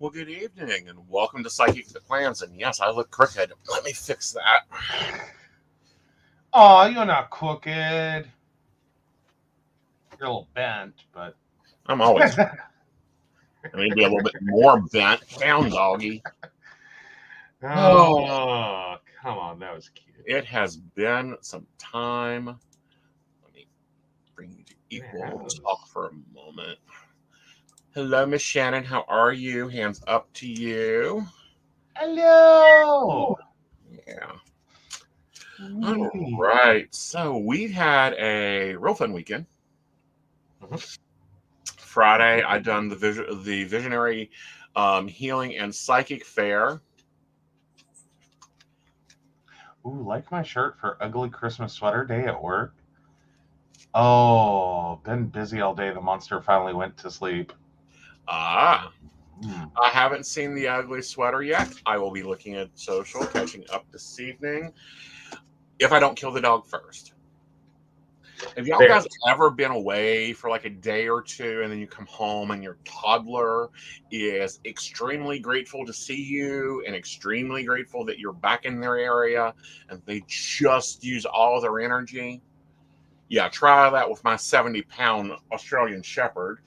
Well, good evening, and welcome to Psychic the Plans. And yes, I look crooked. Let me fix that. Oh, you're not crooked. You're a little bent, but I'm always. I need to be a little bit more bent down, doggy. oh, come on, that was cute. It has been some time. Let me bring you to equal talk for a moment. Hello, Miss Shannon. How are you? Hands up to you. Hello. Yeah. All right. So we had a real fun weekend. Friday, I done the Visionary Healing and Psychic Fair. Ooh, like my shirt for ugly Christmas sweater day at work. Oh, been busy all day. The monster finally went to sleep. I haven't seen the ugly sweater yet. I will be looking at social, catching up this evening. If I don't kill the dog first. Have y'all guys ever been away for like a day or two and then you come home and your toddler is extremely grateful to see you and extremely grateful that you're back in their area and they just use all their energy? Yeah, try that with my 70-pound Australian Shepherd.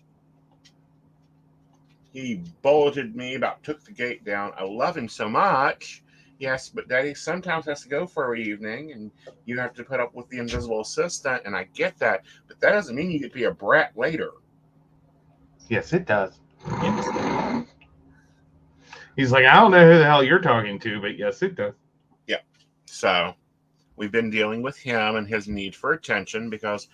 He bulleted me, about took the gate down. I love him so much. Yes, but Daddy sometimes has to go for an evening, and you have to put up with the invisible assistant, and I get that, but that doesn't mean you get to be a brat later. Yes, it does. Yes. He's like, I don't know who the hell you're talking to, but yes, it does. Yeah. So we've been dealing with him and his need for attention because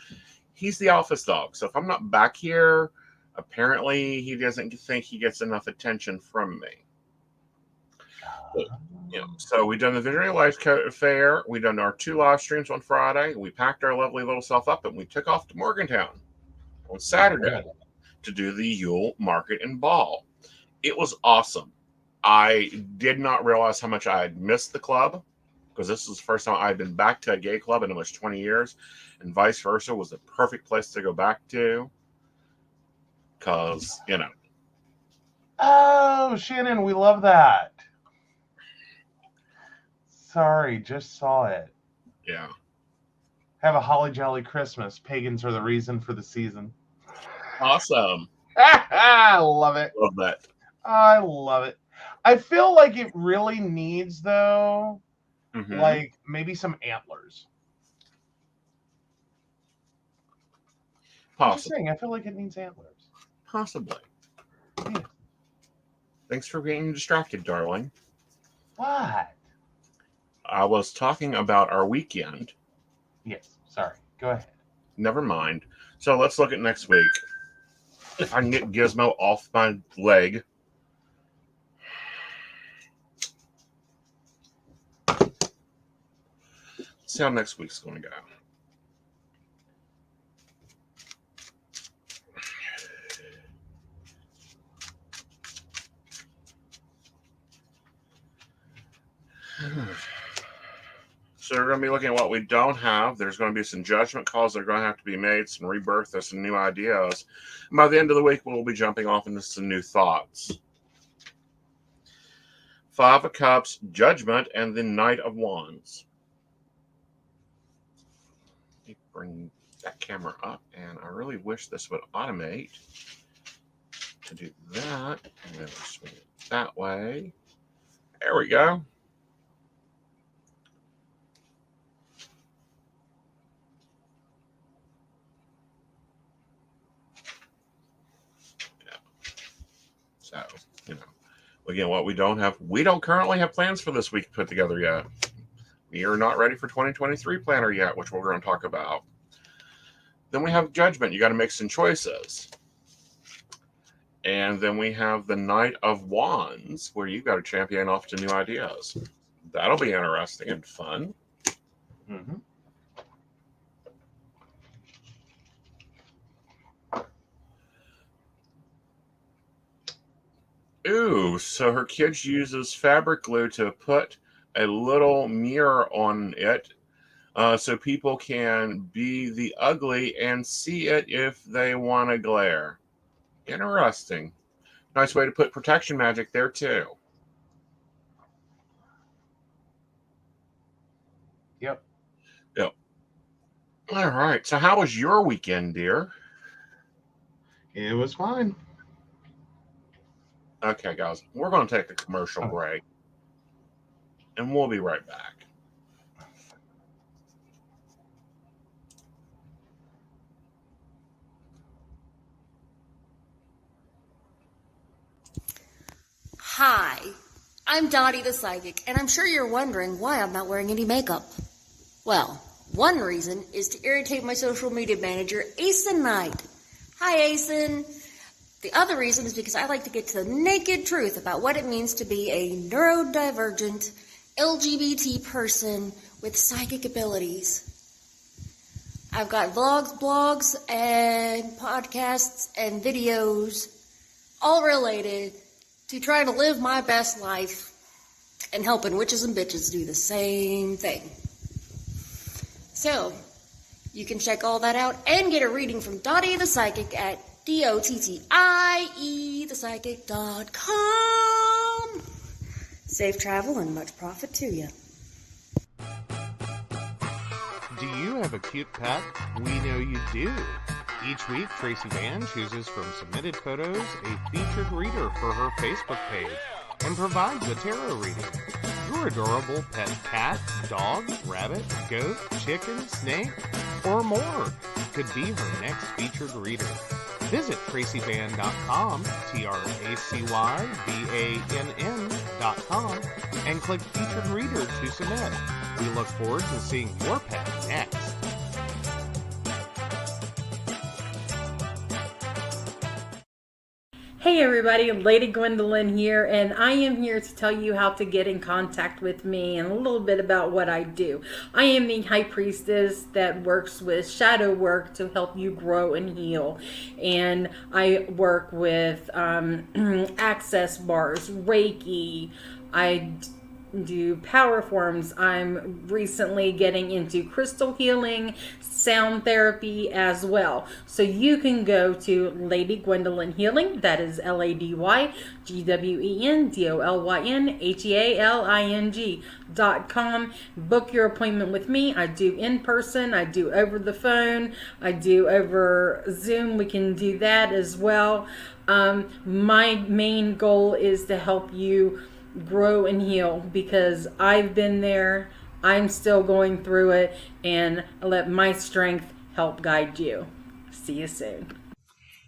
he's the office dog. So if I'm not back here, apparently he doesn't think he gets enough attention from me. But, so we done the Visionary Life Fair. We done our 2 live streams on Friday. We packed our lovely little self up and we took off to Morgantown on Saturday to do the Yule Market and Ball. It was awesome. I did not realize how much I had missed the club because this was the first time I had been back to a gay club in almost 20 years, and vice versa was the perfect place to go back to because, Oh, Shannon, we love that. Sorry, just saw it. Yeah. Have a holly jolly Christmas. Pagans are the reason for the season. Awesome. I love it. Love that. I love it. I feel like it really needs, though, like maybe some antlers. Possibly. I'm just saying, I feel like it needs antlers. Possibly. Yeah. Thanks for being distracted, darling. What? I was talking about our weekend. Yes, sorry. Go ahead. Never mind. So let's look at next week. If I can get Gizmo off my leg. Let's see how next week's going to go. So we're going to be looking at what we don't have. There's going to be some judgment calls that are going to have to be made, some rebirth, there's some new ideas. And by the end of the week, we'll be jumping off into some new thoughts. 5 of Cups, Judgment, and the Knight of Wands. Let me bring that camera up, and I really wish this would automate to do that. And then we'll swing it that way. There we go. So, again, what we don't currently have plans for this week put together yet. We are not ready for 2023 planner yet, which we're going to talk about. Then we have Judgment. You got to make some choices. And then we have the Knight of Wands, where you've got to champion off to new ideas. That'll be interesting and fun. Mm-hmm. Ooh, so her kid uses fabric glue to put a little mirror on it so people can be the ugly and see it if they want to glare. Interesting. Nice way to put protection magic there, too. Yep. Yep. All right. So how was your weekend, dear? It was fine. Okay, guys. We're going to take a commercial break. And we'll be right back. Hi, I'm Dottie the Psychic, and I'm sure you're wondering why I'm not wearing any makeup. Well, one reason is to irritate my social media manager, Aeson Knight. Hi, Aeson. The other reason is because I like to get to the naked truth about what it means to be a neurodivergent LGBT person with psychic abilities. I've got vlogs, blogs, and podcasts and videos all related to trying to live my best life and helping witches and bitches do the same thing. So, you can check all that out and get a reading from Dottie the Psychic at DOTTIEthepsychic.com. Safe travel and much profit to you. Do you have a cute pet? We know you do. Each week, Tracy Van chooses from submitted photos a featured reader for her Facebook page and provides a tarot reading. Your adorable pet cat, dog, rabbit, goat, chicken, snake, or more could be her next featured reader. Visit TracyVan.com, TracyVann.com, and click Featured Reader to submit. We look forward to seeing your pet next. Hey everybody, Lady Gwendolyn here, and I am here to tell you how to get in contact with me and a little bit about what I do. I am the High Priestess that works with shadow work to help you grow and heal. And I work with access bars, Reiki, I do power forms. I'm recently getting into crystal healing, sound therapy as well. So you can go to Lady Gwendolyn Healing, that is LadyGwendolynHealing.com. Book your appointment with me. I do in person, I do over the phone, I do over Zoom. We can do that as well. My main goal is to help you grow and heal, because I've been there, I'm still going through it, and I let my strength help guide you. See you soon.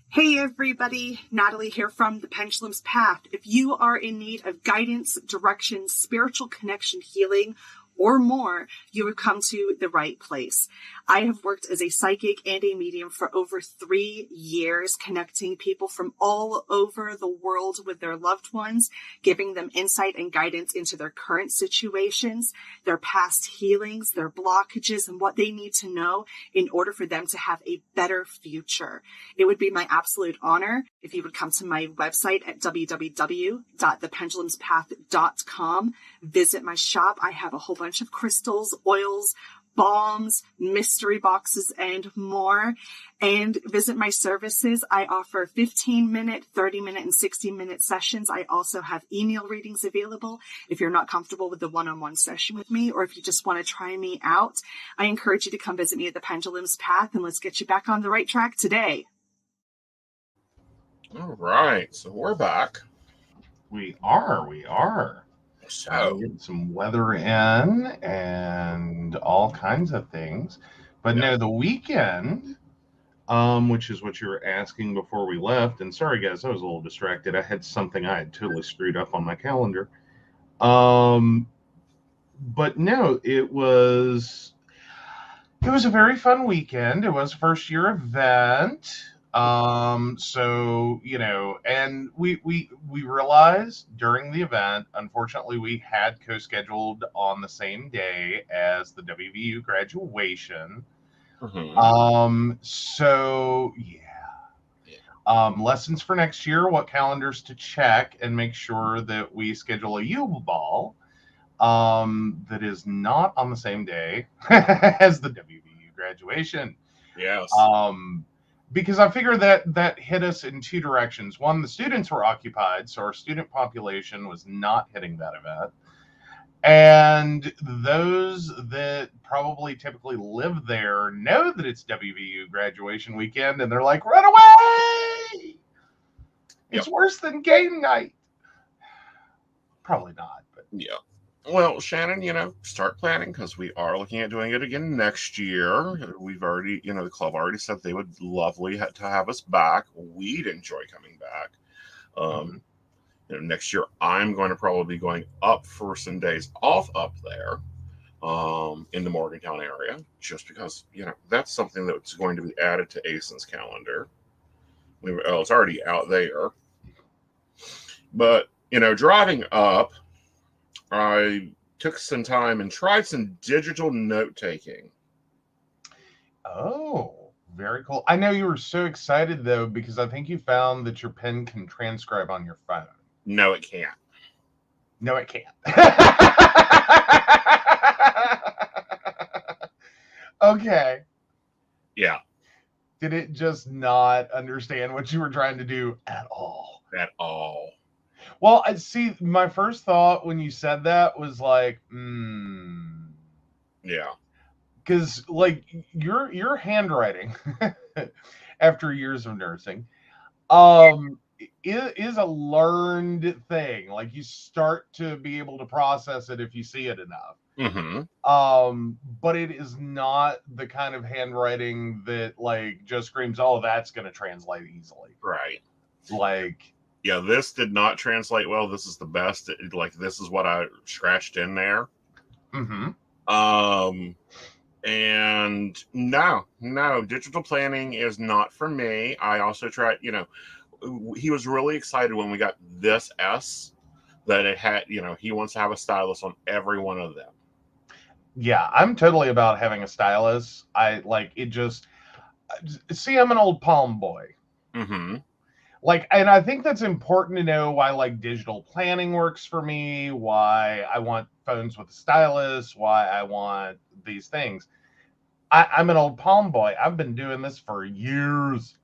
Hey everybody, Natalie here from The Pendulum's Path. If you are in need of guidance, direction, spiritual connection, healing, or more, you have come to the right place. I have worked as a psychic and a medium for over 3 years, connecting people from all over the world with their loved ones, giving them insight and guidance into their current situations, their past healings, their blockages, and what they need to know in order for them to have a better future. It would be my absolute honor if you would come to my website at www.thependulumspath.com. Visit my shop. I have a whole bunch of crystals, oils, balms, mystery boxes, and more. And visit my services. I offer 15-minute, 30-minute, and 60-minute sessions. I also have email readings available if you're not comfortable with the one-on-one session with me, or if you just want to try me out. I encourage you to come visit me at the Pendulum's Path, and let's get you back on the right track today. All right. So we're back. We are. So getting some weather in and all kinds of things. But no, the weekend, which is what you were asking before we left. And sorry guys, I was a little distracted. I had something I had totally screwed up on my calendar. But no, it was a very fun weekend. It was a first year event. So, you know, and we realized during the event, unfortunately, we had co-scheduled on the same day as the WVU graduation. So yeah. Lessons for next year, what calendars to check, and make sure that we schedule a Yule Ball that is not on the same day as the WVU graduation. Yes. because I figure that hit us in two directions. One, the students were occupied, so our student population was not hitting that event. And those that probably typically live there know that it's WVU graduation weekend, and they're like, run away! It's worse than game night. Probably not, but yeah. Well, Shannon, start planning, because we are looking at doing it again next year. We've already, the club already said they would lovely to have us back. We'd enjoy coming back. Next year I'm going to probably be going up for some days off up there in the Morgantown area, just because, that's something that's going to be added to Aeson's calendar. It's already out there. But, driving up, I took some time and tried some digital note-taking. Oh, very cool. I know you were so excited, though, because I think you found that your pen can transcribe on your phone. No, it can't. No, it can't. Okay. Yeah. Did it just not understand what you were trying to do at all? At all. Well, I see. My first thought when you said that was like, Yeah. because like your handwriting after years of nursing, is a learned thing. Like you start to be able to process it if you see it enough. But it is not the kind of handwriting that like just screams, oh, that's going to translate easily. Right. Like, yeah, this did not translate well. This is the best. This is what I scratched in there. And no, digital planning is not for me. I also tried, he was really excited when we got this S that it had, he wants to have a stylus on every one of them. Yeah, I'm totally about having a stylus. I like it just, see, I'm an old palm boy. Like, and I think that's important to know why like digital planning works for me, why I want phones with a stylus, why I want these things. I'm an old palm boy. I've been doing this for years.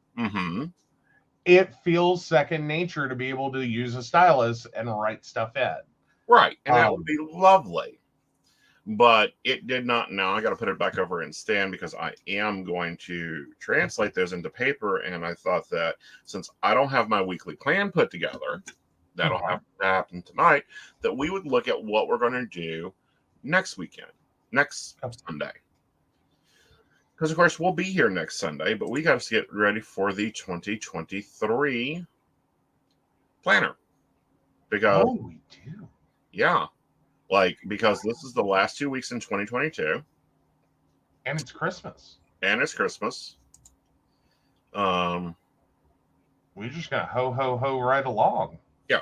It feels second nature to be able to use a stylus and write stuff in. Right. And that would be lovely. But it did not. Now I got to put it back over in Stan because I am going to translate those into paper. And I thought that since I don't have my weekly plan put together, that'll have to happen tonight, that we would look at what we're going to do next weekend, next Sunday. Because, of course, we'll be here next Sunday, but we got to get ready for the 2023 planner. Because, we do. Yeah. Because this is the last 2 weeks in 2022. And it's Christmas. We just got ho, ho, ho right along. Yeah.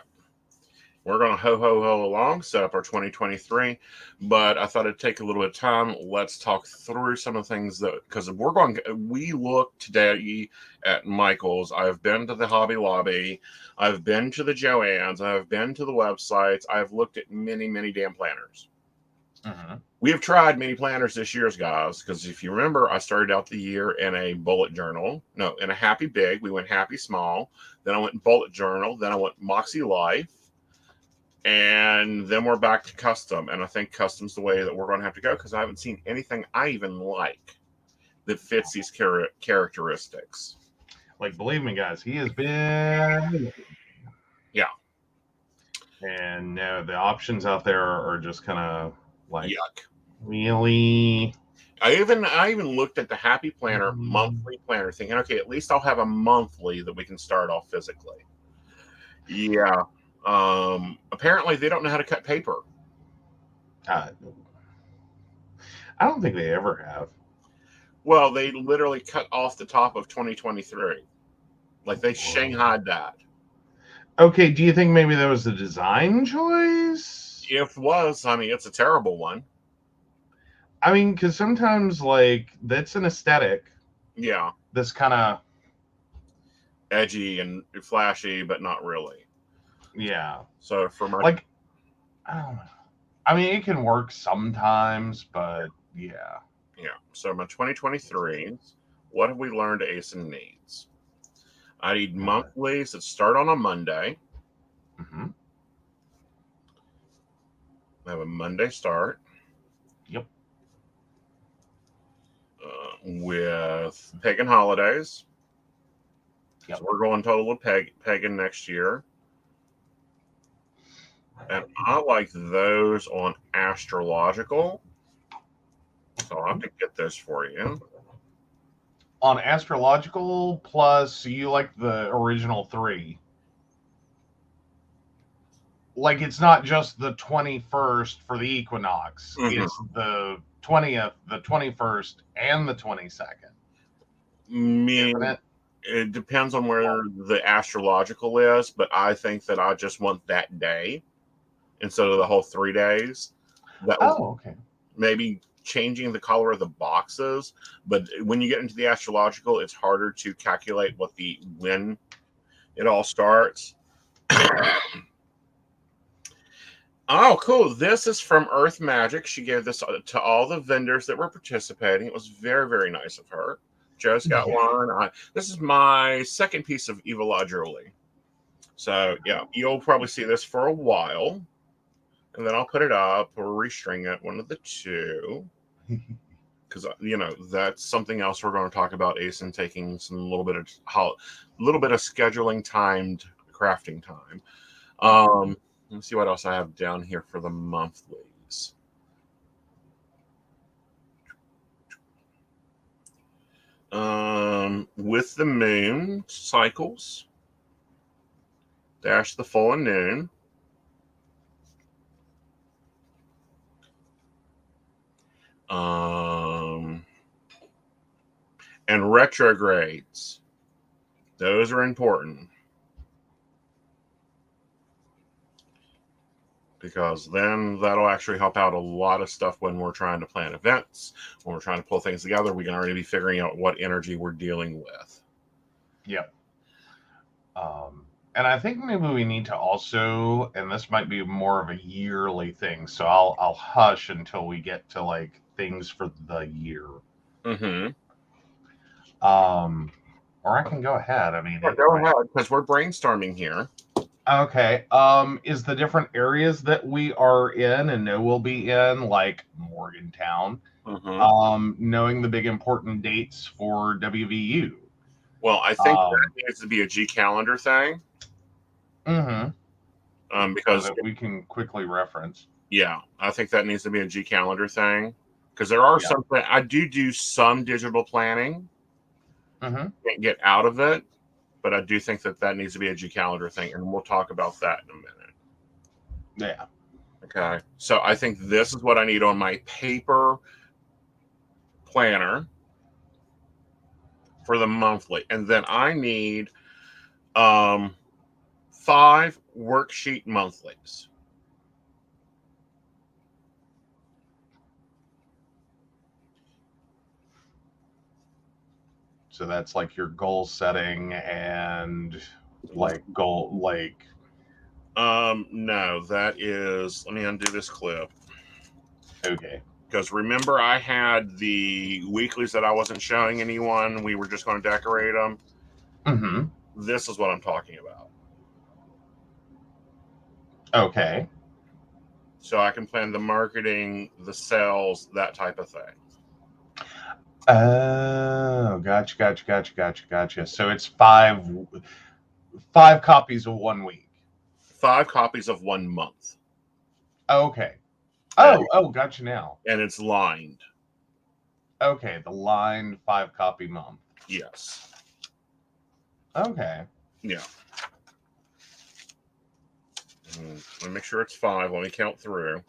We're going to ho, ho, ho along, set up our 2023. But I thought it'd take a little bit of time. Let's talk through some of the things because we look today at Michael's. I've been to the Hobby Lobby. I've been to the Joann's. I've been to the websites. I've looked at many, many damn planners. We have tried many planners this year, guys, because if you remember, I started out the year in a bullet journal. No, in a Happy Big. We went Happy Small. Then I went bullet journal. Then I went Moxie Life. And then we're back to custom. And I think custom's the way that we're going to have to go because I haven't seen anything I even like that fits these characteristics. Like, believe me, guys, he has been. Yeah. And no, the options out there are just kind of like, yuck. Really? I even looked at the Happy Planner monthly planner thinking, okay, at least I'll have a monthly that we can start off physically. Yeah. Apparently they don't know how to cut paper. I don't think they ever have. Well, they literally cut off the top of 2023. Like they shanghaied that. Okay, do you think maybe that was a design choice? If it was, I mean, it's a terrible one. I mean, because sometimes like that's an aesthetic. Yeah. That's kind of edgy and flashy, but not really. Yeah. So for my I don't know. I mean, it can work sometimes, but yeah. Yeah. So my 2023s what have we learned Aeson needs? I need monthlies that start on a Monday. Mm-hmm. I have a Monday start. Yep. With pagan holidays. Yep. So we're going total with pagan next year. And I like those on astrological. So I'll have to get those for you. On astrological, plus you like the original 3. Like, it's not just the 21st for the equinox. Mhm. It's the 20th, the 21st, and the 22nd. Isn't it? It depends on where the astrological is, but I think that I just want that day instead of the whole 3 days. That okay. Maybe changing the color of the boxes, but when you get into the astrological, it's harder to calculate when it all starts. Oh, cool. This is from Earth Magic. She gave this to all the vendors that were participating. It was very, very nice of her. Joe's got one. This is my second piece of Evil Jewelry. So, yeah, you'll probably see this for a while. And then I'll put it up or restring it, one of the two. Because, that's something else we're going to talk about, Aeson taking a little bit of scheduling timed crafting time. Let's see what else I have down here for the monthlies. With the moon cycles, dash the full and noon. And retrogrades. Those are important. Because then that'll actually help out a lot of stuff when we're trying to plan events, when we're trying to pull things together. We can already be figuring out what energy we're dealing with. Yep. And I think maybe we need to also, and this might be more of a yearly thing, so I'll hush until we get to like things for the year. Mm-hmm. Or I can go ahead. I mean, go ahead, because we're brainstorming here. Okay. Is the different areas that we are in and know we'll be in, like Morgantown, knowing the big important dates for WVU? Well, I think that needs to be a G calendar thing. Because so that we can quickly reference. Yeah, I think that needs to be a G calendar thing. Because there are some, I do some digital planning. Can't get out of it. But I do think that needs to be a G calendar thing, and we'll talk about that in a minute. Yeah. Okay. So I think this is what I need on my paper planner for the monthly. And then I need 5 worksheet monthlies. So that's like your goal setting and no, that is, let me undo this clip. Okay. Because remember, I had the weeklies that I wasn't showing anyone. We were just going to decorate them. This is what I'm talking about. Okay. So I can plan the marketing, the sales, that type of thing. Oh, gotcha. So it's 5 copies of 1 week. 5 copies of 1 month. Okay. Oh, gotcha now. And it's lined. Okay, the lined 5 copy month. Yes. Okay. Yeah. Let me make sure it's 5. Let me count through.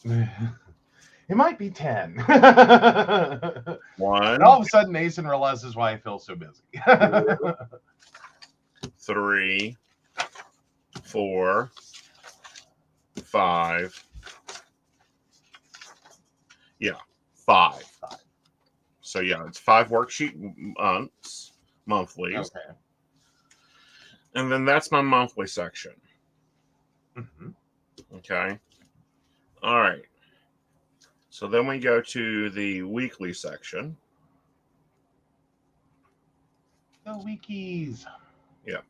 It might be 10. 1. And all of a sudden, Aeson realizes why I feel so busy. 3, 4, 5. Yeah, 5. So yeah, it's 5 worksheet monthlies. Okay. And then that's my monthly section. Okay. All right. So then we go to the weekly section. The wikis. Yeah.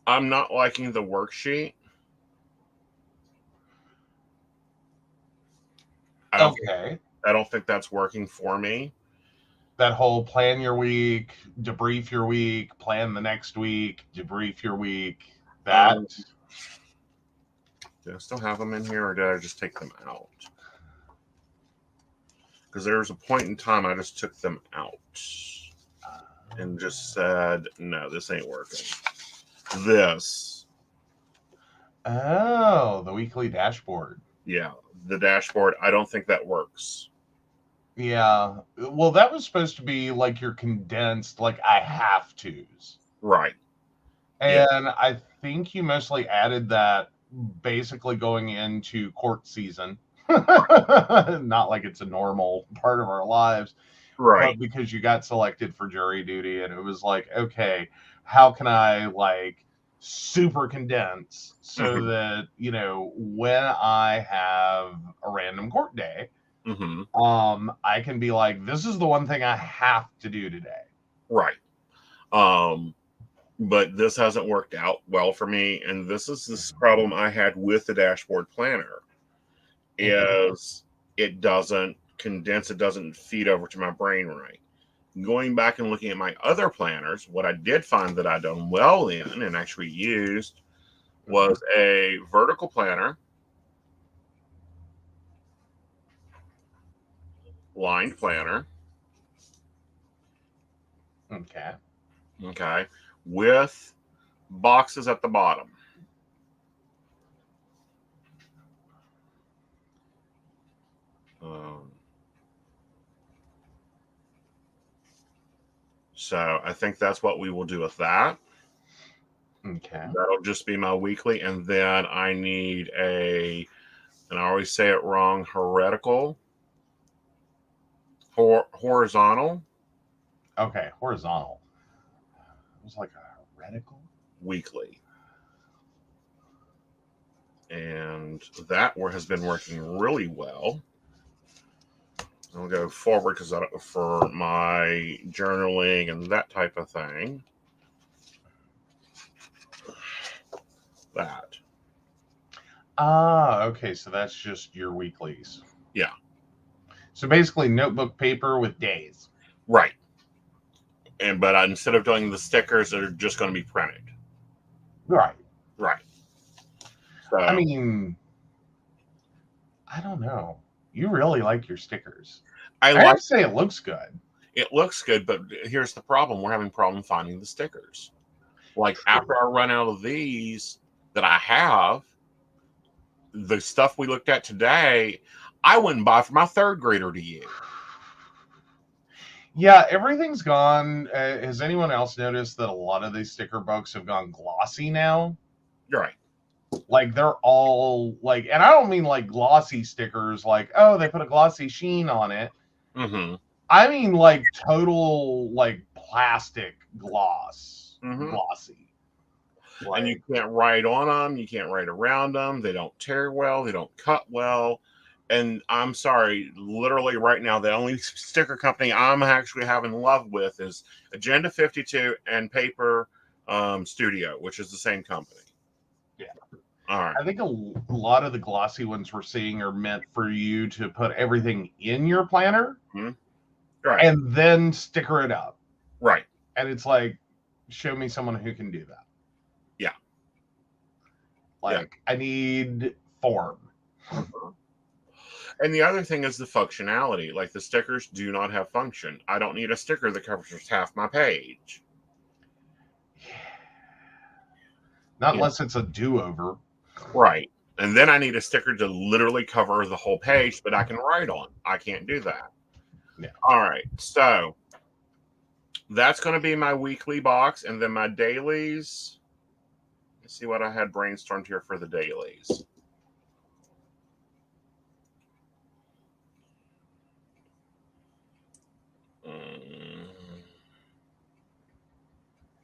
I'm not liking the worksheet. Okay. I don't think that's working for me. That whole plan your week, debrief your week, plan the next week, debrief your week. That. Do I still have them in here, or did I just take them out? Because there was a point in time I just took them out and just said, no, this ain't working. This. Oh, the weekly dashboard. Yeah, the dashboard. I don't think that works. Yeah. Well, that was supposed to be like your condensed, like I have tos. Right. And yeah. I think you mostly added that basically going into court season. Not like it's a normal part of our lives. Right. But because you got selected for jury duty, and it was like, okay, how can I like super condense so that, you know, when I have a random court day, I can be like, this is the one thing I have to do today. Right. But this hasn't worked out well for me, and this is this problem I had with the dashboard planner is it doesn't condense, it doesn't feed over to my brain right. Going back and looking at my other planners, what I did find that I done well in and actually used was a vertical planner, lined planner. Okay. With boxes at the bottom. So I think that's what we will do with that. Okay. That'll just be my weekly. And then I need and I always say it wrong, horizontal. Okay, horizontal. It was like a heretical? Weekly. And that has been working really well. I'll go forward because for my journaling and that type of thing. That. Okay, so that's just your weeklies. Yeah. So basically notebook paper with days. Right. But instead of doing the stickers, they're just going to be printed. Right. Right. So, I mean, I don't know. You really like your stickers. I have to say it looks good. It looks good, but here's the problem. We're having a problem finding the stickers. Like, after I run out of these that I have, the stuff we looked at today, I wouldn't buy for my third grader to use. Yeah, everything's gone. Has anyone else noticed that a lot of these sticker books have gone glossy now? You're right. Like, they're all like, and I don't mean like glossy stickers, like, oh, they put a glossy sheen on it. I mean like total like plastic gloss, glossy. Like, and you can't write on them, you can't write around them. They don't tear well, they don't cut well. And I'm sorry, literally right now, the only sticker company I'm actually having love with is Agenda 52 and Paper Studio, which is the same company. Yeah. All right. I think a lot of the glossy ones we're seeing are meant for you to put everything in your planner right, and then sticker it up. Right. And it's like, show me someone who can do that. Yeah. Like, I need form. And the other thing is the functionality. Like, the stickers do not have function. I don't need a sticker that covers half my page. Not unless it's a do-over. Right. And then I need a sticker to literally cover the whole page, but I can write on. I can't do that. Yeah. All right. So that's going to be my weekly box. And then my dailies. Let's see what I had brainstormed here for the dailies.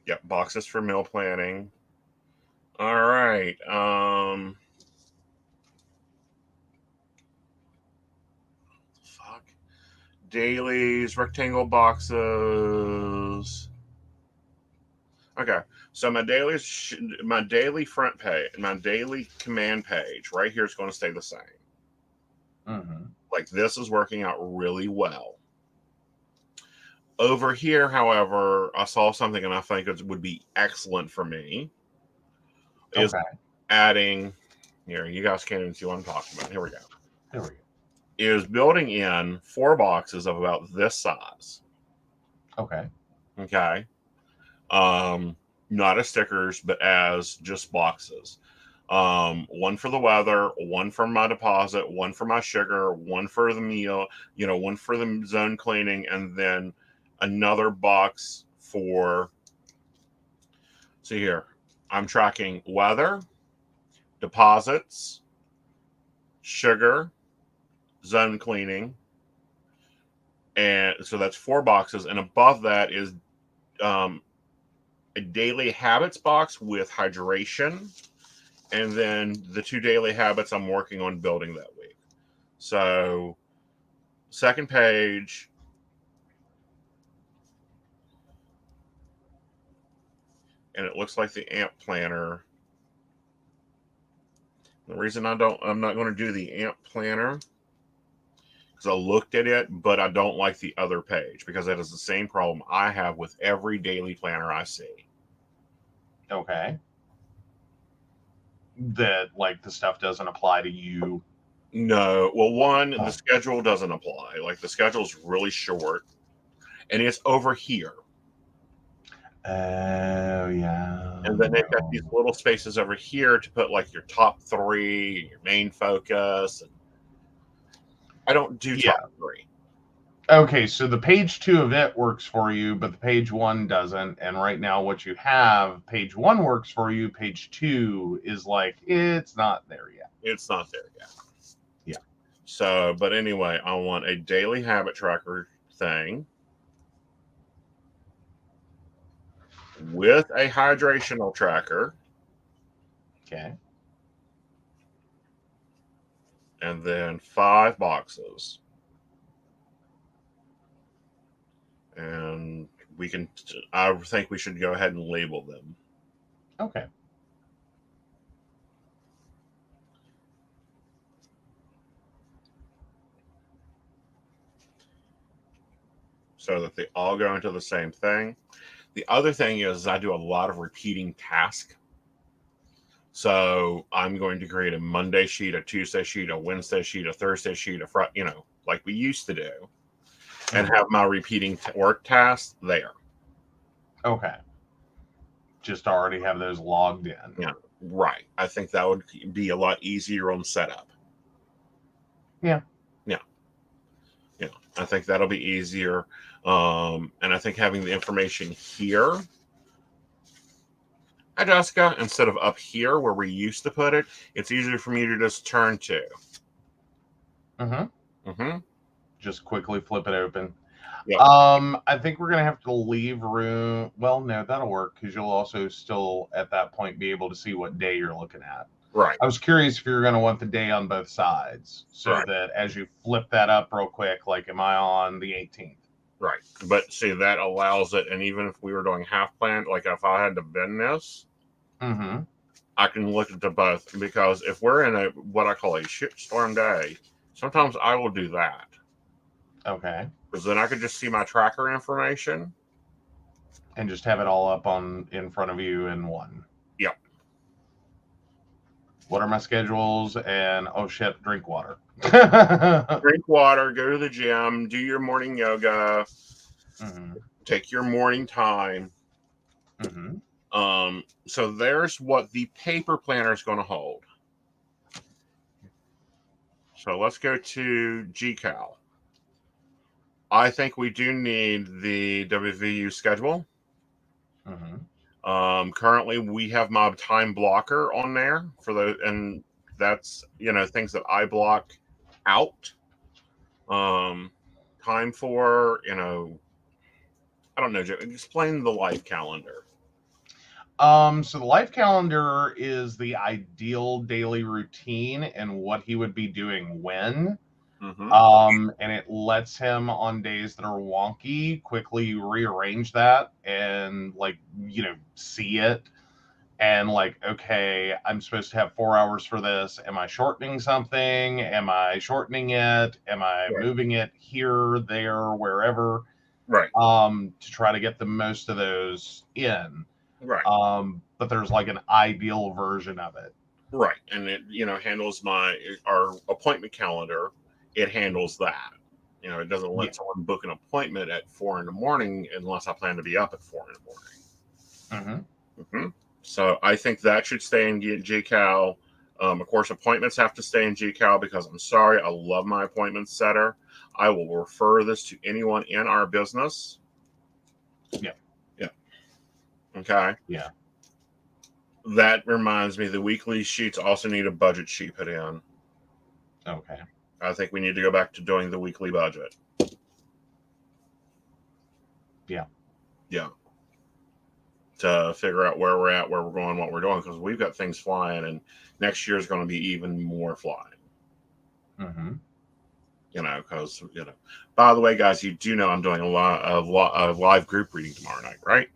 Yep, boxes for meal planning. All right. Dailies, rectangle boxes. Okay, so my daily front page, my daily command page right here is going to stay the same. Mm-hmm. Like this is working out really well. Over here, however, I saw something and I think it would be excellent for me. Is Okay. adding here, you guys can't even see what I'm talking about. Here we go. There we go. Is building in 4 boxes of about this size. Okay. Okay. Not as stickers, but as just boxes. One for the weather, one for my deposit, one for my sugar, one for the meal, one for the zone cleaning, and then another box for. See here, I'm tracking weather, deposits, sugar, zone cleaning, and so that's 4 boxes, and above that is a daily habits box with hydration, and then the 2 daily habits I'm working on building that week. So second page, and it looks like the AMP planner. The reason I'm not going to do the AMP planner because I looked at it, but I don't like the other page because that is the same problem I have with every daily planner I see. Okay. That like the stuff doesn't apply to you. No, well, the schedule doesn't apply. Like the schedule is really short, and it's over here. Oh yeah. And then they've got these little spaces over here to put like your top 3, your main focus. And I don't do top 3. Okay, so the page 2 of it works for you, but the page 1 doesn't. And right now, what you have, page 1 works for you. Page 2 is like it's not there yet. It's not there yet. Yeah. So, but anyway, I want a daily habit tracker thing with a hydrational tracker. Okay. And then 5 boxes. And I think we should go ahead and label them. Okay. So that they all go into the same thing. The other thing is I do a lot of repeating tasks. So I'm going to create a Monday sheet, a Tuesday sheet, a Wednesday sheet, a Thursday sheet, a Friday, like we used to do, and have my repeating work tasks there. Okay. Just already have those logged in. Yeah, right. I think that would be a lot easier on setup. Yeah. I think that'll be easier. And I think having the information here, hi Jessica, instead of up here where we used to put it, it's easier for me to just turn to. Just quickly flip it open. Yep. I think we're gonna have to leave room. Well, no, that'll work because you'll also still at that point be able to see what day you're looking at. Right. I was curious if you're gonna want the day on both sides, so that as you flip that up real quick, like, am I on the 18th? Right. But see, that allows it, and even if we were doing half plan, like if I had to bend this, I can look at the both, because if we're in what I call a shitstorm day, sometimes I will do that. Okay. Because then I could just see my tracker information. And just have it all up in front of you in one. Yep. What are my schedules? And oh shit, drink water. Drink water, go to the gym, do your morning yoga, take your morning time. So there's what the paper planner is going to hold. So let's go to GCal. I think we do need the WVU schedule. Currently, we have my time blocker on there and that's things that I block out. Time for I don't know, Joe, explain the life calendar. So the life calendar is the ideal daily routine and what he would be doing when. Mm-hmm. And it lets him on days that are wonky quickly rearrange that and see it and okay, I'm supposed to have 4 hours for this. Am I shortening something? Am I shortening it? Am I Right. moving it here, there, wherever? Right. To try to get the most of those in. Right. But there's an ideal version of it. Right. And it, handles our appointment calendar. It handles that. It doesn't let someone book an appointment at 4 a.m. unless I plan to be up at 4 a.m. Mm-hmm. So I think that should stay in GCal. Of course, appointments have to stay in GCal because I'm sorry, I love my appointment setter. I will refer this to anyone in our business. Yeah. Yeah. Okay. Yeah. That reminds me, the weekly sheets also need a budget sheet put in. Okay. I think we need to go back to doing the weekly budget. Yeah. Yeah. To figure out where we're at, where we're going, what we're doing, because we've got things flying, and next year is going to be even more flying. Mm-hmm. Because by the way, guys, you do know I'm doing a lot of live group reading tomorrow night, right?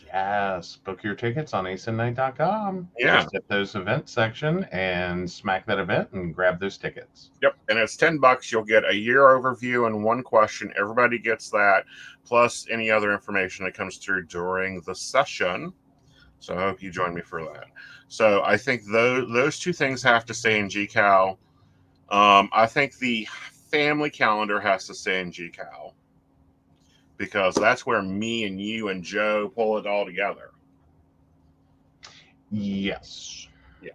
Yes. Book your tickets on aesonknight.com. Yeah. Just hit those events section and smack that event and grab those tickets. Yep. And it's $10. You'll get a year overview and one question. Everybody gets that, plus any other information that comes through during the session. So I hope you join me for that. So I think those two things have to stay in GCal. I think the family calendar has to stay in GCal because that's where me and you and Joe pull it all together. Yes. Yeah.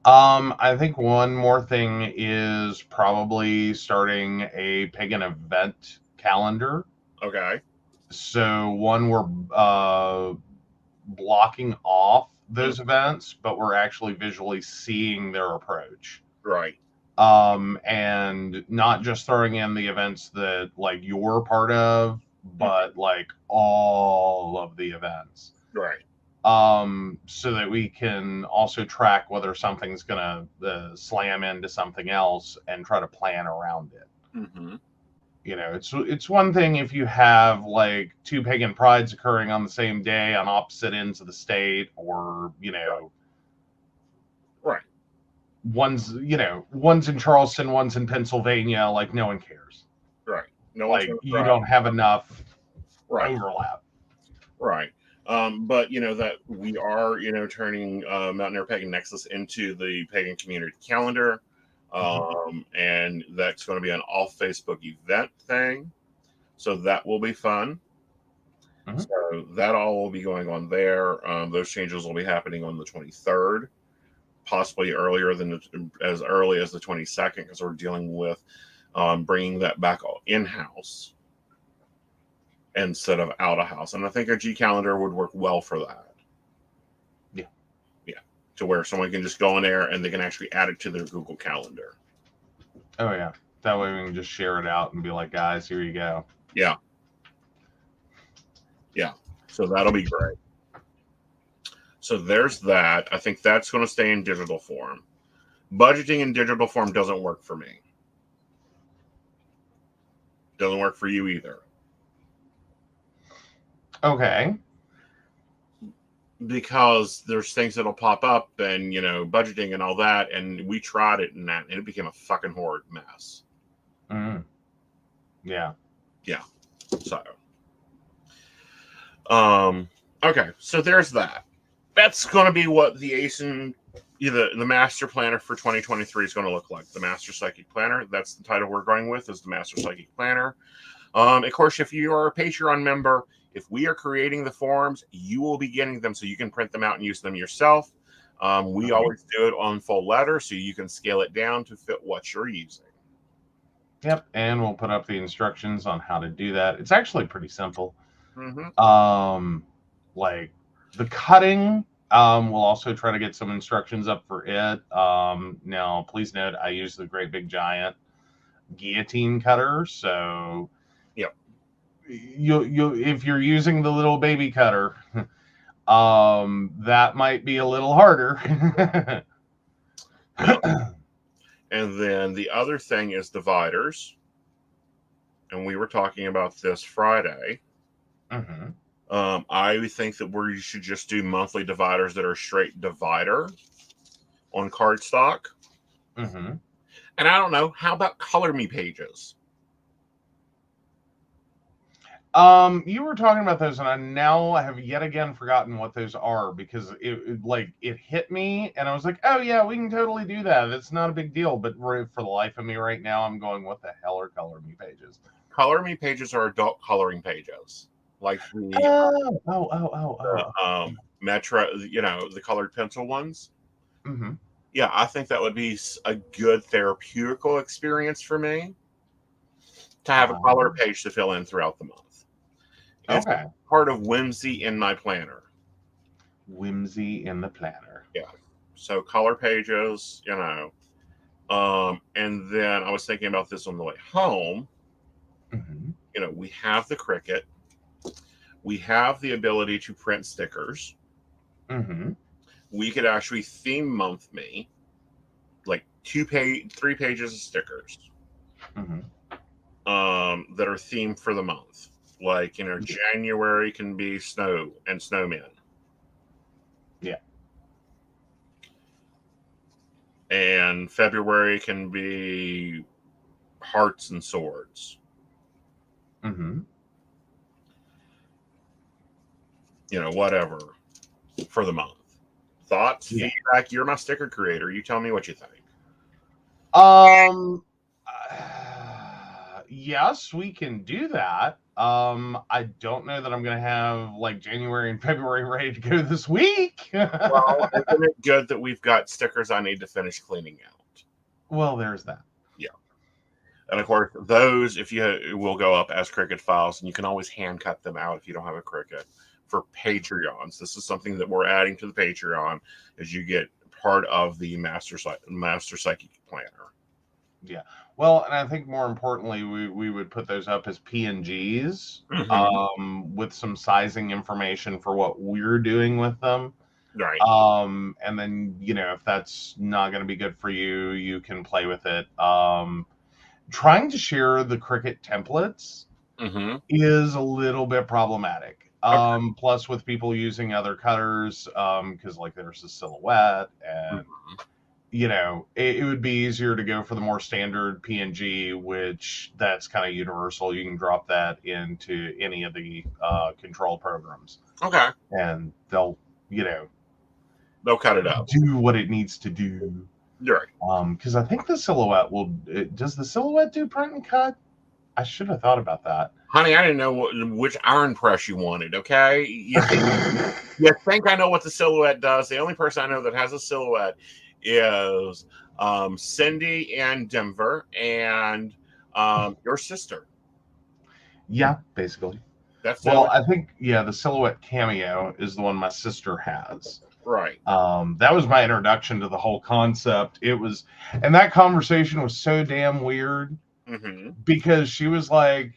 I think one more thing is probably starting a pagan event calendar. Okay. So we're blocking off those events, but we're actually visually seeing their approach. Right. And not just throwing in the events that you're part of, but all of the events. Right. So that we can also track whether something's gonna slam into something else and try to plan around it. Mm-hmm. It's one thing if you have two pagan prides occurring on the same day on opposite ends of the state, or right. One's in Charleston, one's in Pennsylvania. No one cares. Right. No, you don't have enough overlap. Right. But that we are turning Mountain Air Pagan Nexus into the pagan community calendar. And that's going to be an all Facebook event thing. So that will be fun. Mm-hmm. So that all will be going on there. Those changes will be happening on the 23rd, possibly as early as the 22nd, because we're dealing with bringing that back in-house instead of out-of-house. And I think a G calendar would work well for that. To where someone can just go in there and they can actually add it to their Google Calendar. Oh, yeah. That way we can just share it out and be like, guys, here you go. Yeah. Yeah. So that'll be great. So there's that. I think that's going to stay in digital form. Budgeting in digital form doesn't work for me. Doesn't work for you either. Okay. Because there's things that'll pop up and, budgeting and all that. And we tried it and it became a fucking horrid mess. Mm. Yeah. Yeah. So. Okay. So there's that. That's going to be what the Aeson, the master planner for 2023 is going to look like. The Master Psychic Planner. That's the title we're going with, is the Master Psychic Planner. Of course, if you are a Patreon member, if we are creating the forms, you will be getting them so you can print them out and use them yourself. We always do it on full letter so you can scale it down to fit what you're using. Yep, and we'll put up the instructions on how to do that. It's actually pretty simple. Mm-hmm. The cutting, we'll also try to get some instructions up for it. Now, please note, I use the great big giant guillotine cutter, so yep. You if you're using the little baby cutter, that might be a little harder. And then the other thing is dividers. And we were talking about this Friday. Mm-hmm. I think that we should just do monthly dividers that are straight divider on cardstock. Mm-hmm. And I don't know, how about color me pages? You were talking about those, and I now have yet again forgotten what those are, because it hit me, and I was like, oh yeah, we can totally do that. It's not a big deal. But for the life of me right now, I'm going, what the hell are color me pages? Color me pages are adult coloring pages, like the Metro, the colored pencil ones. Mm-hmm. Yeah, I think that would be a good therapeutical experience for me to have a color page to fill in throughout the month. It's Okay. part of whimsy in my planner. Whimsy in the planner. Yeah. So color pages, and then I was thinking about this on the way home. Mm-hmm. We have the Cricut. We have the ability to print stickers. Mm-hmm. We could actually theme month me, like 3 pages of stickers. Mm-hmm. That are themed for the month. Like, January can be snow and snowmen. Yeah. And February can be hearts and swords. Mm-hmm. Whatever for the month. Thoughts, feedback. You're my sticker creator. You tell me what you think. Yes, we can do that. I don't know that I'm going to have like January and February ready to go this week. Well, isn't it good that we've got stickers I need to finish cleaning out? Well, there's that. Yeah. And of course, those, if you will go up as Cricut files, and you can always hand cut them out if you don't have a Cricut for Patreons. This is something that we're adding to the Patreon as you get part of the Master Psychic Planner. Yeah. Well, and I think more importantly, we would put those up as PNGs, with some sizing information for what we're doing with them. Right. And then, if that's not going to be good for you, you can play with it. Trying to share the Cricut templates is a little bit problematic. Plus with people using other cutters, because like there's a silhouette, and it would be easier to go for the more standard PNG, which that's kind of universal. You can drop that into any of the control programs. Okay. And they'll cut it up. Do what it needs to do. Right. Because I think the silhouette does the silhouette do print and cut? I should have thought about that. Honey, I didn't know which iron press you wanted, okay? You think I know what the silhouette does. The only person I know that has a silhouette is Cindy and Denver and your sister. Yeah, basically. I think the silhouette cameo is the one my sister has. Right. That was my introduction to the whole concept. And that conversation was so damn weird because she was like,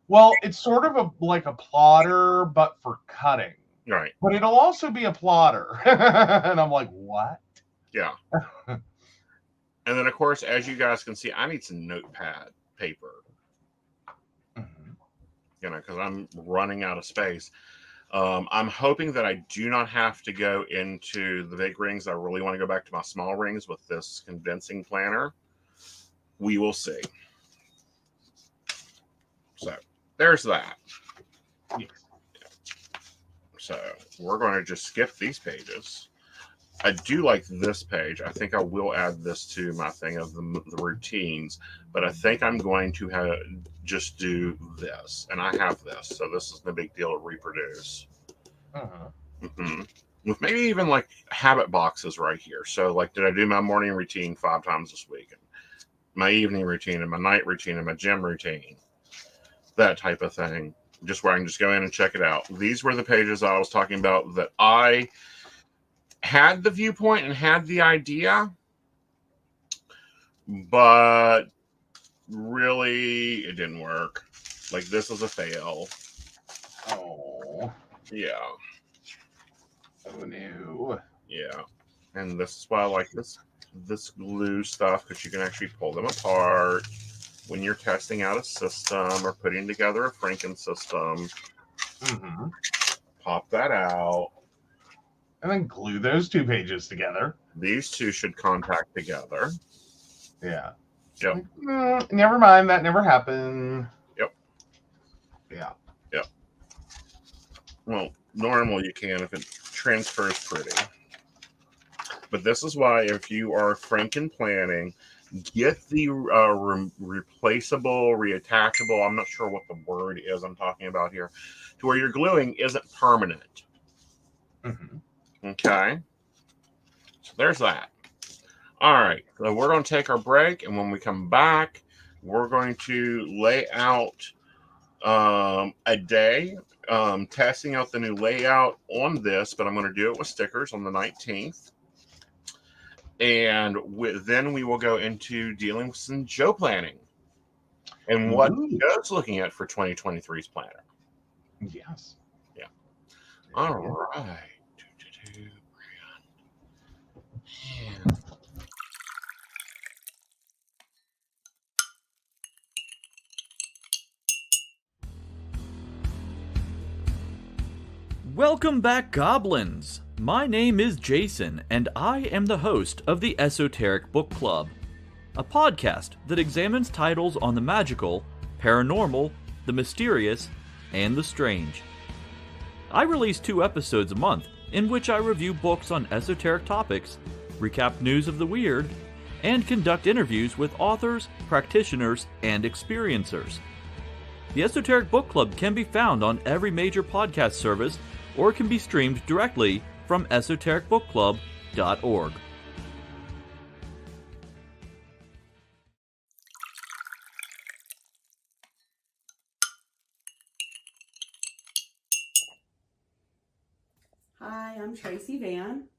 well, it's sort of like a plotter, but for cutting. Right. But it'll also be a plotter. And I'm like, what? Yeah. And then, of course, as you guys can see, I need some notepad paper. Because I'm running out of space. I'm hoping that I do not have to go into the big rings. I really want to go back to my small rings with this condensing planner. We will see. So, there's that. Yes. So, we're going to just skip these pages. I do like this page. I think I will add this to my thing of the routines, but I think I'm going to just do this, and I have this, so this is no big deal to reproduce. With maybe even like habit boxes right here. So, like, did I do my morning routine 5 times this week, and my evening routine, and my night routine, and my gym routine, that type of thing. Just where I can just go in and check it out. These were the pages I was talking about that I had the viewpoint and had the idea, but really it didn't work. Like, this was a fail. Oh. Yeah. Oh no. Yeah. And this is why I like this this glue stuff because you can actually pull them apart when you're testing out a system or putting together a Franken system. Mm-hmm. Pop that out. And then glue those 2 pages together. These two should contact together. Yeah. Yep. Never mind. That never happened. Yep. Yeah. Yep. Well, normal you can if it transfers pretty. But this is why if you are Franken planning, get the replaceable, reattachable, I'm not sure what the word is I'm talking about here, to where your gluing isn't permanent. Mm-hmm. Okay? So there's that. All right. So we're going to take our break, and when we come back, we're going to lay out a day, testing out the new layout on this, but I'm going to do it with stickers on the 19th. And then we will go into dealing with some Joe planning and what Joe's looking at for 2023's planner. Yes. Yeah. All right. Welcome back, Goblins! My name is Jason, and I am the host of the Esoteric Book Club, a podcast that examines titles on the magical, paranormal, the mysterious, and the strange. I release 2 episodes a month, in which I review books on esoteric topics, recap news of the weird, and conduct interviews with authors, practitioners, and experiencers. The Esoteric Book Club can be found on every major podcast service, or can be streamed directly from esotericbookclub.org. Hi, I'm Tracy Van.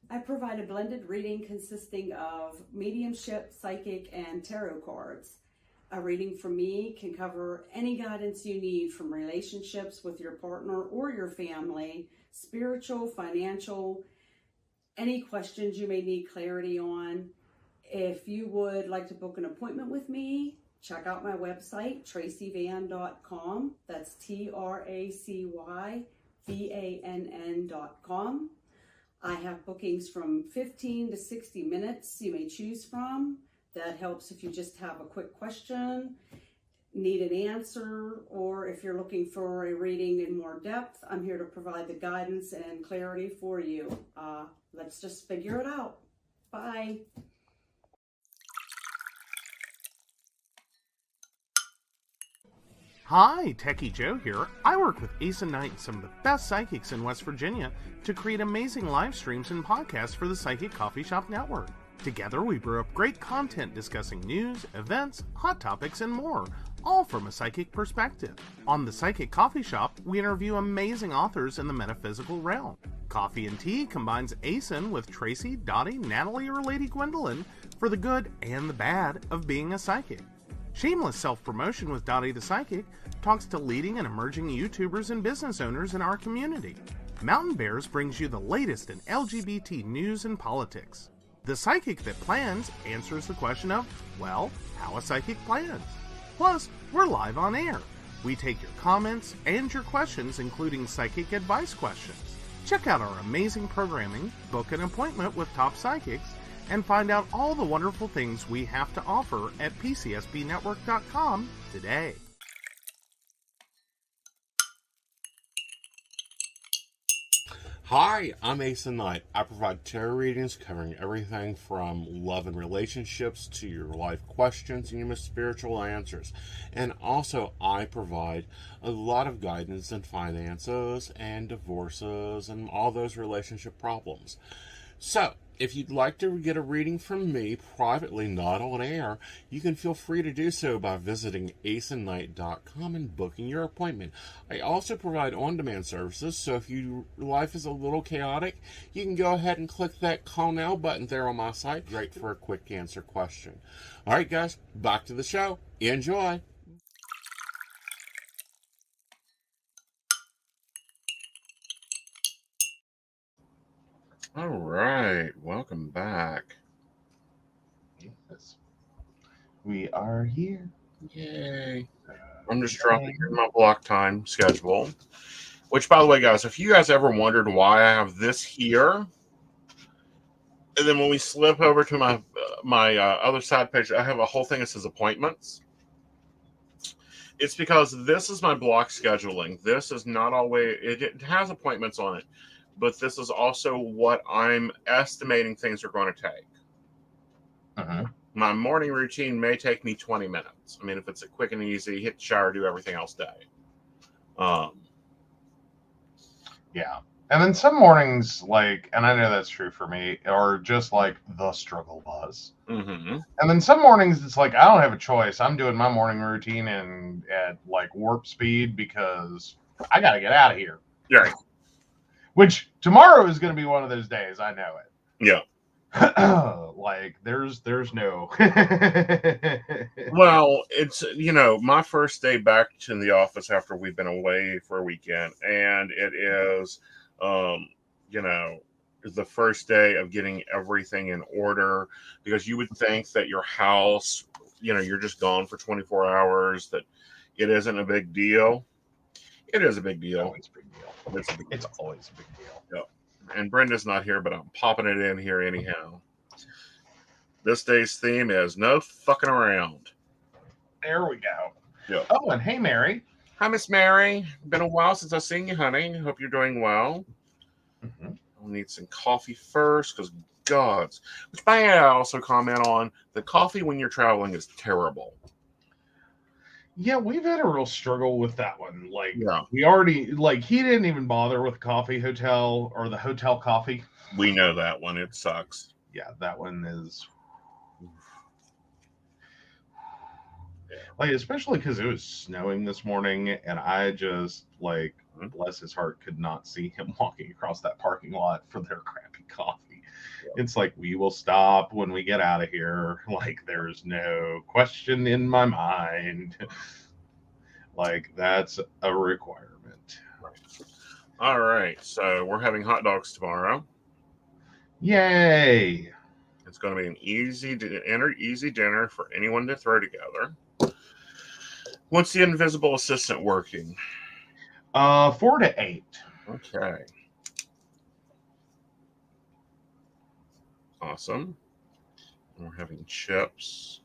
I provide a blended reading consisting of mediumship, psychic, and tarot cards. A reading from me can cover any guidance you need from relationships with your partner or your family, spiritual, financial, any questions you may need clarity on. If you would like to book an appointment with me, check out my website, tracyvann.com. That's TracyVann.com. I have bookings from 15 to 60 minutes you may choose from. That helps if you just have a quick question, need an answer, or if you're looking for a reading in more depth, I'm here to provide the guidance and clarity for you. Let's just figure it out. Bye. Hi, Techie Joe here. I work with Aeson Knight, some of the best psychics in West Virginia, to create amazing live streams and podcasts for the Psychic Coffee Shop Network. Together, we brew up great content discussing news, events, hot topics, and more, all from a psychic perspective. On the Psychic Coffee Shop, we interview amazing authors in the metaphysical realm. Coffee and Tea combines Aeson with Tracy, Dottie, Natalie, or Lady Gwendolyn for the good and the bad of being a psychic. Shameless Self-Promotion with Dottie the Psychic talks to leading and emerging YouTubers and business owners in our community. Mountain Bears brings you the latest in LGBT news and politics. The Psychic That Plans answers the question of, well, how a psychic plans. Plus, we're live on air. We take your comments and your questions, including psychic advice questions. Check out our amazing programming, book an appointment with top psychics, and find out all the wonderful things we have to offer at PCSPNetwork.com today. Hi, I'm Aeson Knight. I provide tarot readings covering everything from love and relationships to your life questions and your most spiritual answers. And also, I provide a lot of guidance in finances and divorces and all those relationship problems. So, if you'd like to get a reading from me privately, not on air, you can feel free to do so by visiting aesonknight.com and booking your appointment. I also provide on-demand services, so if your life is a little chaotic, you can go ahead and click that call now button there on my site. Great for a quick answer question. All right, guys, back to the show. Enjoy. All right, welcome back. Yes. We are here. Yay. I'm just dropping in my block time schedule. Which, by the way, guys, if you guys ever wondered why I have this here, and then when we slip over to my other side page, I have a whole thing that says appointments. It's because this is my block scheduling. This is not always, it has appointments on it, but this is also what I'm estimating things are going to take. My morning routine may take me 20 minutes. I mean, if it's a quick and easy, hit the shower, do everything else day. Yeah. And then some mornings, like, and I know that's true for me, are just like the struggle bus. Mm-hmm. And then some mornings, it's like, I don't have a choice. I'm doing my morning routine and at like warp speed because I got to get out of here. Yeah. Which tomorrow is going to be one of those days. I know it. Yeah. Like there's no. Well, it's, my first day back to the office after we've been away for a weekend, and it is, the first day of getting everything in order, because you would think that your house, you're just gone for 24 hours, that it isn't a big deal. It is a big deal. It's a big deal. It's always a big deal. Yeah. And Brenda's not here, but I'm popping it in here anyhow. This day's theme is no fucking around. There we go. Yeah. Oh, and hey, Mary. Hi, Miss Mary. Been a while since I've seen you, honey. Hope you're doing well. Mm-hmm. I'll need some coffee first, because gods. Which by the way, I also comment on the coffee when you're traveling is terrible. Yeah, we've had a real struggle with that one. Like, yeah. We already, like, he didn't even bother with coffee hotel or the hotel coffee. We know that one. It sucks. Yeah, that one is. Like, especially because it was snowing this morning, and I just, like, bless his heart, could not see him walking across that parking lot for their crappy coffee. Yeah. It's like, we will stop when we get out of here. Like, there's no question in my mind. Like, that's a requirement. All right, so we're having hot dogs tomorrow. Yay! It's going to be an easy dinner for anyone to throw together. What's the invisible assistant working? 4 to 8. Okay. Awesome. We're having chips.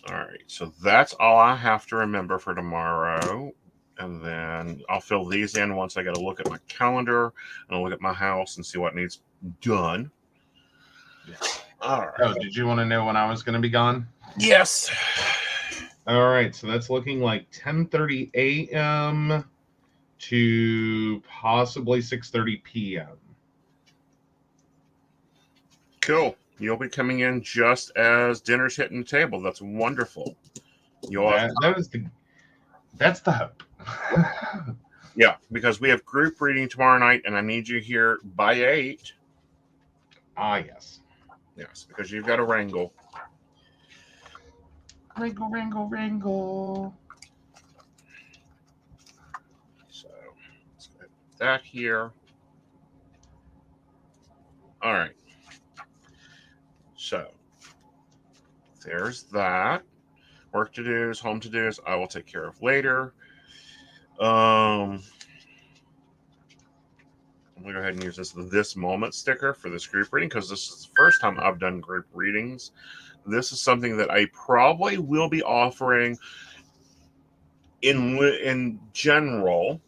All right. So that's all I have to remember for tomorrow. And then I'll fill these in once I get a look at my calendar and I'll look at my house and see what needs done. Yeah. All right. Oh, did you want to know when I was going to be gone? Yes. All right, so that's looking like 10:30 a.m. to possibly 6:30 p.m. Cool. You'll be coming in just as dinner's hitting the table. That's wonderful. That's the hope. Yeah, because we have group reading tomorrow night, and I need you here by 8. Ah, yes. Yes, because you've got to wrangle. Wrangle. So let's get that here. All right. So there's that. Work to do's, home to do's, I will take care of later. I'm gonna go ahead and use this moment sticker for this group reading, because this is the first time I've done group readings. This is something that I probably will be offering in general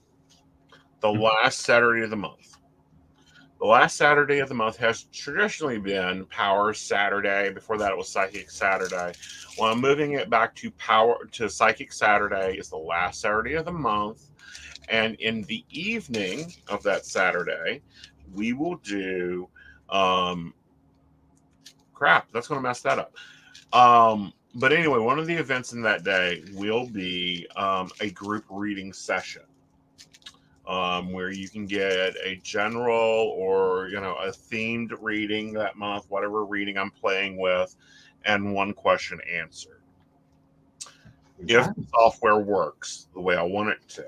the last Saturday of the month. The last Saturday of the month has traditionally been Power Saturday. Before that, it was Psychic Saturday. Well, I'm moving it back to Psychic Saturday is the last Saturday of the month. And in the evening of that Saturday, we will do crap. That's going to mess that up. But anyway, one of the events in that day will be a group reading session. Where you can get a general or, a themed reading that month, whatever reading I'm playing with, and one question answered. If the software works the way I want it to.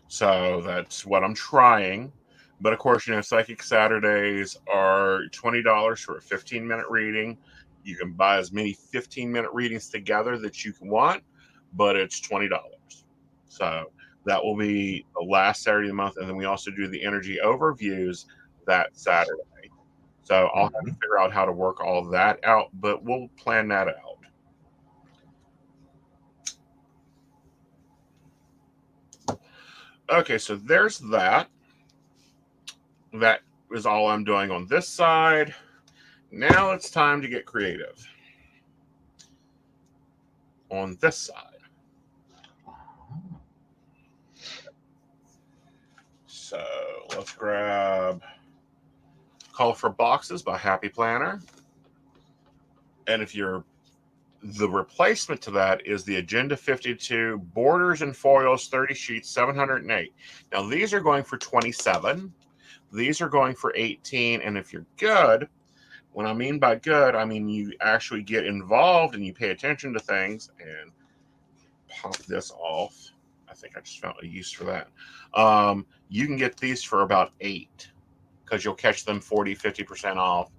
So that's what I'm trying. But of course, Psychic Saturdays are $20 for a 15-minute reading. You can buy as many 15-minute readings together that you can want, but it's $20. So that will be the last Saturday of the month. And then we also do the energy overviews that Saturday. So I'll have to figure out how to work all that out, but we'll plan that out. Okay, so there's that. That is all I'm doing on this side. Now it's time to get creative on this side. So let's grab Colorful Boxes by Happy Planner. And if you're the replacement to that is the Agenda 52 Borders and Foils 30 sheets, 708. Now these are going for $27. These are going for $18. And if you're good, what I mean by good, I mean you actually get involved and you pay attention to things. And pop this off. I think I just found a use for that. You can get these for about $8 because you'll catch them 40-50% off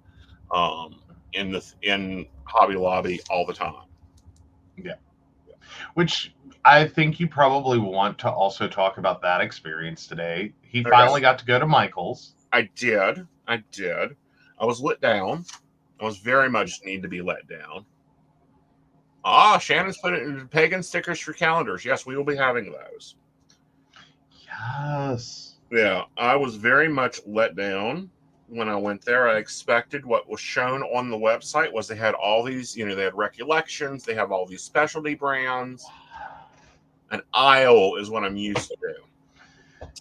in Hobby Lobby all the time. Yeah. Which I think you probably want to also talk about that experience today. He finally got to go to Michael's. I did. I was let down. I was very much need to be let down. Shannon's put it in pagan stickers for calendars. Yes, we will be having those. Yes. Yeah, I was very much let down when I went there. I expected what was shown on the website was they had all these, they had recollections. They have all these specialty brands. An aisle is what I'm used to.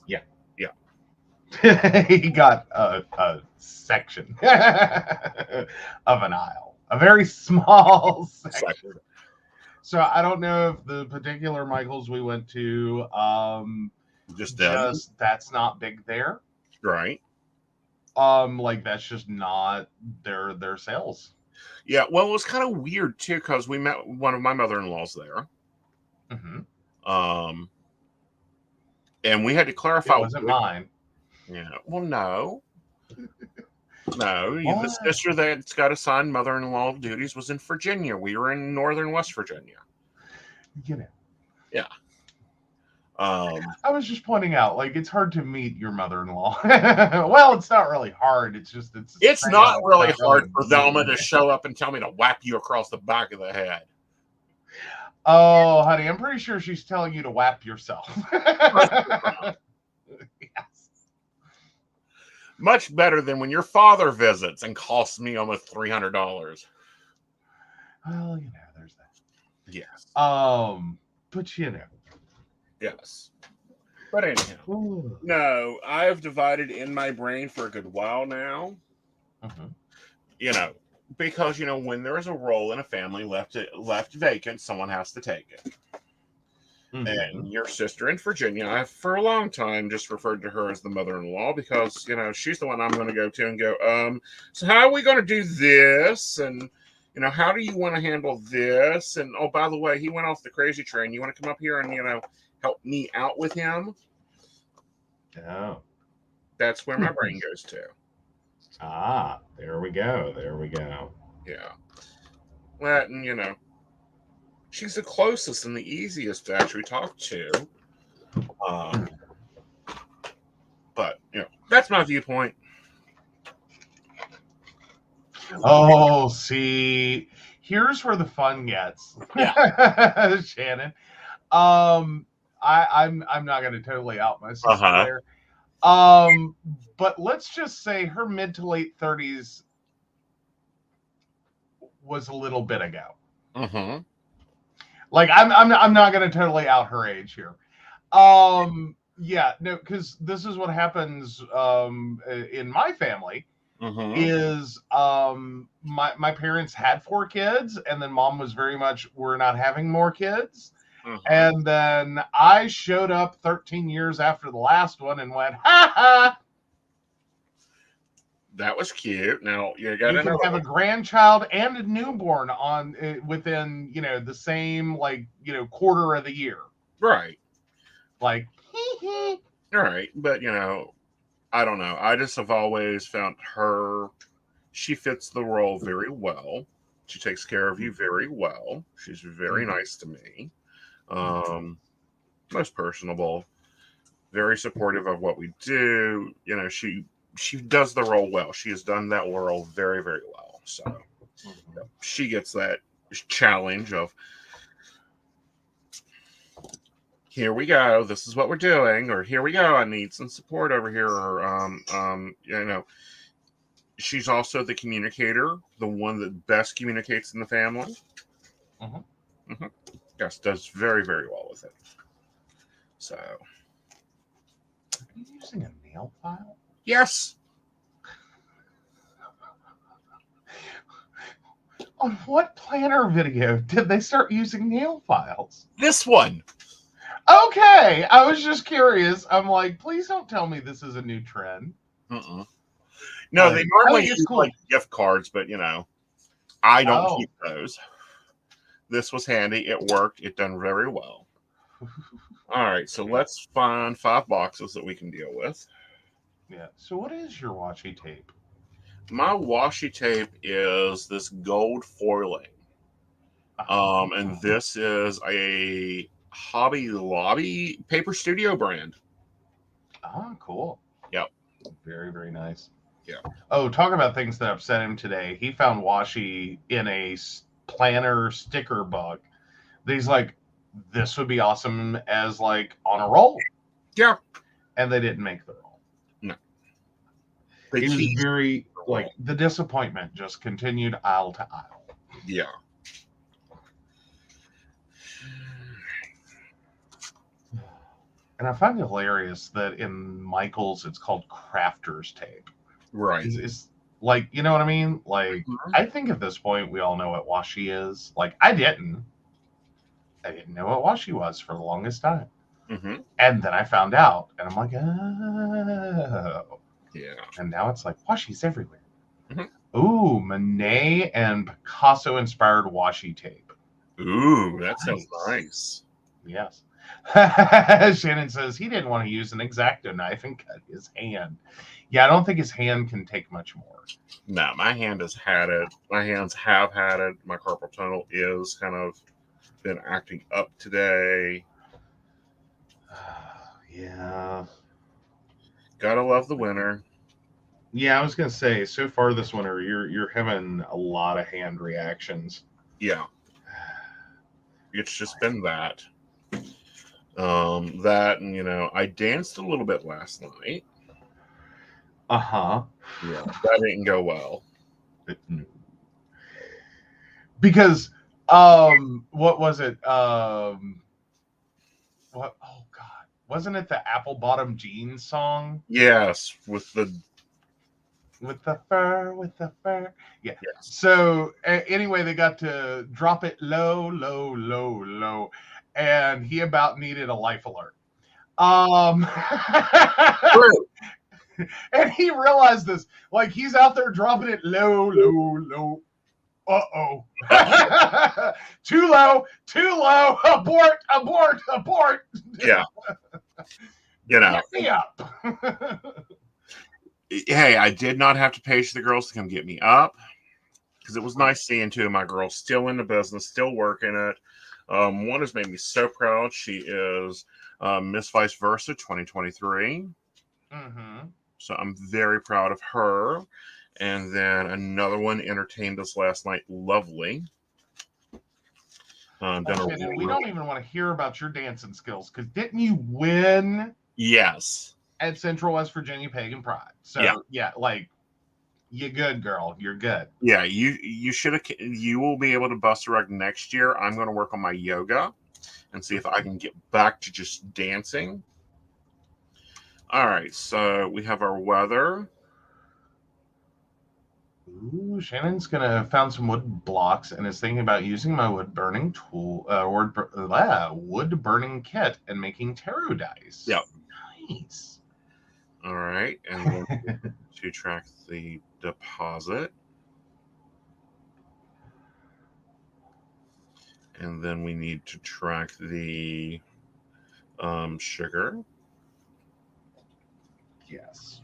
Yeah. Yeah. He got a section of an aisle. A very small section. So I don't know if the particular Michael's we went to, just that's not big there, right? Like that's just not their sales. Yeah, well, it was kind of weird too because we met one of my mother-in-laws there, and we had to clarify. It wasn't mine. Yeah. Well, no. No, the sister that's got assigned mother-in-law duties was in Virginia. We were in northern West Virginia. Yeah. I was just pointing out, like, it's hard to meet your mother-in-law. Well, it's not really hard. It's just it's not really hard for Velma to show up and tell me to whap you across the back of the head. Oh, honey, I'm pretty sure she's telling you to whap yourself. Yes. Much better than when your father visits and costs me almost $300. Well, there's that. Yes. But Yes. But anyhow, no, I've divided in my brain for a good while now. Because when there is a role in a family left vacant, someone has to take it. And your sister in Virginia, I for a long time just referred to her as the mother-in-law because she's the one I'm going to go to and go, so how are we going to do this? And how do you want to handle this? And oh, by the way, he went off the crazy train. You want to come up here and help me out with him? Oh, that's where my brain goes to. There we go. Yeah. Well, and she's the closest and the easiest to actually talk to. But that's my viewpoint. Oh, see, here's where the fun gets. Yeah. Shannon. I'm not going to totally out my sister there. But let's just say her mid to late 30s was a little bit ago. Like I'm not going to totally out her age here. Yeah, no, because this is what happens in my family. Is my parents had 4 kids, and then mom was very much, we're not having more kids. And then I showed up 13 years after the last one and went, ha ha. That was cute. Now you can have a grandchild and a newborn on within the same quarter of the year. Right. Like, all right, but I don't know. I just have always found she fits the role very well. She takes care of you very well. She's very nice to me. Most personable, very supportive of what we do. You know, she does the role well. She has done that role very, very well. So she gets that challenge of, here we go, this is what we're doing, or here we go, I need some support over here, or you know, she's also the communicator, the one that best communicates in the family. Yes, does very, very well with it. So, are you using a nail file? Yes. On what planner video did they start using nail files? This one. Okay, I was just curious. I'm like, please don't tell me this is a new trend. No, like, they normally it's use cool. like gift cards, but you know, I don't Oh. keep those. This was handy. It worked. It done very well. All right, so let's find 5 boxes that we can deal with. Yeah. So what is your washi tape? My washi tape is this gold foiling. And this is a Hobby Lobby Paper Studio brand. Ah, cool. Yep. Very, very nice. Yeah. Oh, talk about things that upset him today. He found washi in a planner sticker book. He's like, this would be awesome as like on a roll. Yeah. And they didn't make the roll. No. He was very, like, the disappointment just continued aisle to aisle. Yeah. And I find it hilarious that in Michael's, it's called crafter's tape. Right. It's like, you know what I mean? Like, I think at this point, we all know what washi is. Like, I didn't know what washi was for the longest time. And then I found out, and I'm like, oh. Yeah. And now it's like, washi's everywhere. Ooh, Monet and Picasso-inspired washi tape. Ooh, that sounds nice. Yes. Shannon says he didn't want to use an X-Acto knife and cut his hand. Yeah, I don't think his hand can take much more. No, my hand has had it. My hands have had it. My carpal tunnel is kind of been acting up today. Yeah. Gotta love the winter. Yeah, I was gonna say, so far this winter, you're having a lot of hand reactions. Yeah. It's just been that. That, and you know, I danced a little bit last night. Uh-huh. Yeah, that didn't go well. Because what was it? What, oh god. Wasn't it the Apple Bottom Jeans song? Yes, with the fur. Yeah. Yes. So anyway, they got to drop it low, low, low, low. And he about needed a life alert. And he realized this. Like, he's out there dropping it low, low, low. Uh-oh. Too low, abort. Yeah. You know. Get me up. Hey, I did not have to page the girls to come get me up, because it was nice seeing 2 of my girls still in the business, still working it. One has made me so proud. She is Miss Vice Versa 2023. So I'm very proud of her. And then another one entertained us last night. Lovely. We don't even want to hear about your dancing skills, because didn't you win? Yes. At Central West Virginia Pagan Pride. So yeah, like, you're good, girl. You're good. Yeah, you should have. You will be able to bust a rug next year. I'm going to work on my yoga and see if I can get back to just dancing. All right, so we have our weather. Ooh, Shannon's found some wood blocks and is thinking about using my wood burning tool, wood burning kit, and making tarot dice. Yep. Nice. All right, and then to track the deposit. And then we need to track the sugar. Yes.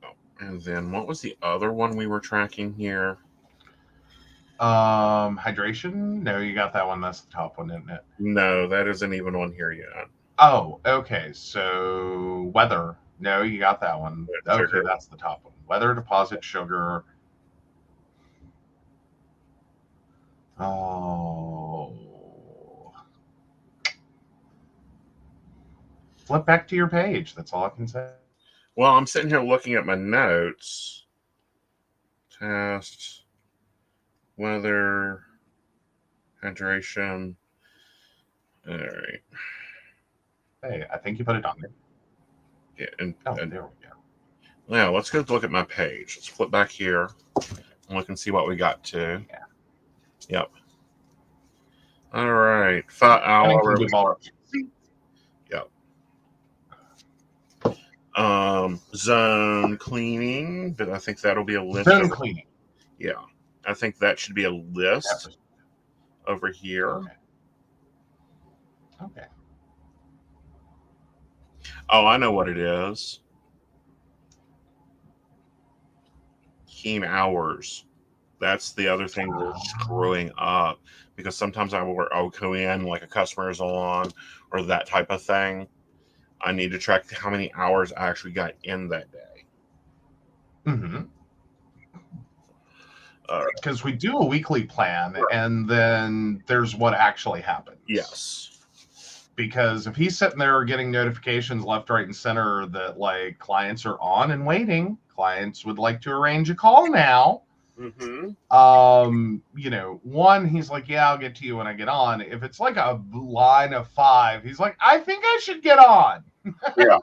Oh, and then what was the other one we were tracking here? Hydration? No, you got that one. That's the top one, isn't it? No, that isn't even on here yet. Oh, okay. So weather. No, you got that one. Okay, Sugar. that's the top one. Weather, deposit, sugar. Oh. Flip back to your page. That's all I can say. Well, I'm sitting here looking at my notes. Test, weather, hydration. All right. Hey, I think you put it on there. Yeah, Oh, there we go. Now, let's go look at my page. Let's flip back here and look and see what we got to. Yeah. Yep. All right. 5 hour. Yep. Zone cleaning, but I think that'll be a list. Zone cleaning. Yeah. I think that should be a list over here. Okay. Oh, I know what it is. Keen hours. That's the other thing we're screwing up, because sometimes I'll go in like a customer is on or that type of thing. I need to track how many hours I actually got in that day. Mm-hmm. Because we do a weekly plan, and then there's what actually happens. Yes. Because if he's sitting there getting notifications left, right, and center that like clients are on and waiting, clients would like to arrange a call now. Mm-hmm. One, he's like, yeah, I'll get to you when I get on. If it's like a line of 5, he's like, I think I should get on. Yeah.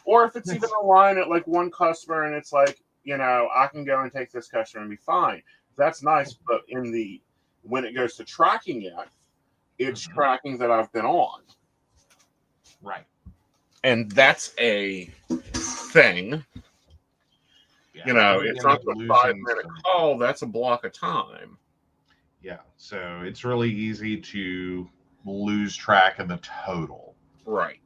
Or if it's even a line at like one customer and it's like, I can go and take this customer and be fine. That's nice, but when it goes to tracking it, it's tracking that I've been on. Right. And that's a thing. Yeah, it's not a 5-minute call. That's a block of time. Yeah. So it's really easy to lose track of the total. Right.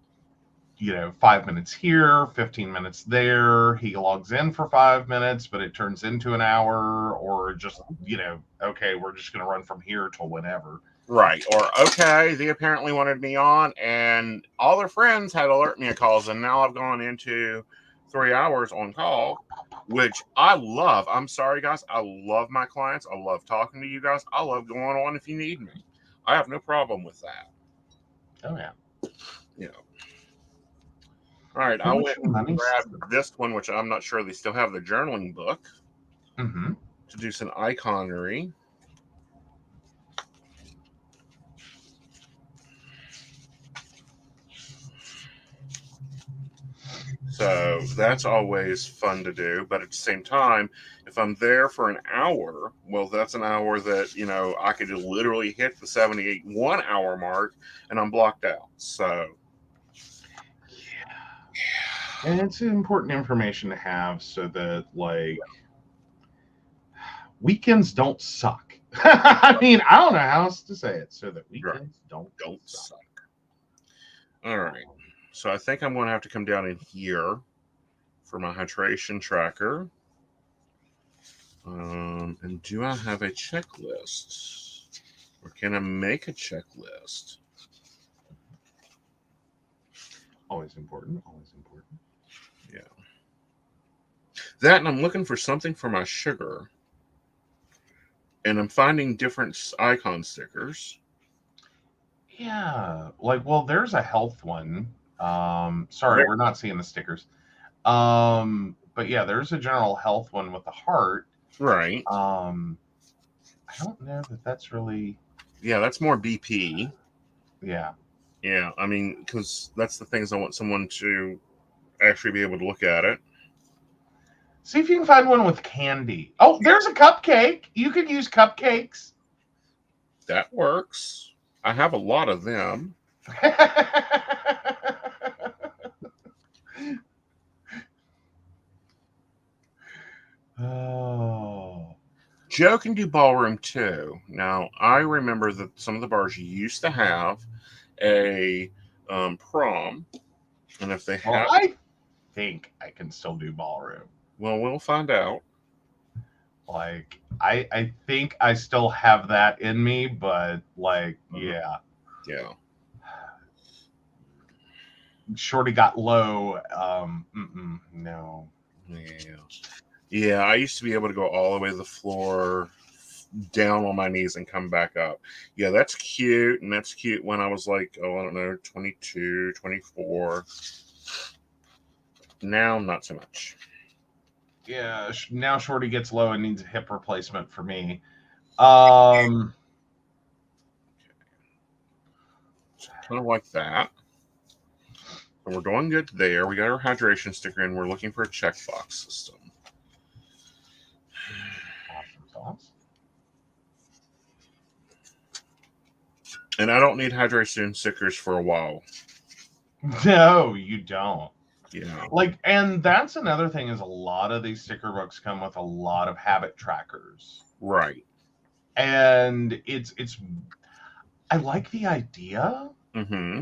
5 minutes here, 15 minutes there. He logs in for 5 minutes, but it turns into an hour, or just, okay, we're just going to run from here till whenever. Right. Or, okay, they apparently wanted me on, and all their friends had alert me of calls, and now I've gone into 3 hours on call, which I love. I'm sorry, guys. I love my clients. I love talking to you guys. I love going on if you need me. I have no problem with that. Oh, yeah. All right. I went and grabbed this one, which I'm not sure they still have the journaling book, to do some iconry. So that's always fun to do. But at the same time, if I'm there for an hour, well, that's an hour that, I could literally hit the 78 1 hour mark and I'm blocked out. So, yeah. And it's important information to have so that, weekends don't suck. I mean, I don't know how else to say it. So that weekends don't suck. All right. So I think I'm going to have to come down in here for my hydration tracker. And do I have a checklist? Or can I make a checklist? Always important. Yeah. That, and I'm looking for something for my sugar. And I'm finding different icon stickers. Yeah. There's a health one. Sorry, we're not seeing the stickers. But yeah, there's a general health one with the heart. Right. I don't know that that's really. Yeah, that's more BP. Yeah. Yeah, I mean, because that's the things I want someone to actually be able to look at it. See if you can find one with candy. Oh, there's a cupcake. You could use cupcakes. That works. I have a lot of them. Oh. Joe can do ballroom too. Now, I remember that some of the bars used to have a prom, and if they have, I think I can still do ballroom. well, we'll find out. Like, I think I still have that in me, but like, yeah. Yeah. Shorty got low. No. Yeah, I used to be able to go all the way to the floor, down on my knees, and come back up. Yeah, that's cute, and that's cute when I was like, I don't know, 22, 24. Now, not so much. Yeah, now Shorty gets low and needs a hip replacement for me. Kind of like that. So we're doing good there. We got our hydration sticker in. We're looking for a checkbox system. And I don't need hydration stickers for a while. No, you don't. Yeah. Like, and that's another thing is a lot of these sticker books come with a lot of habit trackers. Right. And it's I like the idea. Mm-hmm.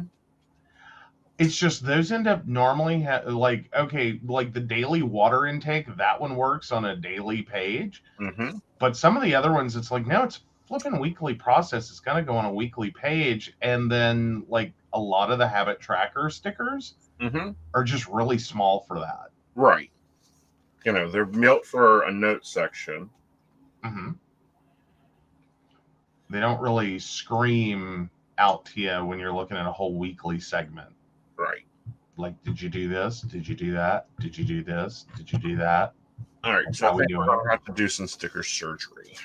It's just those end up normally like, okay, like the daily water intake, that one works on a daily page. Mm-hmm. But some of the other ones, it's like, no, it's flipping weekly process. It's going to go on a weekly page. And then like a lot of the habit tracker stickers are just really small for that. Right. You know, they're built for a note section. Mm-hmm. They don't really scream out to you when you're looking at a whole weekly segment. Right. Like, did you do this? Did you do that? Did you do this? Did you do that? All right. So I think we're going to have to do some sticker surgery.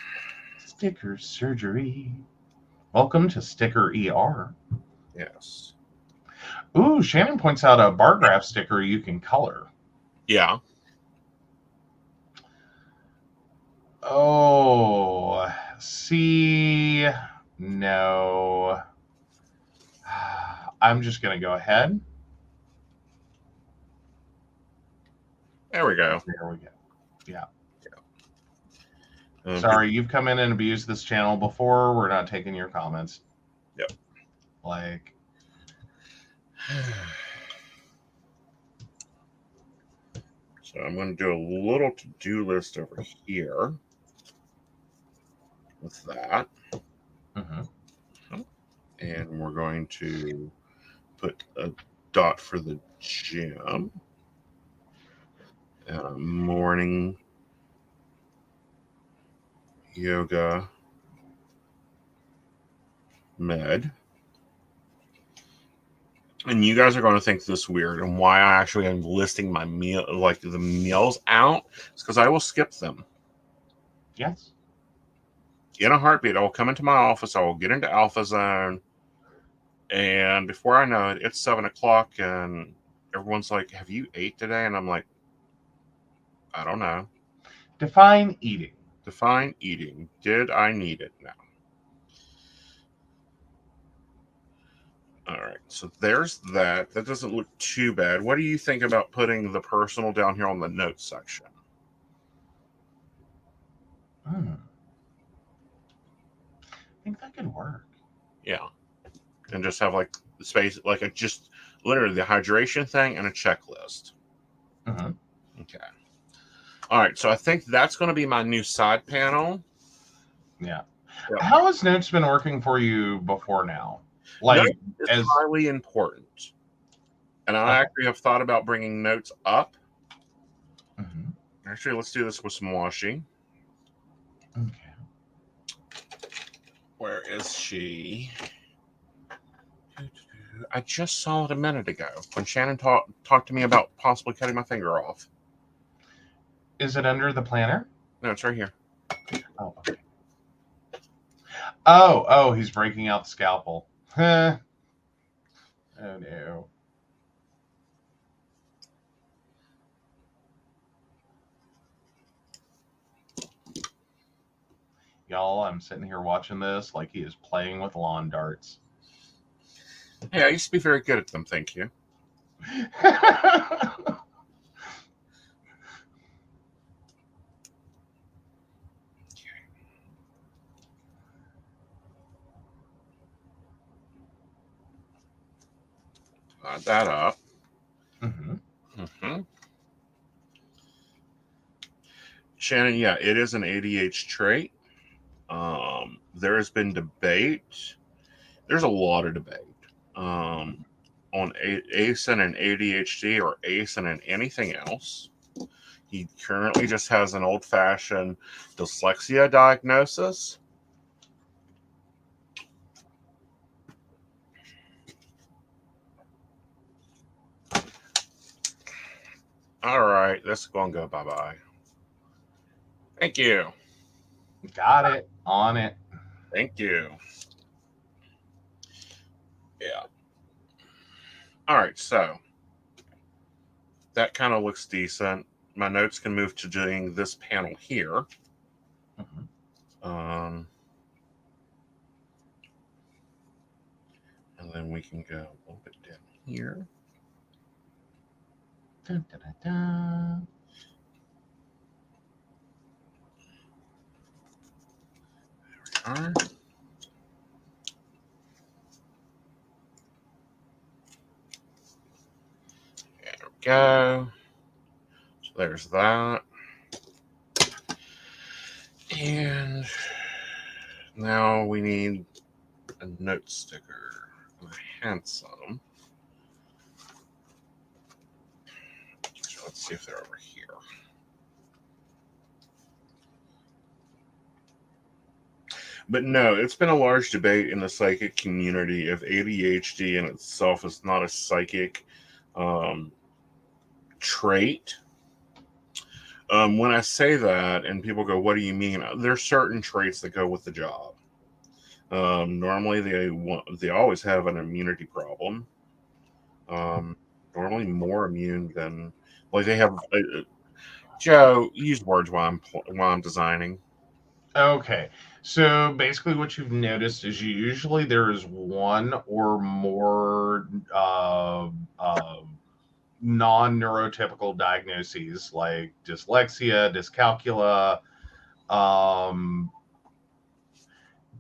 Sticker surgery. Welcome to Sticker ER. Yes. Ooh, Shannon points out a bar graph sticker you can color. Yeah. Oh, see, no. I'm just going to go ahead. There we go. There we go. Yeah. Yeah. Sorry, you've come in and abused this channel before. We're not taking your comments. Yep. Like. So I'm going to do a little to-do list over here with that. And we're going to put a dot for the gym. Morning yoga med. And you guys are going to think this weird, and why I actually am listing my meal, like the meals out, is because I will skip them. Yes. In a heartbeat, I will come into my office, I will get into Alpha Zone, and before I know it, it's 7 o'clock, and everyone's like, have you ate today? And I'm like, I don't know. Define eating. Define eating. Did I need it now? All right, so there's that. That doesn't look too bad. What do you think about putting the personal down here on the notes section? I think that could work. Yeah. And just have like the space, like just literally the hydration thing and a checklist. Okay. All right, so I think that's going to be my new side panel. Yeah. How has notes been working for you before now? Like, it's highly important. And I actually have thought about bringing notes up. Actually, let's do this with some washing. Okay. Where is she? I just saw it a minute ago when Shannon talked to me about possibly cutting my finger off. Is it under the planner? No, it's right here. Oh, okay. Oh, he's breaking out the scalpel. Huh. Oh, no. Y'all, I'm sitting here watching this like he is playing with lawn darts. Hey, I used to be very good at them, thank you. Add that up. Shannon, yeah, it is an ADH trait. There has been debate. There's a lot of debate on Aeson and ADHD or Aeson and anything else. He currently just has an old-fashioned dyslexia diagnosis. All right, this is going to go bye-bye. Thank you. Got it. On it. Thank you. Yeah. All right, so that kind of looks decent. My notes can move to doing this panel here. And then we can go a little bit down here. Dun, dun, dun, dun. There we are. There we go. So there's that. And now we need a note sticker. Handsome. So let's see if they're over here. But no, it's been a large debate in the psychic community if ADHD in itself is not a psychic trait. When I say that and people go, what do you mean? There's certain traits that go with the job. Normally they always have an immunity problem. Normally more immune than, like, they have Joe, use words while I'm designing. Okay. So basically what you've noticed is usually there is one or more non-neurotypical diagnoses like dyslexia, dyscalculia.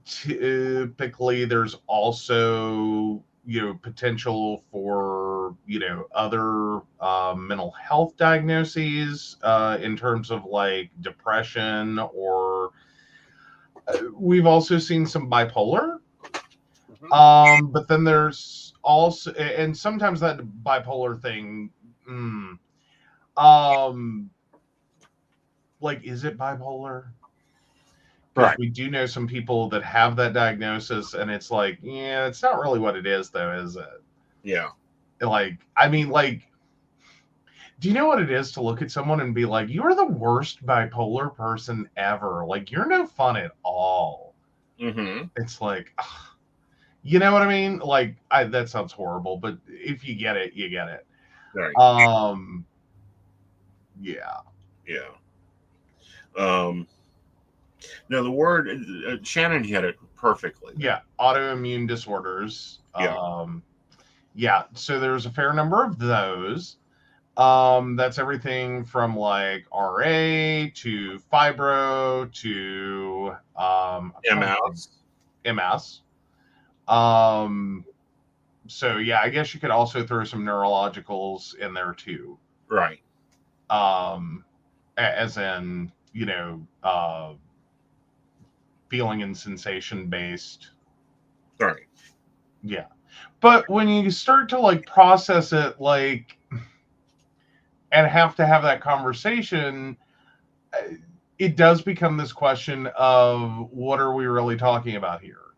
Typically there's also, potential for, other mental health diagnoses in terms of like depression, or we've also seen some bipolar. But then there's also, and sometimes that bipolar thing, like, is it bipolar? Right. We do know some people that have that diagnosis, and it's like, yeah, it's not really what it is, though, is it? Yeah. Like, I mean, like, do you know what it is to look at someone and be like, you are the worst bipolar person ever? Like, you're no fun at all. Mm-hmm. It's like, ugh. You know what I mean? Like, that sounds horrible, but if you get it, you get it. Right. Yeah. Yeah. No, the word, Shannon hit it perfectly. Yeah, autoimmune disorders. Yeah. Yeah, so there's a fair number of those. That's everything from like RA to fibro to MS. So yeah, I guess you could also throw some neurologicals in there too. Right. As in, feeling and sensation based. Right. Yeah. But when you start to like process it, like, and have to have that conversation, it does become this question of what are we really talking about here?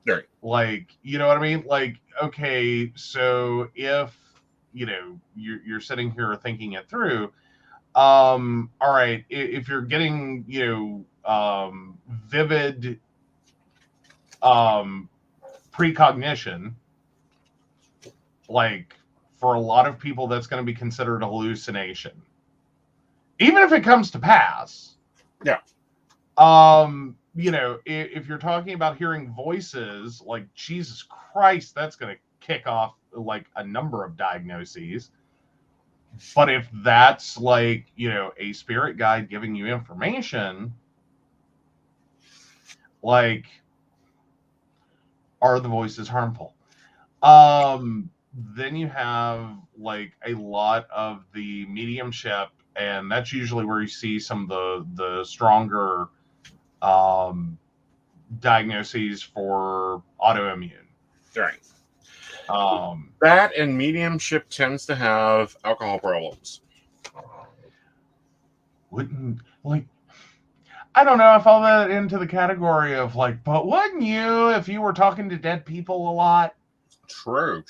Right. Like, you know what I mean? Like, okay, so if, you're sitting here thinking it through, all right, if you're getting, vivid precognition, like, for a lot of people, that's going to be considered a hallucination. Even if it comes to pass. Yeah. If you're talking about hearing voices, like, Jesus Christ, that's going to kick off, like, a number of diagnoses. But if that's, like, a spirit guide giving you information, like, are the voices harmful? Then you have, like, a lot of the mediumship And that's usually where you see some of the stronger diagnoses for autoimmune. Right. Um, That and mediumship tends to have alcohol problems. wouldn't like I don't know if I'll let it into the category of like, but wouldn't you if you were talking to dead people a lot? True.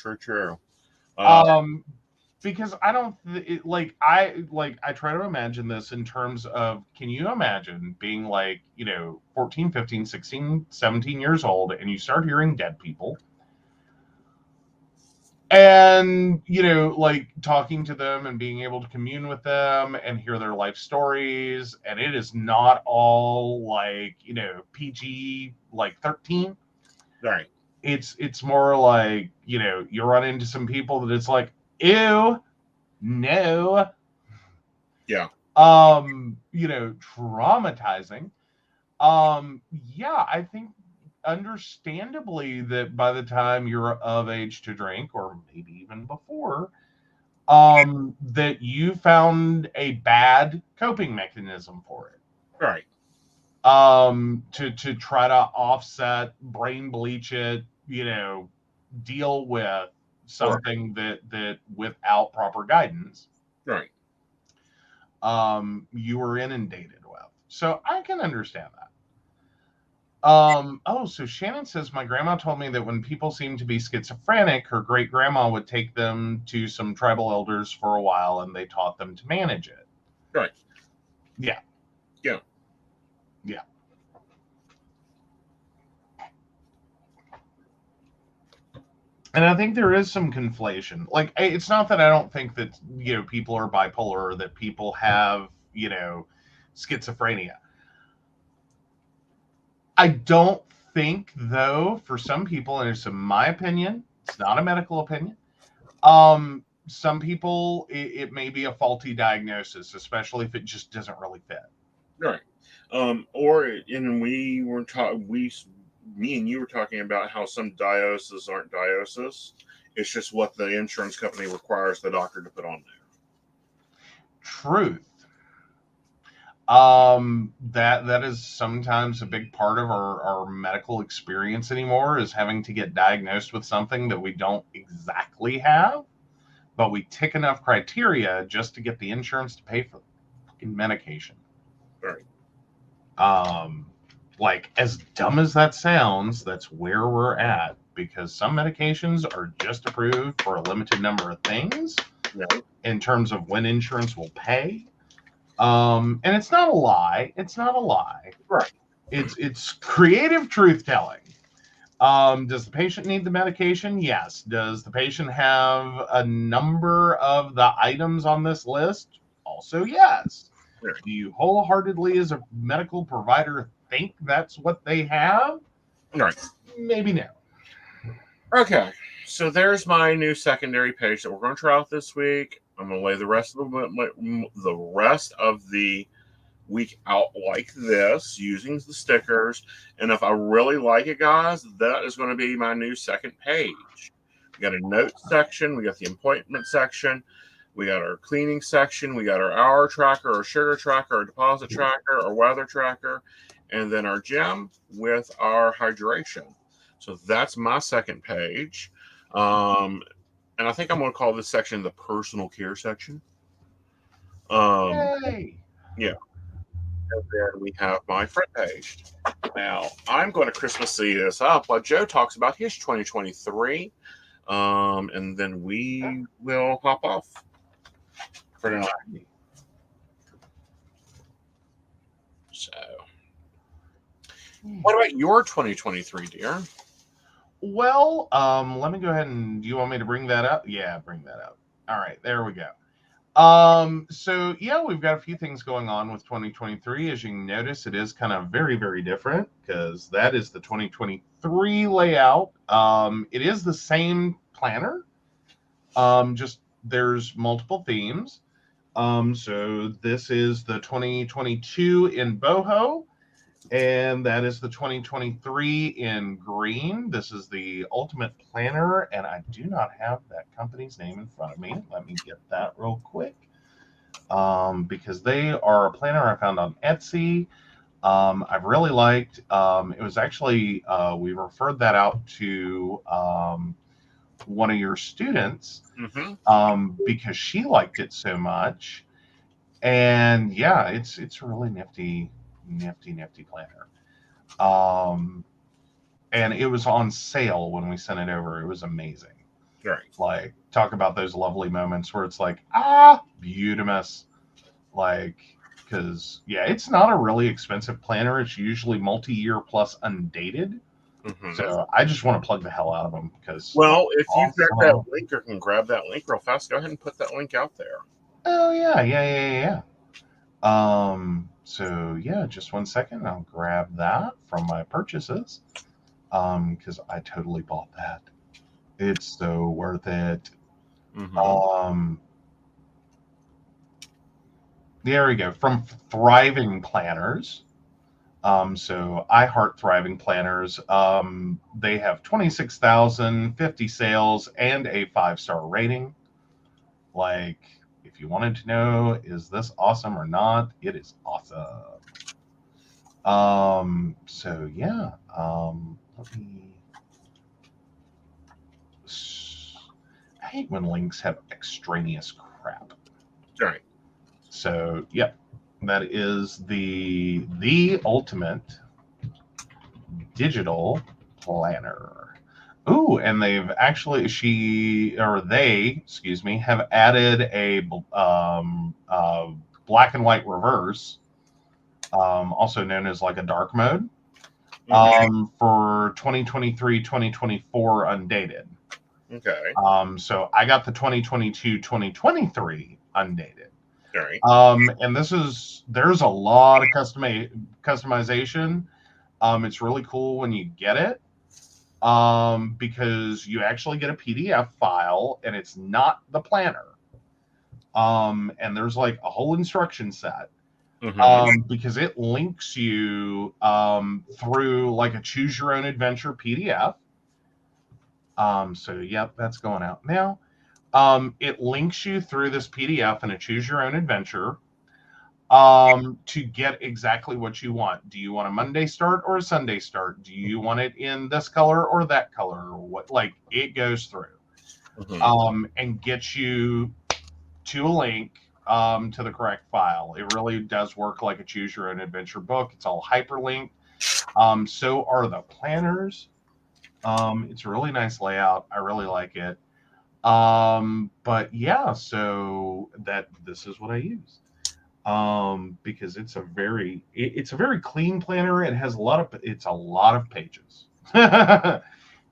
Because I don't I try to imagine this in terms of, can you imagine being like, 14, 15, 16, 17 years old, and you start hearing dead people and like talking to them and being able to commune with them and hear their life stories, and it is not all like PG like 13. Right. It's more like you run into some people that it's like, ew, no, Yeah. Traumatizing. Yeah, I think understandably that by the time you're of age to drink, or maybe even before, that you found a bad coping mechanism for it. Right. To try to offset, brain bleach it, deal with something that without proper guidance, Right. you were inundated with. So I can understand that. So Shannon says, my grandma told me that when people seem to be schizophrenic, her great grandma would take them to some tribal elders for a while and they taught them to manage it. Right. Yeah. Yeah. Yeah. And I think there is some conflation. Like, it's not that I don't think that, people are bipolar or that people have, schizophrenia. I don't think, though, for some people, and it's in my opinion, it's not a medical opinion, some people, it may be a faulty diagnosis, especially if it just doesn't really fit. Right. Me and you were talking about how some diagnoses aren't diagnoses. It's just what the insurance company requires the doctor to put on there. Truth. That is sometimes a big part of our medical experience anymore, is having to get diagnosed with something that we don't exactly have, but we tick enough criteria just to get the insurance to pay for fucking medication. Right. Like, as dumb as that sounds, that's where we're at, because some medications are just approved for a limited number of things, right, in terms of when insurance will pay. And it's not a lie. It's not a lie. Right. It's creative truth telling. Does the patient need the medication? Yes. Does the patient have a number of the items on this list? Also, yes. Right. Do you wholeheartedly, as a medical provider, think that's what they have? Right. Maybe no. Okay. So there's my new secondary page that we're going to try out this week. I'm going to lay the rest of the week out like this, using the stickers. And if I really like it, guys, that is going to be my new second page. We got a notes section. We got the appointment section. We got our cleaning section. We got our hour tracker, our sugar tracker, our deposit tracker, our weather tracker, and then our gym with our hydration. So that's my second page. And I think I'm going to call this section the personal care section. Yay! Yeah. And then we have my front page. Now, I'm going to Christmas see this up while Joe talks about his 2023. And then we will hop off for tonight. So, what about your 2023, dear? Well, let me go ahead and, do you want me to bring that up? Yeah, bring that up. All right, there we go. So yeah, we've got a few things going on with 2023. As you can notice, it is kind of very, very different, because that is the 2023 layout. It is the same planner. Just there's multiple themes. So this is the 2022 in boho, and that is the 2023 in green. This is the ultimate planner, and I do not have that company's name in front of me. Let me get that real quick. because they are a planner I found on Etsy. I've really liked. It was actually we referred that out to one of your students because she liked it so much. And yeah, it's a really nifty planner. And it was on sale when we sent it over. It was amazing. Right. Like, talk about those lovely moments where it's like, beautimous. Like, because yeah, it's not a really expensive planner. It's usually multi-year plus undated. So I just want to plug the hell out of them because. Well, if you've got that link or can grab that link real fast, go ahead and put that link out there. Oh yeah. So yeah, just 1 second. I'll grab that from my purchases. Because I totally bought that. It's so worth it. There we go. From Thriving Planners. So I heart Thriving Planners. They have 26,050 sales and a 5-star rating. Like, if you wanted to know, is this awesome or not? It is awesome. So yeah. Let me. I hate when links have extraneous crap. Right. So yep, that is the ultimate digital planner. Ooh, and they've actually have added a black and white reverse, also known as like a dark mode, for 2023-2024 undated. Okay. So I got the 2022-2023 undated. Right. And there's a lot of customization. It's really cool when you get it. Because you actually get a PDF file and it's not the planner. And there's like a whole instruction set. Because it links you through like a choose your own adventure PDF. So yep, that's going out now. It links you through this PDF and a choose your own adventure to get exactly what you want. Do you want a Monday start or a Sunday start? Do you want it in this color or that color? Or what? Like, it goes through and gets you to a link to the correct file. It really does work like a choose your own adventure book. It's all hyperlinked. So are the planners. It's a really nice layout. I really like it. But yeah, so this is what I use. Because it's a very clean planner. It has a lot of pages.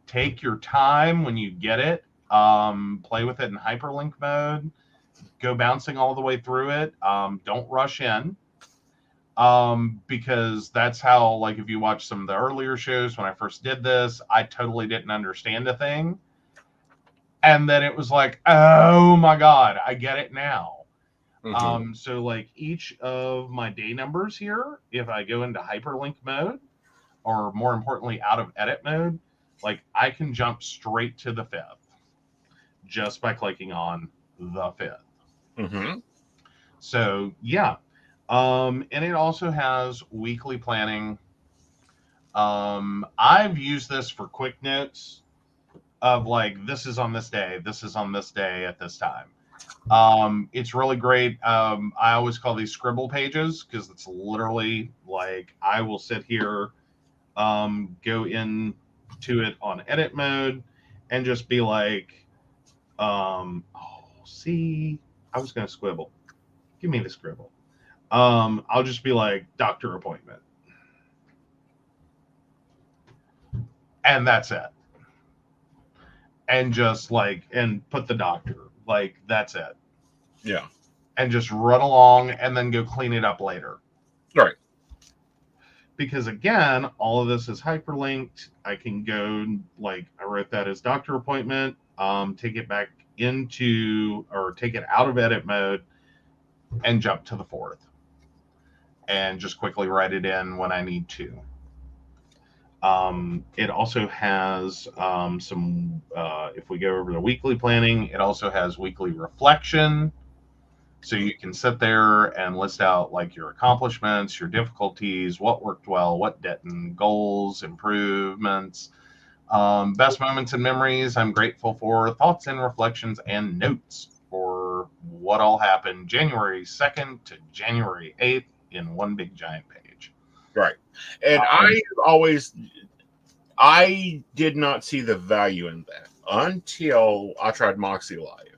Take your time when you get it. Play with it in hyperlink mode. Go bouncing all the way through it. Don't rush in. Because that's how, like, if you watch some of the earlier shows when I first did this, I totally didn't understand a thing. And then it was like, oh my God, I get it now. So like each of my day numbers here, if I go into hyperlink mode, or more importantly, out of edit mode, like I can jump straight to the 5th just by clicking on the 5th. So yeah. And it also has weekly planning. I've used this for quick notes of like, this is on this day, this is on this day at this time. It's really great. I always call these scribble pages because it's literally like I will sit here, go into it on edit mode and just be like, see, I was going to scribble. Give me the scribble. I'll just be like, doctor appointment. And that's it. And just like, and put the doctor, like, that's it. Yeah. And just run along and then go clean it up later. Right. Because again, all of this is hyperlinked. I can go, like, I wrote that as doctor appointment, take it back into, or take it out of edit mode and jump to the 4th. And just quickly write it in when I need to. It also has some, if we go over the weekly planning, it also has weekly reflection. So you can sit there and list out like your accomplishments, your difficulties, what worked well, what didn't, goals, improvements, best moments and memories I'm grateful for, thoughts and reflections, and notes for what all happened January 2nd to January 8th in one big giant page. Right. And I did not see the value in that until I tried Moxie Live.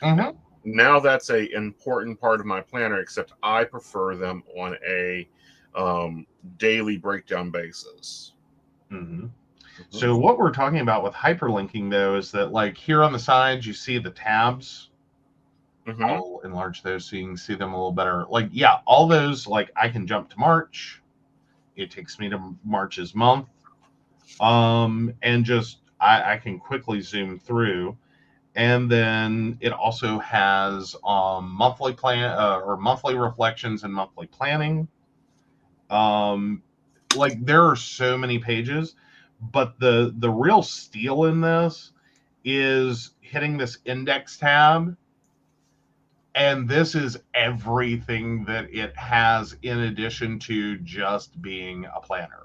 Mm-hmm. Now that's a important part of my planner, except I prefer them on a daily breakdown basis. Mm-hmm. So what we're talking about with hyperlinking, though, is that like here on the sides, you see the tabs. I'll enlarge those so you can see them a little better. Like, yeah, all those, like I can jump to March. It takes me to March's month. And just I can quickly zoom through. And then it also has monthly plan or monthly reflections and monthly planning. Like there are so many pages, but the real steal in this is hitting this index tab, and this is everything that it has in addition to just being a planner.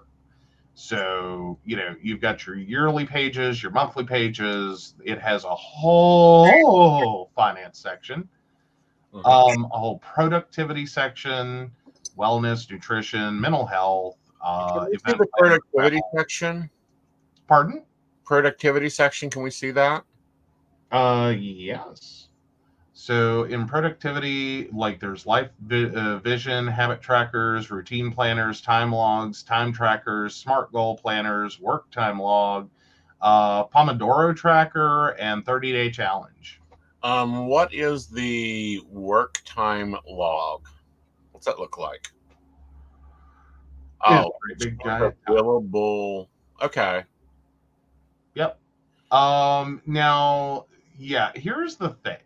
So, you know, you've got your yearly pages, your monthly pages. It has a whole finance section, a whole productivity section, wellness, nutrition, mental health. Can we see the productivity section? Pardon? Productivity section. Can we see that? Yes. So in productivity, like there's life vision, habit trackers, routine planners, time logs, time trackers, smart goal planners, work time log, Pomodoro tracker, and 30-day challenge. What is the work time log? What's that look like? Oh, big giant available. Okay. Yep. Now, yeah, here's the thing.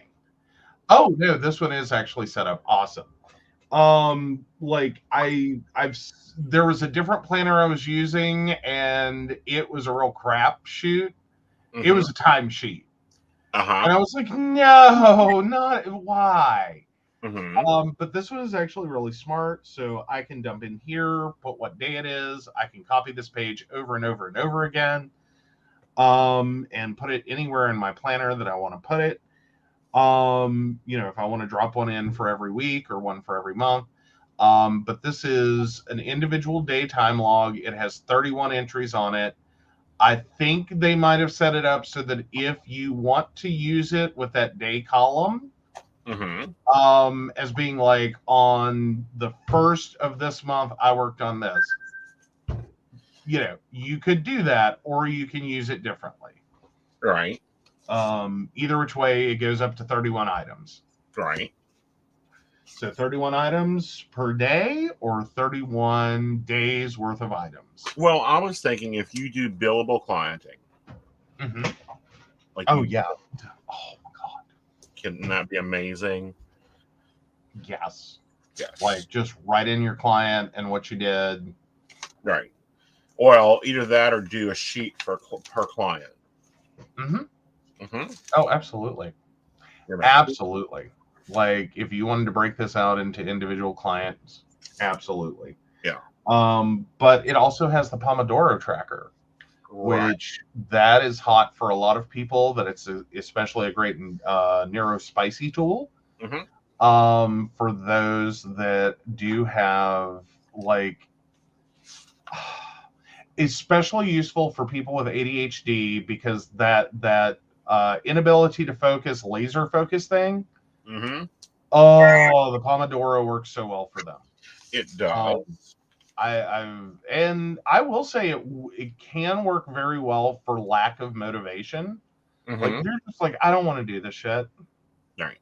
Oh no, this one is actually set up awesome. Like there was a different planner I was using, and it was a real crap shoot. It was a timesheet, and I was like, no, not why. But this one is actually really smart, so I can dump in here, put what day it is. I can copy this page over and over and over again, and put it anywhere in my planner that I want to put it. You know, if I want to drop one in for every week or one for every month. But this is an individual day time log. It has 31 entries on it. I think they might have set it up so that if you want to use it with that day column, as being like on the 1st of this month, I worked on this. You know, you could do that, or you can use it differently. Right. Either which way, it goes up to 31 items. Right. So 31 items per day or 31 days worth of items. Well, I was thinking if you do billable clienting. Like, oh, yeah. Oh, my God. Can that be amazing? Yes. Yes. Like, just write in your client and what you did. Right. Well, either that or do a sheet per client. Oh, absolutely. Absolutely. Like, if you wanted to break this out into individual clients, absolutely. Yeah. But it also has the Pomodoro tracker, which that is hot for a lot of people. That it's especially a great neurospicy tool. For those that do have like, especially useful for people with ADHD, because that inability to focus, laser focus thing. Oh, the Pomodoro works so well for them. It does. I will say it can work very well for lack of motivation. Like you're just like, I don't want to do this shit. Right.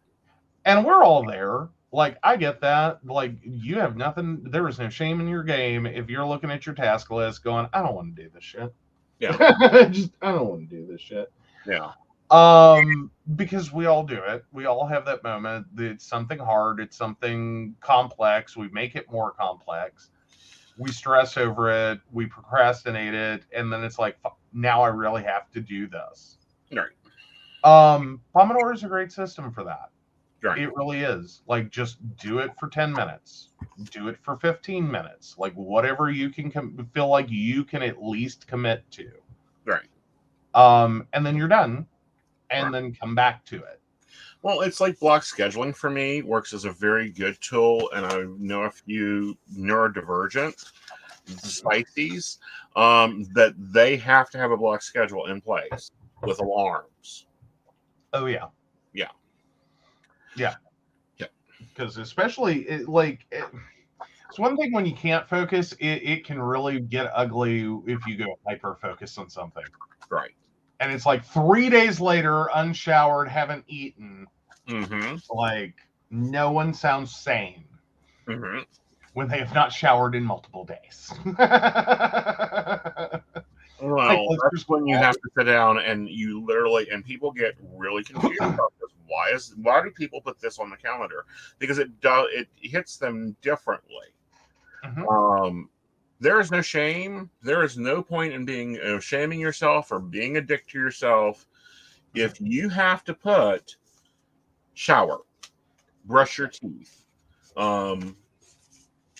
And we're all there. Like, I get that. Like, you have nothing. There is no shame in your game if you're looking at your task list going, I don't want to do this shit. Yeah. I don't want to do this shit. Yeah. Because we all do it. We all have that moment. It's something hard. It's something complex. We make it more complex. We stress over it. We procrastinate it. And then it's like, now I really have to do this. Right. Pomodoro is a great system for that. Right. It really is. Like, just do it for 10 minutes. Do it for 15 minutes. Like, whatever you can feel like you can at least commit to. Right. And then you're done. And then come back to it. Well, it's like block scheduling for me works as a very good tool, and I know a few neurodivergent spices that they have to have a block schedule in place with alarms. Oh, yeah. Yeah. Yeah. Yeah. Because especially, it's one thing when you can't focus, it can really get ugly if you go hyper-focused on something. Right. And it's like 3 days later, unshowered, haven't eaten. Mm-hmm. Like, no one sounds sane when they have not showered in multiple days. Well, that's when you have to sit down and you literally, and people get really confused about this. Why do people put this on the calendar? Because it hits them differently. There is no shame. There is no point in being shaming yourself or being a dick to yourself. If you have to put shower, brush your teeth,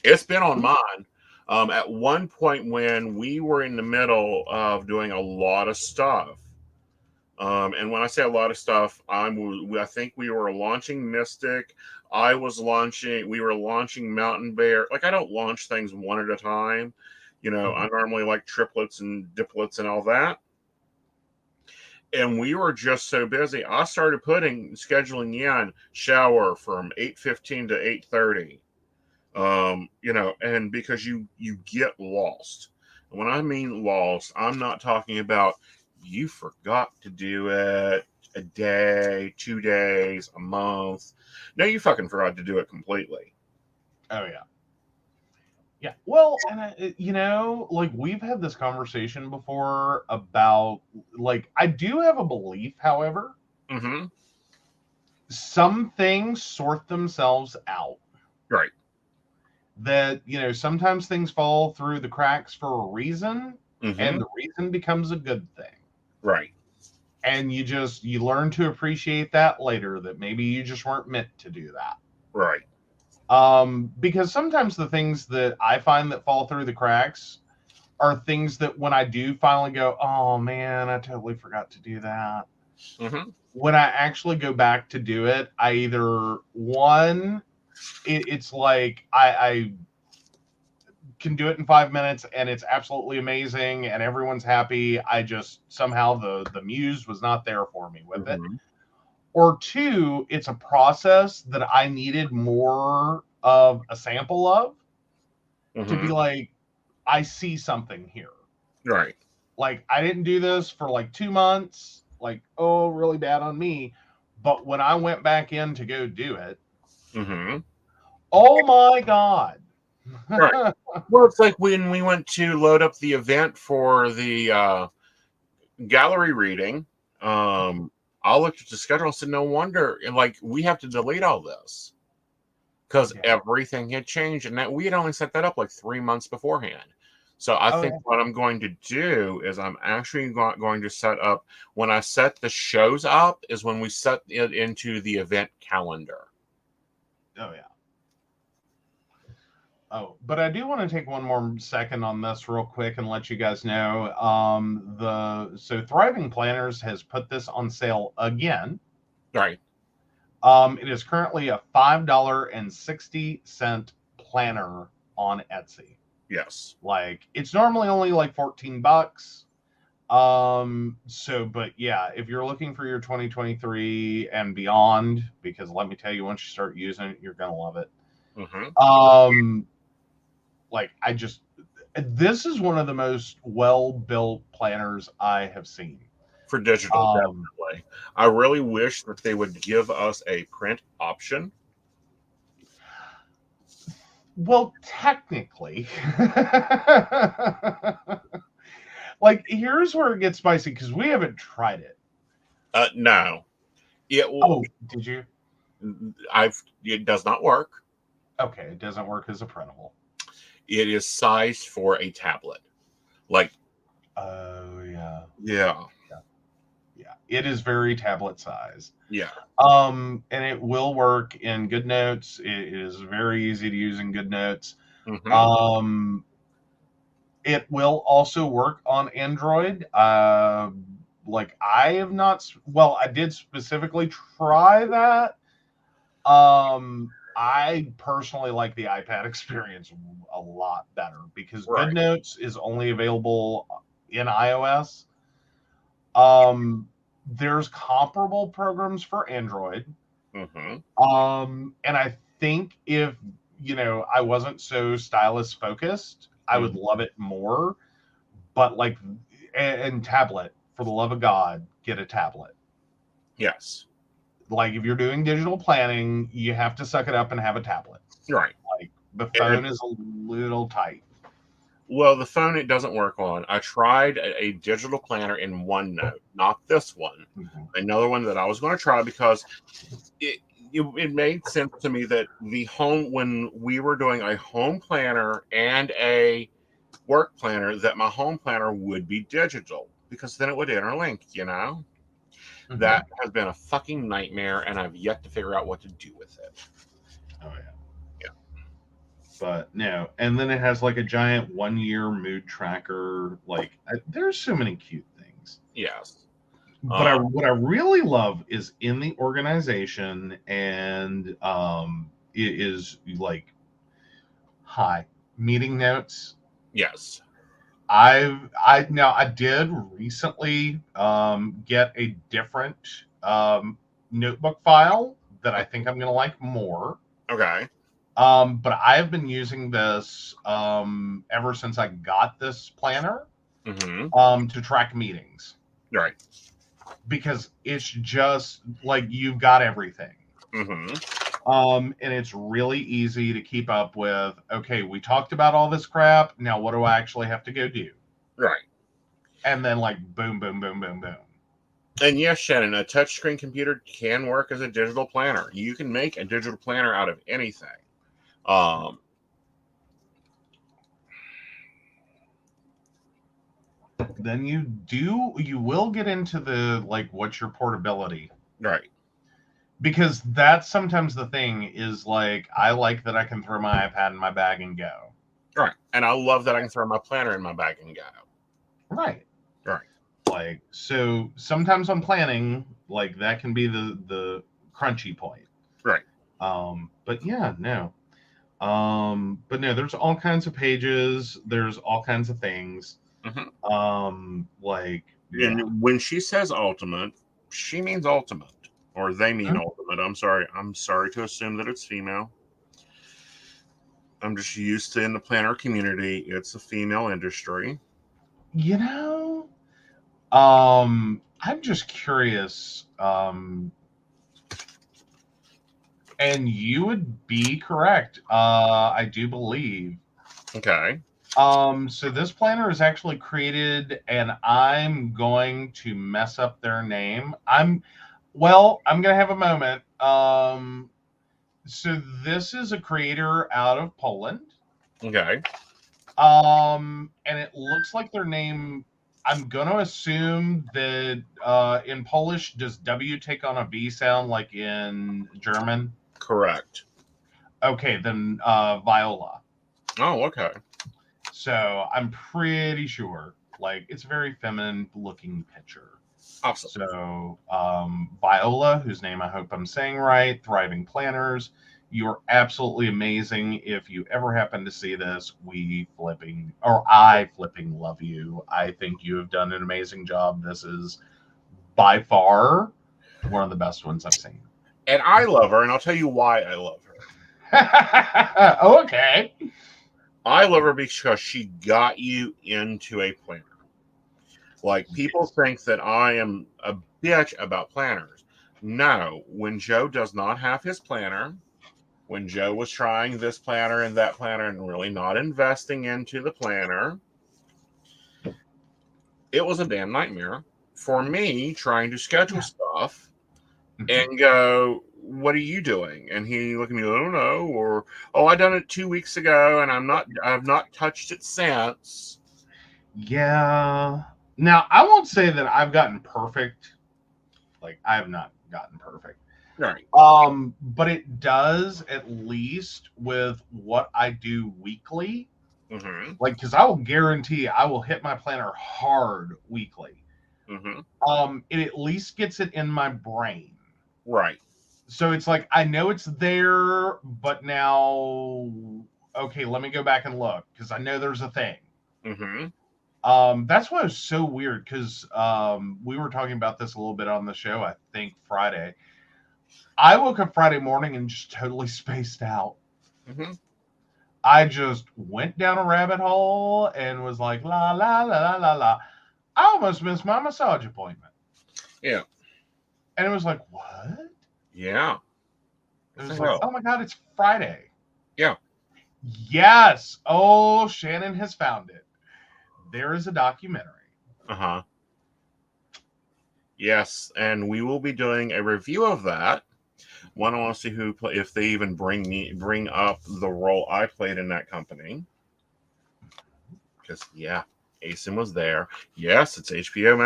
it's been on mine. At one point when we were in the middle of doing a lot of stuff, and when I say a lot of stuff, I think we were launching Mystic. We were launching Mountain Bear. Like, I don't launch things one at a time. I normally like triplets and diplets and all that. And we were just so busy. I started scheduling in shower from 8:15 to 8:30. And because you get lost. And when I mean lost, I'm not talking about you forgot to do it a day, 2 days, a month. No, you fucking forgot to do it completely. Oh, yeah. Yeah. Well, and we've had this conversation before about, I do have a belief, however, some things sort themselves out. Right. That, sometimes things fall through the cracks for a reason, and the reason becomes a good thing. Right. And you learn to appreciate that later, that maybe you just weren't meant to do that. Right. Because sometimes the things that I find that fall through the cracks are things that when I do finally go, oh man, I totally forgot to do that. When I actually go back to do it, I either, it's like I can do it in 5 minutes and it's absolutely amazing and everyone's happy. I just somehow the muse was not there for me with it. Or 2, it's a process that I needed more of a sample of to be like, I see something here. Right. Like, I didn't do this for 2 months. Like, oh, really bad on me. But when I went back in to go do it, oh my God. Right. Well, it's like when we went to load up the event for the gallery reading. I looked at the schedule and said, no wonder. And we have to delete all this because everything had changed. And that we had only set that up 3 months beforehand. So I think what I'm going to do is I'm actually going to set up, when I set the shows up, is when we set it into the event calendar. Oh, yeah. Oh, but I do want to take one more second on this real quick and let you guys know. So Thriving Planners has put this on sale again. Right. It is currently a $5.60 planner on Etsy. Yes. It's normally only $14. But yeah, if you're looking for your 2023 and beyond, because let me tell you, once you start using it, you're gonna love it. This is one of the most well-built planners I have seen. For digital, definitely. I really wish that they would give us a print option. Well, technically, here's where it gets spicy, because we haven't tried it. No. Did you? It does not work. Okay, it doesn't work as a printable. It is sized for a tablet. Oh, yeah. Yeah. Yeah, it is very tablet size. Yeah. And it will work in GoodNotes. It is very easy to use in GoodNotes. Mhm. It will also work on Android. Like I have not. Well, I did specifically try that. I personally like the iPad experience a lot better because Right. GoodNotes is only available in iOS. There's comparable programs for Android. Mhm. And I think if I wasn't so stylus focused, I would love it more. But like, and tablet, for the love of God, get a tablet. Yes. Like if you're doing digital planning, you have to suck it up and have a tablet. Right. Like the phone is a little tight. Well, the phone it doesn't work on. I tried a digital planner in OneNote, not this one. Another one that I was going to try because it made sense to me that when we were doing a home planner and a work planner, that my home planner would be digital because then it would interlink, That has been a fucking nightmare, and I've yet to figure out what to do with it. Oh, yeah. But no, and then it has like a giant 1-year mood tracker. Like, there's so many cute things. Yes. But what I really love is in the organization, and it is like, hi, meeting notes. Yes. I did recently get a different notebook file that I think I'm going to like more. Okay. But I've been using this ever since I got this planner to track meetings. Right. Because it's just like you've got everything. And it's really easy to keep up with. Okay, we talked about all this crap. Now, what do I actually have to go do? Right. And then, like, boom, boom, boom, boom, boom. And yes, Shannon, a touchscreen computer can work as a digital planner. You can make a digital planner out of anything. Then you will get into the, like, what's your portability? Right. Because that's sometimes the thing is, like, I like that I can throw my iPad in my bag and go. Right. And I love that I can throw my planner in my bag and go. Right. Right. Like, so sometimes I'm planning, like, that can be the crunchy point. Right. But yeah, no. But no, there's all kinds of pages. There's all kinds of things. Like, and when she says ultimate, she means ultimate, or they mean ultimate. I'm sorry to assume that it's female. I'm just used to in the planner community, it's a female industry. I'm just curious. And you would be correct. I do believe. Okay. So this planner is actually created, and I'm going to mess up their name. I'm gonna have a moment. So this is a creator out of Poland. Okay. And it looks like their name. I'm gonna assume that in Polish, does W take on a V sound like in German? Correct. Okay, then Viola. Oh, okay. So I'm pretty sure, like, it's a very feminine looking picture. Awesome. So Viola, whose name I hope I'm saying right, Thriving Planners, you're absolutely amazing. If you ever happen to see this, I flipping love you. I think you have done an amazing job. This is by far one of the best ones I've seen. And I love her, and I'll tell you why I love her. Okay. I love her because she got you into a planner. Like, people think that I am a bitch about planners. No, when Joe does not have his planner, when Joe was trying this planner and that planner and really not investing into the planner, it was a damn nightmare for me trying to schedule stuff and go, what are you doing? And he looked at me, I don't know, or, oh, I done it 2 weeks ago and I've not touched it since. Yeah. Now, I won't say that I've gotten perfect Like, I have not gotten perfect. Right. But it does, at least with what I do weekly. Mm-hmm. Like, because I will guarantee I will hit my planner hard weekly. Mm-hmm. It at least gets it in my brain. Right. So it's like, I know it's there, but now, okay, let me go back and look, because I know there's a thing. Mm-hmm. That's why it was so weird, because we were talking about this a little bit on the show, I think Friday. I woke up Friday morning and just totally spaced out. Mm-hmm. I just went down a rabbit hole and was like, la, la, la, la, la, la. I almost missed my massage appointment. Yeah. And it was like, what? Yeah. It was like, oh my God, it's Friday. Yeah. Yes. Oh, Shannon has found it. There is a documentary. Uh-huh. Yes, and we will be doing a review of that. One, I want to see if they even bring up the role I played in that company. Because yeah, Aeson was there. Yes, it's HBO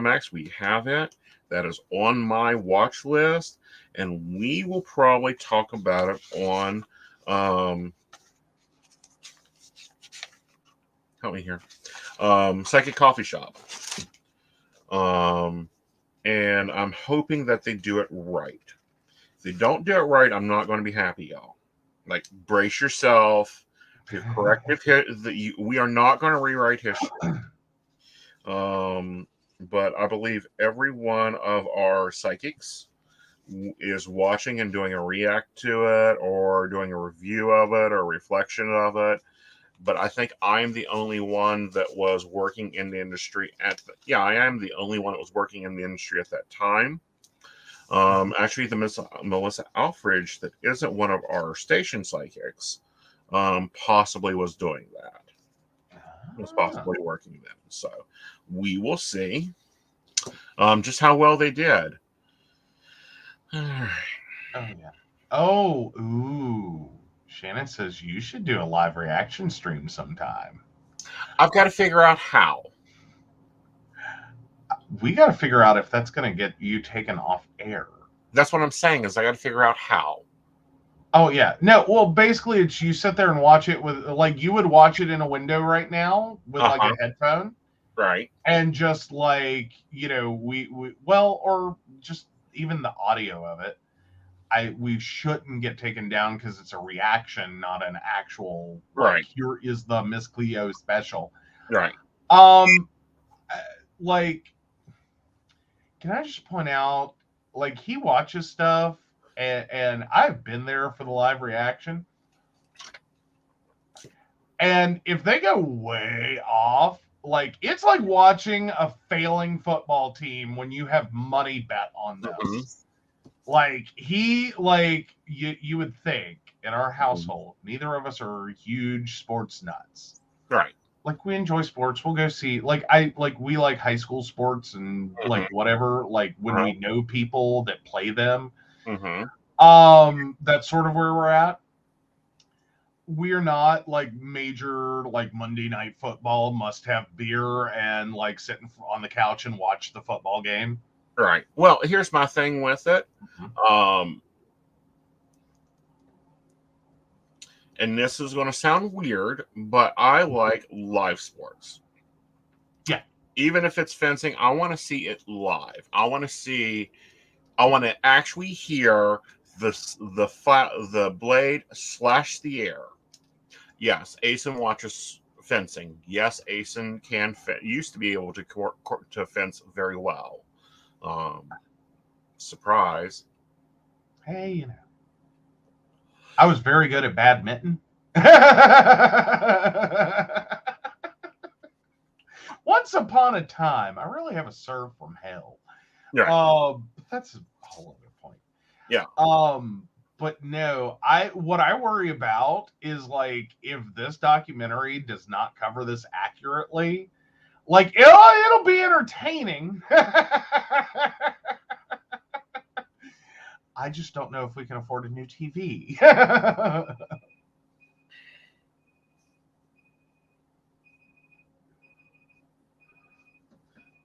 Max. We have it. That is on my watch list, and we will probably talk about it on help me here. Psychic Coffee Shop. And I'm hoping that they do it right. If they don't do it right, I'm not going to be happy, y'all. Like, brace yourself to corrective hit. We are not going to rewrite history. But I believe every one of our psychics is watching and doing a react to it, or doing a review of it, or a reflection of it. But I think I'm the only one that was working in the industry I am the only one that was working in the industry at that time. Actually, the Melissa Alfridge, that isn't one of our station psychics, possibly was doing that. Was possibly working then. So we will see just how well they did. All right. Oh, yeah. Oh, ooh. Shannon says you should do a live reaction stream sometime. I've got to figure out how. We got to figure out if that's going to get you taken off air. That's what I'm saying, is I got to figure out how. Oh, yeah. No, well, basically, it's you sit there and watch it with, like, you would watch it in a window right now with, like, a headphone. Right. And just, like, you know, or just even the audio of it. We shouldn't get taken down because it's a reaction, not an actual, like, here is the Miss Cleo special. Right. Like, can I just point out, like, he watches stuff, and I've been there for the live reaction. And if they go way off, like, it's like watching a failing football team when you have money bet on them. Mm-hmm. Like, you would think in our household, neither of us are huge sports nuts. Right. Like, we enjoy sports. We'll go see, we like high school sports and like whatever, like when we know people that play them. Mm-hmm. That's sort of where we're at. We're not like major, like Monday Night Football, must have beer and like sit on the couch and watch the football game. Right. Well, here's my thing with it. And this is going to sound weird, but I like live sports. Yeah. Even if it's fencing, I want to see it live. I want to actually hear the blade slash the air. Yes, Aeson watches fencing. Yes, Aeson used to be able to fence very well. Surprise. Hey, you know, I was very good at badminton. Once upon a time, I really have a serve from hell. Yeah. That's a whole other point. Yeah. But no, what I worry about is, like, if this documentary does not cover this accurately, like, it'll be entertaining. I just don't know if we can afford a new TV.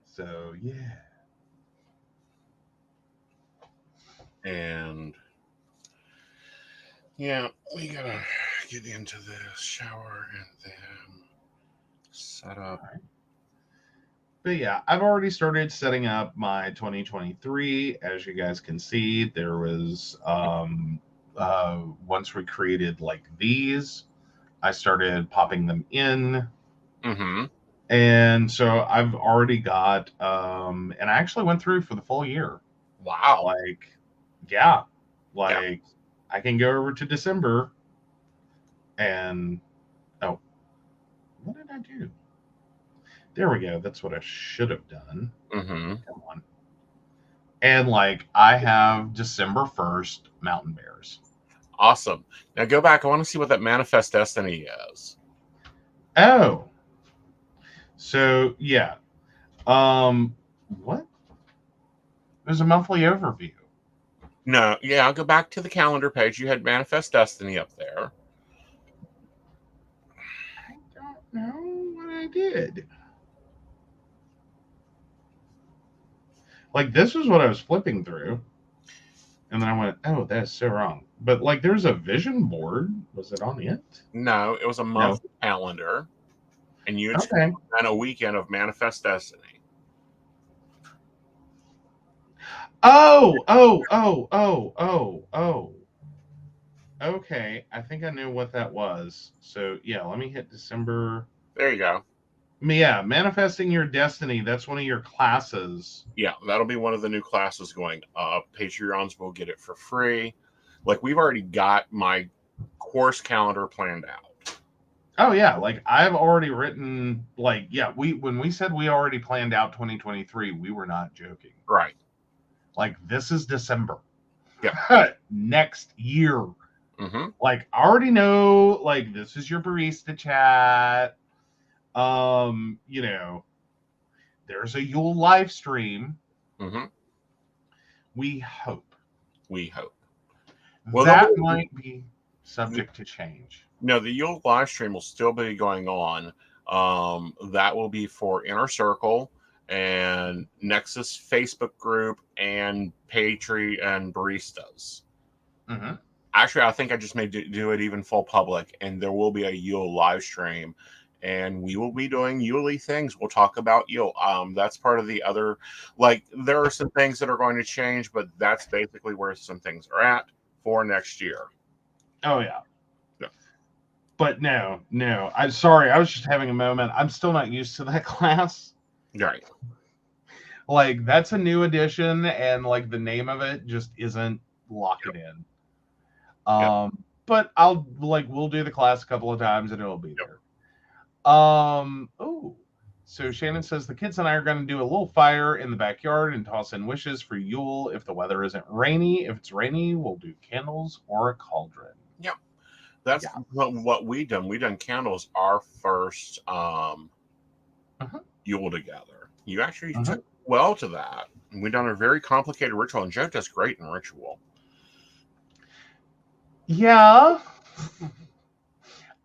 So, yeah. And yeah, we gotta get into this shower and then set up. But yeah, I've already started setting up my 2023. As you guys can see, there was once we created like these, I started popping them in. Mm-hmm. And so I've already got and I actually went through for the full year. Wow. Like, yeah. Like I can go over to December and oh, what did I do? There we go. That's what I should have done. Mm-hmm. Come on. And like I have December 1st Mountain Bears. Awesome. Now go back. I want to see what that Manifest Destiny is. Oh. So yeah. What? There's a monthly overview. No, yeah, I'll go back to the calendar page. You had Manifest Destiny up there. I don't know what I did. Like this is what I was flipping through. And then I went, oh, that's so wrong. But like there's a vision board. Was it on it? No, it was a month calendar. And you had done a weekend of Manifest Destiny. Oh. Okay, I think I knew what that was. So yeah, let me hit December. There you go. Yeah, Manifesting Your Destiny. That's one of your classes. Yeah, that'll be one of the new classes going up. Patreons will get it for free. Like we've already got my course calendar planned out. Oh yeah, like I've already written. Like yeah, when we said we already planned out 2023, we were not joking. Right. Like this is December. Yeah. Next year. Mm-hmm. Like I already know. Like this is your barista chat. You know, there's a Yule live stream. Mm-hmm. We hope. Well, that might be subject to change. No, the Yule live stream will still be going on. That will be for Inner Circle and Nexus Facebook group and Patreon and Baristas. Mm-hmm. Actually, I think I just may do it even full public, and there will be a Yule live stream. And we will be doing Yule things. We'll talk about Yule. That's part of the other. Like, there are some things that are going to change, but that's basically where some things are at for next year. Oh yeah. But no. I'm sorry. I was just having a moment. I'm still not used to that class. Right. Like that's a new edition, and like the name of it just isn't locked in. But we'll do the class a couple of times, and it'll be there. So Shannon says the kids and I are going to do a little fire in the backyard and toss in wishes for Yule if the weather isn't rainy. If it's rainy, we'll do candles or a cauldron. Yeah. That's what we done. We done candles our first Yule together. You actually took well to that. We done a very complicated ritual, and Joe does great in ritual. Yeah.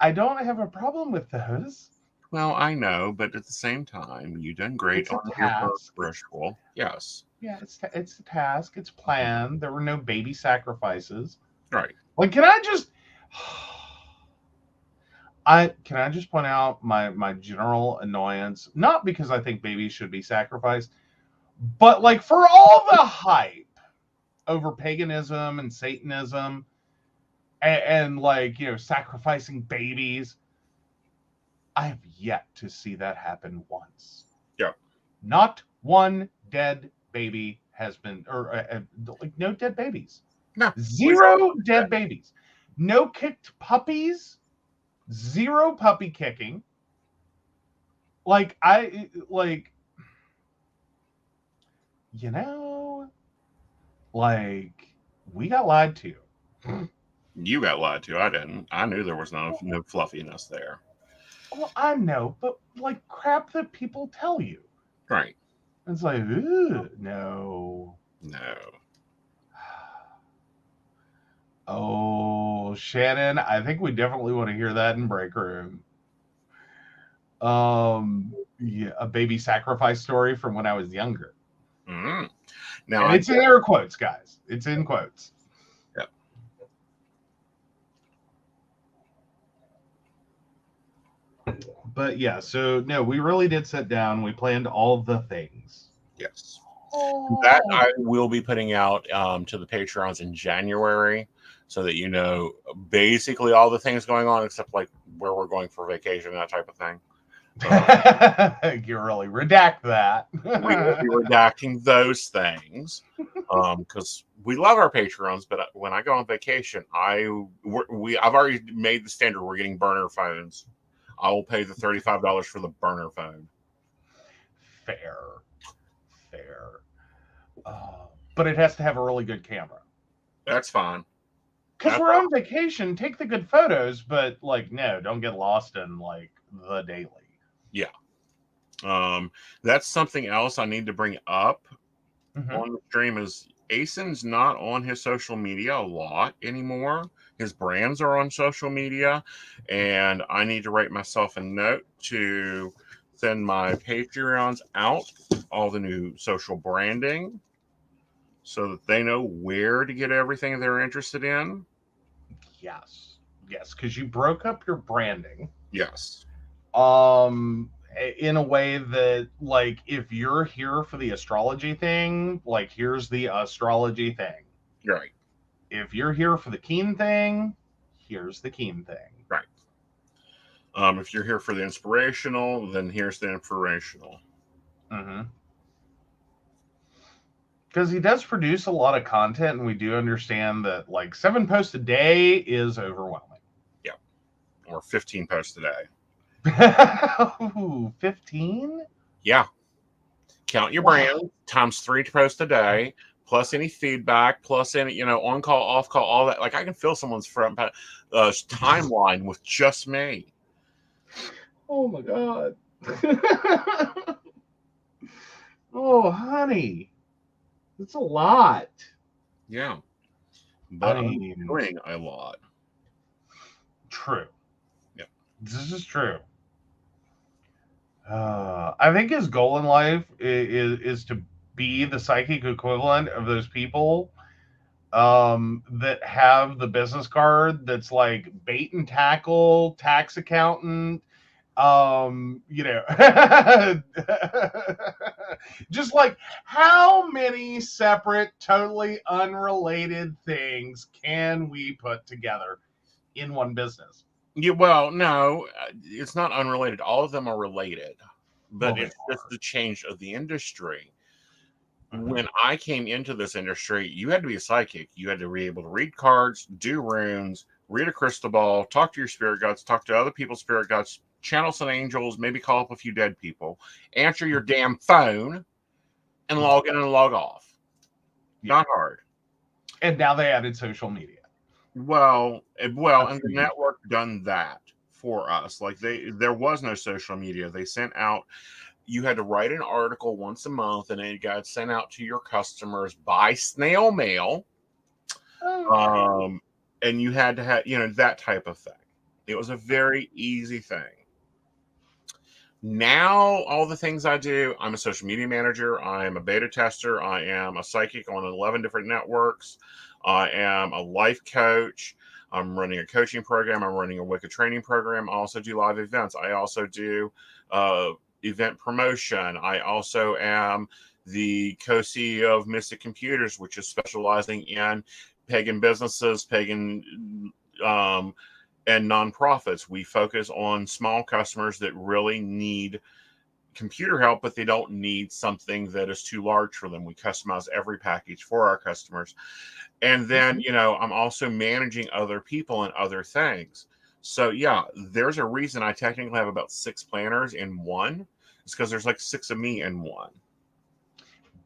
I don't have a problem with those. Well, I know, but at the same time, you done great on your first ritual. Yes. Yeah, it's a task. It's planned. There were no baby sacrifices. Right. Like, can I just point out my general annoyance? Not because I think babies should be sacrificed, but like for all the hype over paganism and Satanism and like, you know, sacrificing babies, I have yet to see that happen once. Yeah. Not one dead baby has been, or like no dead babies. No. 0 dead babies. No kicked puppies. 0 puppy kicking. Like, you know, like, we got lied to. You got lied to. I didn't. I knew there was no fluffiness there. Well, I know, but like crap that people tell you. Right. It's like, ooh, no. Oh, Shannon, I think we definitely want to hear that in break room. Yeah, a baby sacrifice story from when I was younger. Now, And it's in air quotes, guys. It's in quotes. Yep. But yeah, so no, we really did sit down. We planned all the things. Yes. That I will be putting out to the Patreons in January, so that you know basically all the things going on, except like where we're going for vacation, that type of thing. You really redact that. We will be redacting those things because we love our Patreons, but when I go on vacation, I've already made the standard. We're getting burner phones. I will pay the $35 for the burner phone. Fair. But it has to have a really good camera. That's fine. Because we're on vacation, take the good photos, but like, no, don't get lost in like the daily. Yeah. That's something else I need to bring up on the stream is Aeson's not on his social media a lot anymore. His brands are on social media, and I need to write myself a note to send my Patreons out all the new social branding so that they know where to get everything they're interested in. Yes, because you broke up your branding. Yes. In a way that, like, if you're here for the astrology thing, like, here's the astrology thing. Right. If you're here for the keen thing, here's the keen thing. Right. If you're here for the inspirational, then here's the inspirational. Because he does produce a lot of content, and we do understand that, like, 7 posts a day is overwhelming. Yeah. Or 15 posts a day. Ooh, 15? Yeah. Count your brand times 3 posts a day, plus any feedback, plus any, on call, off call, all that. Like, I can fill someone's front timeline with just me. Oh my God. Oh, honey. It's a lot. Yeah. But I'm doing a lot. True. Yeah. This is true. I think his goal in life is to be the psychic equivalent of those people that have the business card that's like bait and tackle, tax accountant, just like how many separate, totally unrelated things can we put together in one business? Yeah, well, no, it's not unrelated. All of them are related, but it's just the change of the industry. When I came into this industry, you had to be a psychic. You had to be able to read cards, do runes, read a crystal ball, talk to your spirit guides, talk to other people's spirit guides, channel some angels, maybe call up a few dead people, answer your damn phone, and log in and log off. Not hard. And now they added social media. Well, and the network done that for us. Like there was no social media. They sent out. You had to write an article once a month, and it got sent out to your customers by snail mail. And you had to have, that type of thing. It was a very easy thing. Now, all the things I do, I'm a social media manager. I am a beta tester. I am a psychic on 11 different networks. I am a life coach. I'm running a coaching program. I'm running a Wicca training program. I also do live events. I also do event promotion. I also am the co-CEO of Mystic Computers, which is specializing in pagan businesses, pagan and nonprofits. We focus on small customers that really need computer help, but they don't need something that is too large for them. We customize every package for our customers. And then, I'm also managing other people and other things. So yeah, there's a reason I technically have about 6 planners in one. It's because there's like 6 of me in one.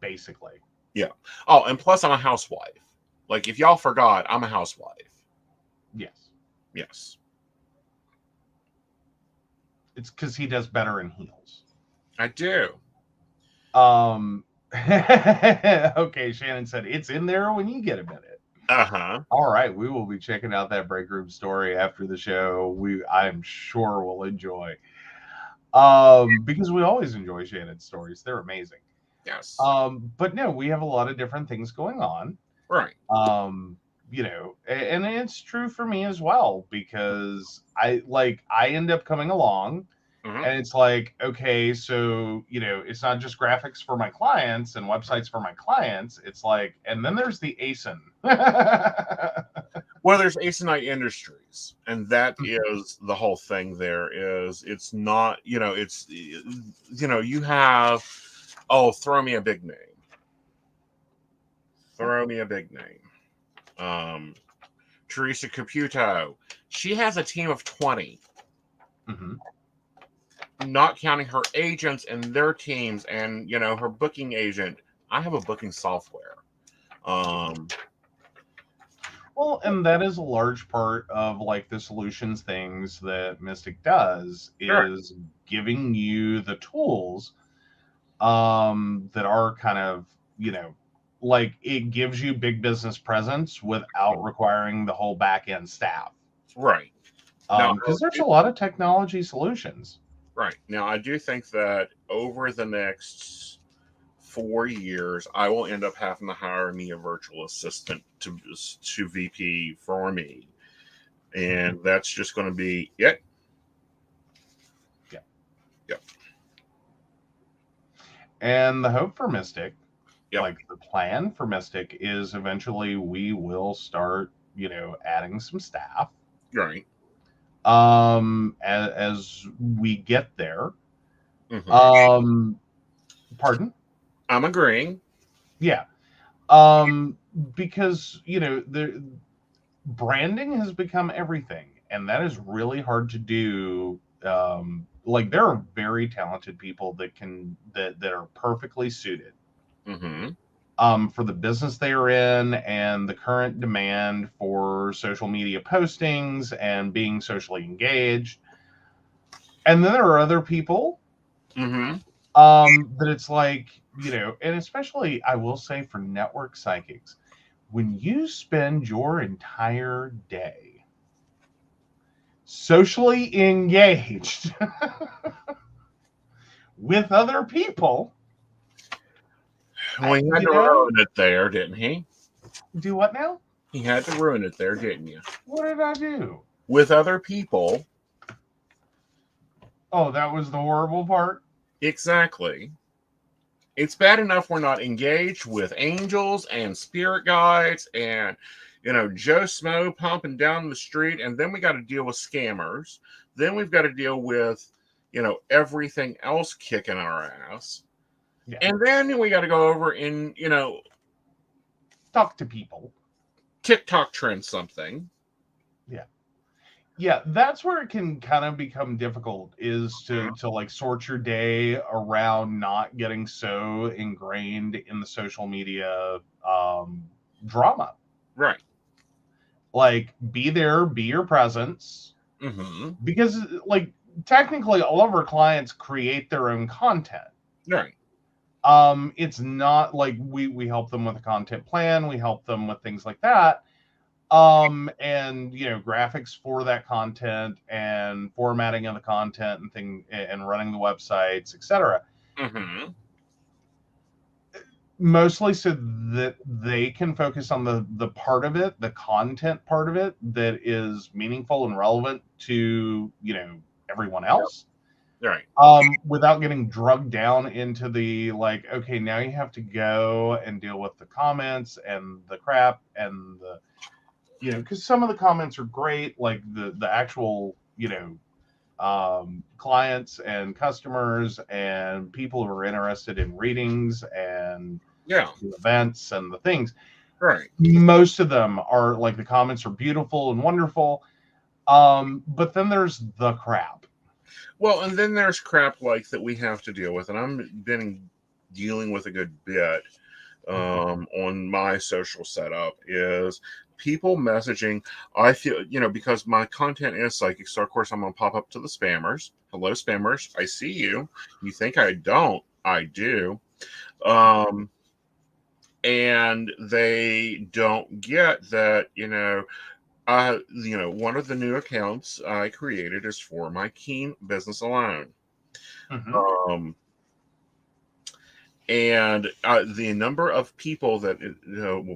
Basically. Yeah. Oh, and plus I'm a housewife. Like if y'all forgot, I'm a housewife. Yes. It's because he does better in heels. I do. Okay, Shannon said it's in there when you get a minute. All right, we will be checking out that break room story after the show. I'm sure we'll enjoy. Because we always enjoy Shannon's stories. They're amazing. Yes. But no, we have a lot of different things going on. Right. You know, and it's true for me as well, because I end up coming along, Mhm. and it's like, okay, so, you know, it's not just graphics for my clients and websites for my clients. It's like, and then there's the Aeson. Well, there's Aeson Knight Industries, and that is the whole thing. There is, it's not, you know, it's, you know, you have, oh, throw me a big name. Throw me a big name. Teresa Caputo. She has a team of 20. Mm-hmm. Not counting her agents and their teams, and, you know, her booking agent. I have a booking software. Well, and that is a large part of like the solutions things that Mystic does, Sure. is giving you the tools that are kind of, you know, like, it gives you big business presence without requiring the whole back end staff. Right. Now, Because there's a lot of technology solutions. right. Now, I do think that over the next 4 years, I will end up having to hire me a virtual assistant to VP for me. And that's just going to be it. Yeah. Yep. And the hope for Mystic, Yep. like the plan for Mystic, is eventually we will start, you know, adding some staff. Right. As we get there. Mm-hmm. Pardon? I'm agreeing. Yeah. Because, you know, the branding has become everything, and that is really hard to do. Like, there are very talented people that are perfectly suited for the business they are in and the current demand for social media postings and being socially engaged. And then there are other people that it's like, you know, and especially I will say for network psychics, when you spend your entire day socially engaged with other people. Well, he had to ruin it there, didn't he? Do what now? He had to ruin it there, didn't you? What did I do? With other people. Oh, that was the horrible part? Exactly. It's bad enough we're not engaged with angels and spirit guides and, you know, Joe Smo pumping down the street, and then we got to deal with scammers. Then we've got to deal with, you know, everything else kicking our ass. Yeah. And then we got to go over and, you know, talk to people. TikTok trend something. Yeah. Yeah, that's where it can kind of become difficult, is to like sort your day around not getting so ingrained in the social media drama. Right. Like, be there, be your presence. Because, like, technically all of our clients create their own content. Right. It's not like we help them with a content plan, we help them with things like that. And, you know, graphics for that content and formatting of the content and running the websites, etc. Mostly so that they can focus on the part of it, the content part of it, that is meaningful and relevant to, you know, everyone else. Right. Without getting drugged down into the, like, okay, now you have to go and deal with the comments and the crap and the, you know, because some of the comments are great, like the actual, you know, clients and customers and people who are interested in readings and the events and the things. Right. Most of them are like, the comments are beautiful and wonderful. But then there's the crap. Well, and then there's crap like that we have to deal with, and I've been dealing with a good bit on my social setup, is people messaging. I feel, you know, because my content is psychic, so of course I'm going to pop up to the spammers. Hello, spammers. I see you. You think I don't? I do. And they don't get that, you know, one of the new accounts I created is for my Keen business alone. And the number of people that,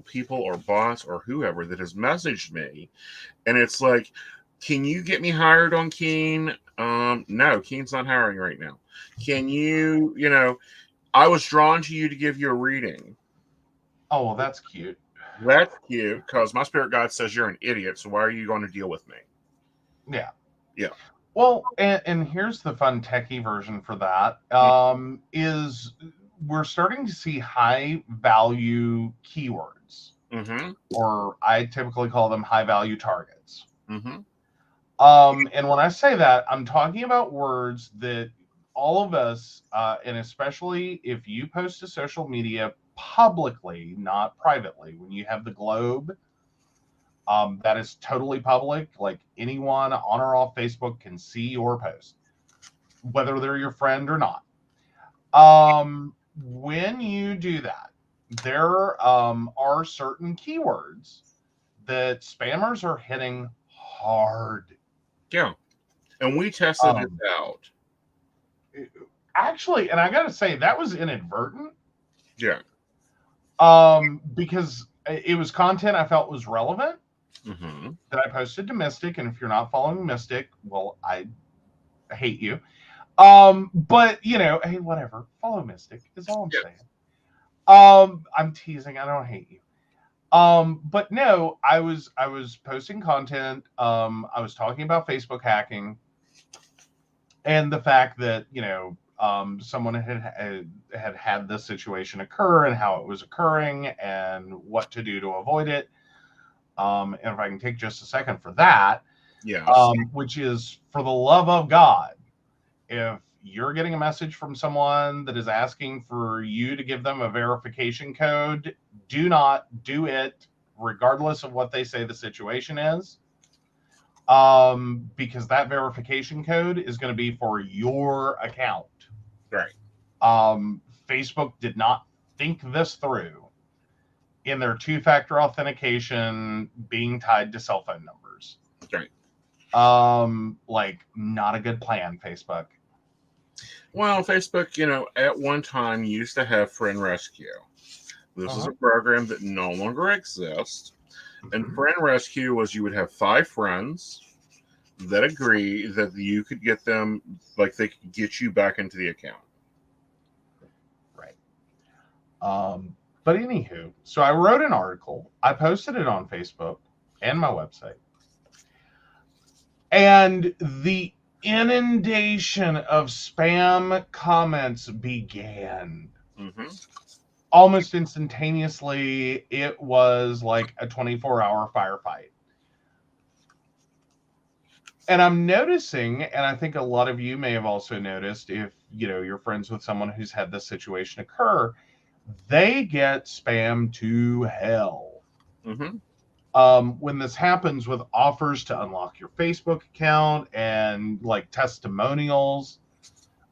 people or bots or whoever that has messaged me, and it's like, can you get me hired on Keen? No, Keen's not hiring right now. Can you, I was drawn to you to give you a reading. Oh, well, that's cute. That's cute, because my spirit guide says you're an idiot, so why are you going to deal with me? Yeah. Yeah. Well, and here's the fun techie version for that, is we're starting to see high value keywords, or I typically call them high value targets. And when I say that, I'm talking about words that all of us, and especially if you post to social media publicly, not privately, when you have the globe, that is totally public. Like, anyone on or off Facebook can see your post, whether they're your friend or not. When you do that, there are certain keywords that spammers are hitting hard. Yeah. And we tested it out. Actually, and I got to say, that was inadvertent. Yeah. Because it was content I felt was relevant. That I posted to Mystic, and if you're not following Mystic, well, I hate you. But hey, whatever. Follow Mystic is all I'm saying. I'm teasing. I don't hate you. But no, I was posting content. I was talking about Facebook hacking, and the fact that someone had this situation occur, and how it was occurring, and what to do to avoid it. And if I can take just a second for that, which is, for the love of God, if you're getting a message from someone that is asking for you to give them a verification code, do not do it, regardless of what they say the situation is, because that verification code is going to be for your account. Right. Facebook did not think this through in their two-factor authentication being tied to cell phone numbers. Right. Not a good plan, Facebook. Well, Facebook, at one time used to have Friend Rescue. This is a program that no longer exists. And Friend Rescue was, you would have 5 friends that agree that you could get them, like, they could get you back into the account. Right. But anywho, so I wrote an article. I posted it on Facebook and my website. And the inundation of spam comments began. Almost instantaneously. It was like a 24-hour firefight. And I'm noticing, and I think a lot of you may have also noticed, if you're friends with someone who's had this situation occur, they get spammed to hell. When this happens with offers to unlock your Facebook account and like testimonials,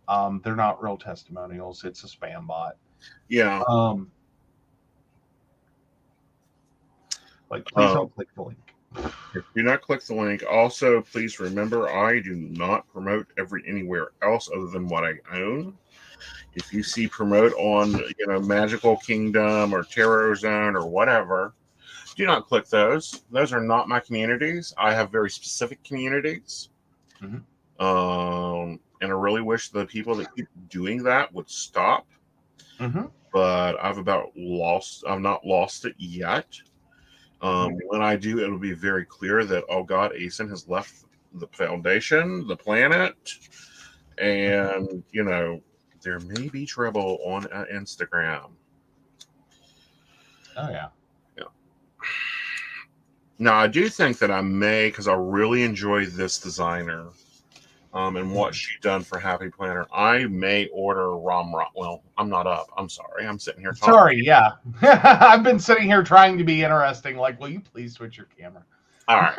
they're not real testimonials. It's a spam bot. Yeah. Please don't click the link. Do not click the link. Also, please remember, I do not promote anywhere else other than what I own. If you see promote on, Magical Kingdom or Tarot Zone or whatever, do not click those. Those are not my communities. I have very specific communities. And I really wish the people that keep doing that would stop. But I've not lost it yet. When I do, it'll be very clear that, oh God, Aeson has left the foundation, the planet, and, there may be trouble on Instagram. Oh, yeah. Now, I do think that I may, because I really enjoy this designer and what she's done for Happy Planner, I may order well, I'm not up. I'm sorry. I'm sitting here talking. Sorry, yeah. I've been sitting here trying to be interesting. Like, will you please switch your camera? All right.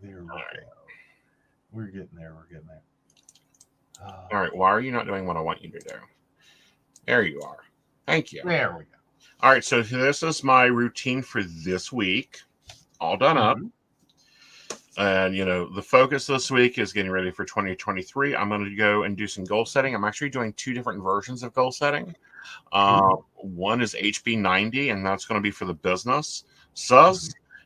There we go. We're getting there. All right. Why are you not doing what I want you to do? There you are. Thank you. There we go. All right. So this is my routine for this week. All done up. And, the focus this week is getting ready for 2023. I'm going to go and do some goal setting. I'm actually doing 2 different versions of goal setting. One is HB90, and that's going to be for the business.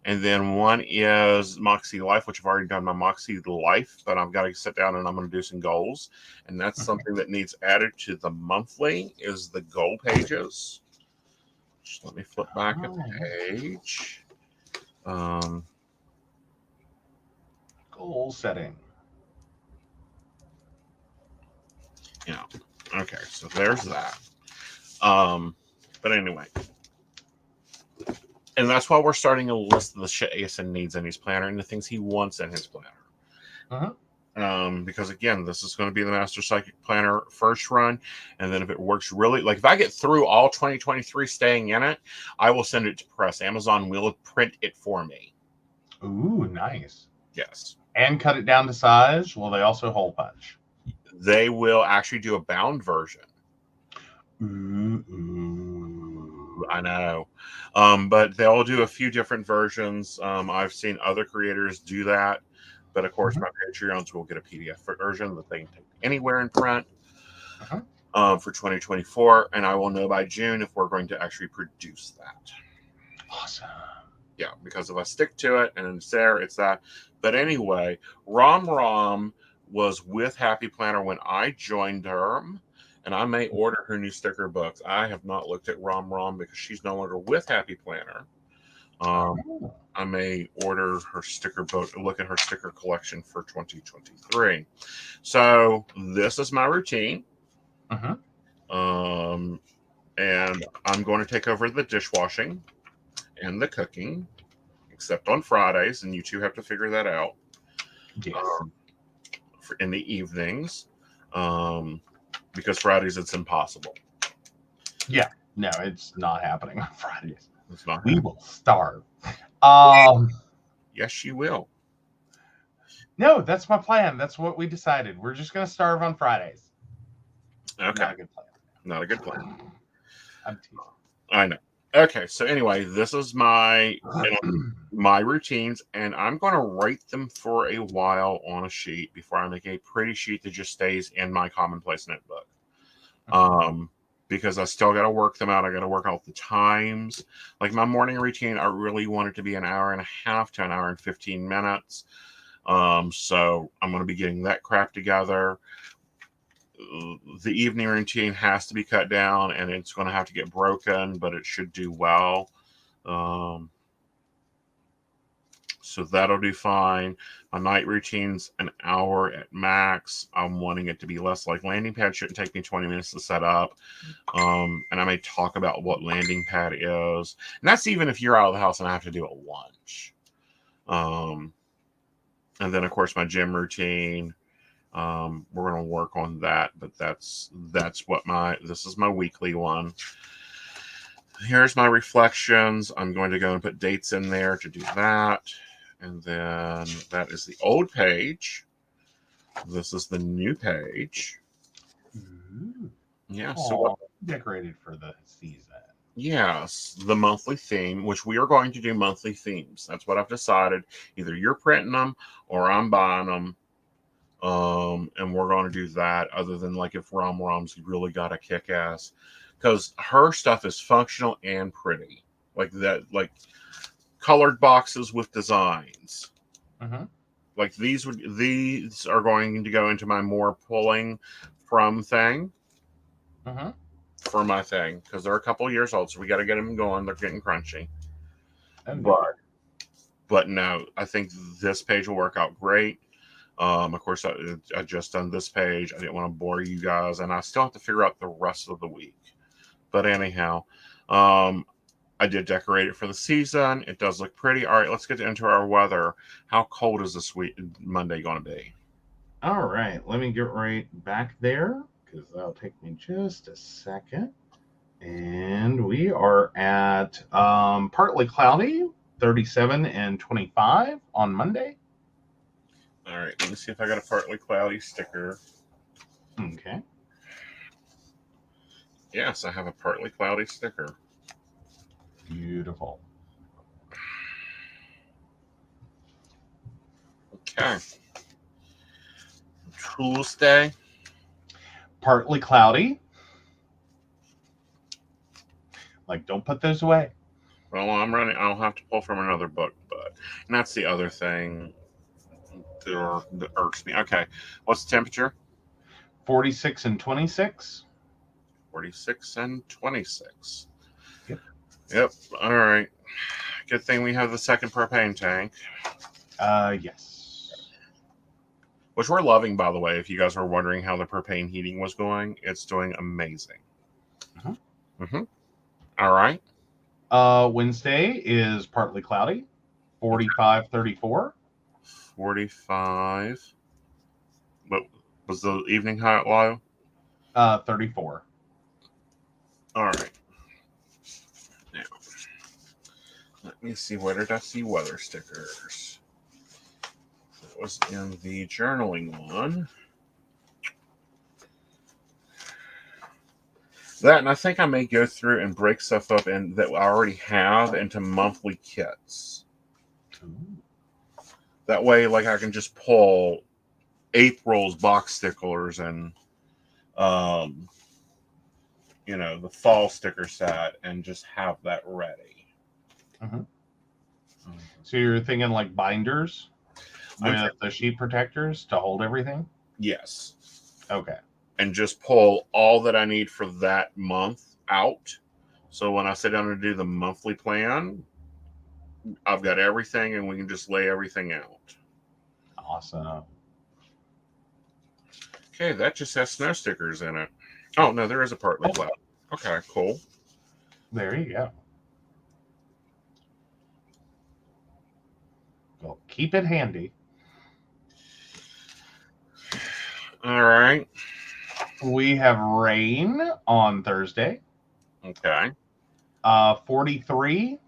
And then one is Moxie Life, which I've already done my Moxie Life, but I've got to sit down and I'm going to do some goals. And that's something that needs added to the monthly is the goal pages. Just let me flip back a page. Goal setting. Yeah. Okay. So there's that. But anyway. And that's why we're starting to list the shit Aeson needs in his planner and the things he wants in his planner. Because again, this is going to be the Master Psychic Planner first run. And then if it works really, like if I get through all 2023 staying in it, I will send it to press. Amazon will print it for me. Ooh, nice. Yes. And cut it down to size. Will they also hole punch? They will actually do a bound version. I know. But they'll do a few different versions. I've seen other creators do that. But of course, my Patreons will get a PDF version that they can take anywhere in print for 2024. And I will know by June if we're going to actually produce that. Awesome. Yeah, because if I stick to it and it's there, it's that. But anyway, Rom was with Happy Planner when I joined her. And I may order her new sticker books. I have not looked at Rom because she's no longer with Happy Planner. I may order her sticker book, look at her sticker collection for 2023. So this is my routine. And I'm going to take over the dishwashing and the cooking, except on Fridays, and you two have to figure that out. Yes. In the evenings. Because Fridays it's impossible. Yeah, no, it's not happening on Fridays. It's not. We will starve. Yes, you will. No, that's my plan. That's what we decided. We're just going to starve on Fridays. Okay. Not a good plan. Not a good plan. I'm teasing. I know. Okay, so anyway, this is my routines, and I'm going to write them for a while on a sheet before I make a pretty sheet that just stays in my commonplace notebook. Because I still got to work them out. I got to work out the times. Like my morning routine, I really want it to be an hour and a half to an hour and 15 minutes. So I'm going to be getting that crap together. The evening routine has to be cut down and it's going to have to get broken, but it should do well. So that'll do fine. My night routine's an hour at max. I'm wanting it to be less. Like landing pad shouldn't take me 20 minutes to set up. And I may talk about what landing pad is. And that's even if you're out of the house and I have to do a lunch. And then of course my gym routine. We're going to work on that, but that's what this is my weekly one. Here's my reflections. I'm going to go and put dates in there to do that. And then that is the old page. This is the new page. Yeah. So decorated for the season. Yes, the monthly theme, which we are going to do monthly themes. That's what I've decided. Either you're printing them or I'm buying them. And we're going to do that, other than like if Rom's really got a kick ass, because her stuff is functional and pretty, like that, like colored boxes with designs. Like these are going to go into my more pulling from thing for my thing, because they're a couple years old, so we got to get them going. They're getting crunchy. But no, I think this page will work out great. Of course, I just done this page. I didn't want to bore you guys, and I still have to figure out the rest of the week. But anyhow, I did decorate it for the season. It does look pretty. All right, let's get into our weather. How cold is this week, Monday, going to be? All right, let me get right back there because that'll take me just a second. And we are at partly cloudy, 37 and 25 on Monday. All right, let me see if I got a partly cloudy sticker. Okay. Yes, I have a partly cloudy sticker. Beautiful. Okay. Tuesday. Partly cloudy. Like, don't put those away. Well, I'm running. I'll have to pull from another book, and that's the other thing that irks me. Okay. What's the temperature? 46 and 26. 46 and 26. Yep. Yep. All right. Good thing we have the second propane tank. Yes. Which we're loving, by the way. If you guys are wondering how the propane heating was going, it's doing amazing. All right. Wednesday is partly cloudy. 45, 34. 45. What was the evening high low? 34. All right. Now, let me see. Where did I see weather stickers? That was in the journaling one. That, and I think I may go through and break stuff up and that I already have into monthly kits. That way, like, I can just pull April's box stickers and, the fall sticker set and just have that ready. So you're thinking like binders with the sheet protectors to hold everything? Yes. Okay. And just pull all that I need for that month out. So when I sit down to do the monthly plan, I've got everything and we can just lay everything out. Awesome. Okay, that just has snow stickers in it. Oh, no, there is a partly cloud. Okay, cool. There you go. Well, keep it handy. All right. We have rain on Thursday. Okay. 43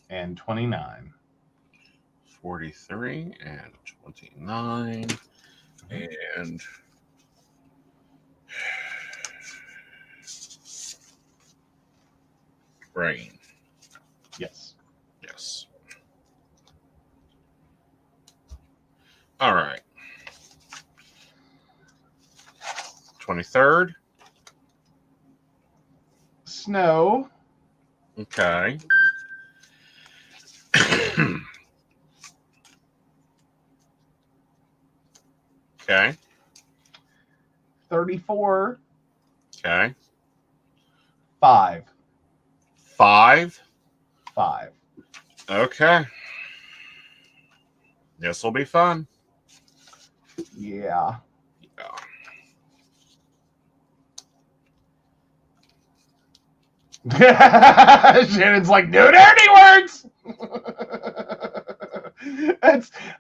and 29. 43 and 29. And rain. Yes. Yes. All right. 23rd. Snow. Okay. Okay. 34. Okay. 5. 5. 5. Okay. This will be fun. Yeah. Shannon's like, no dirty words.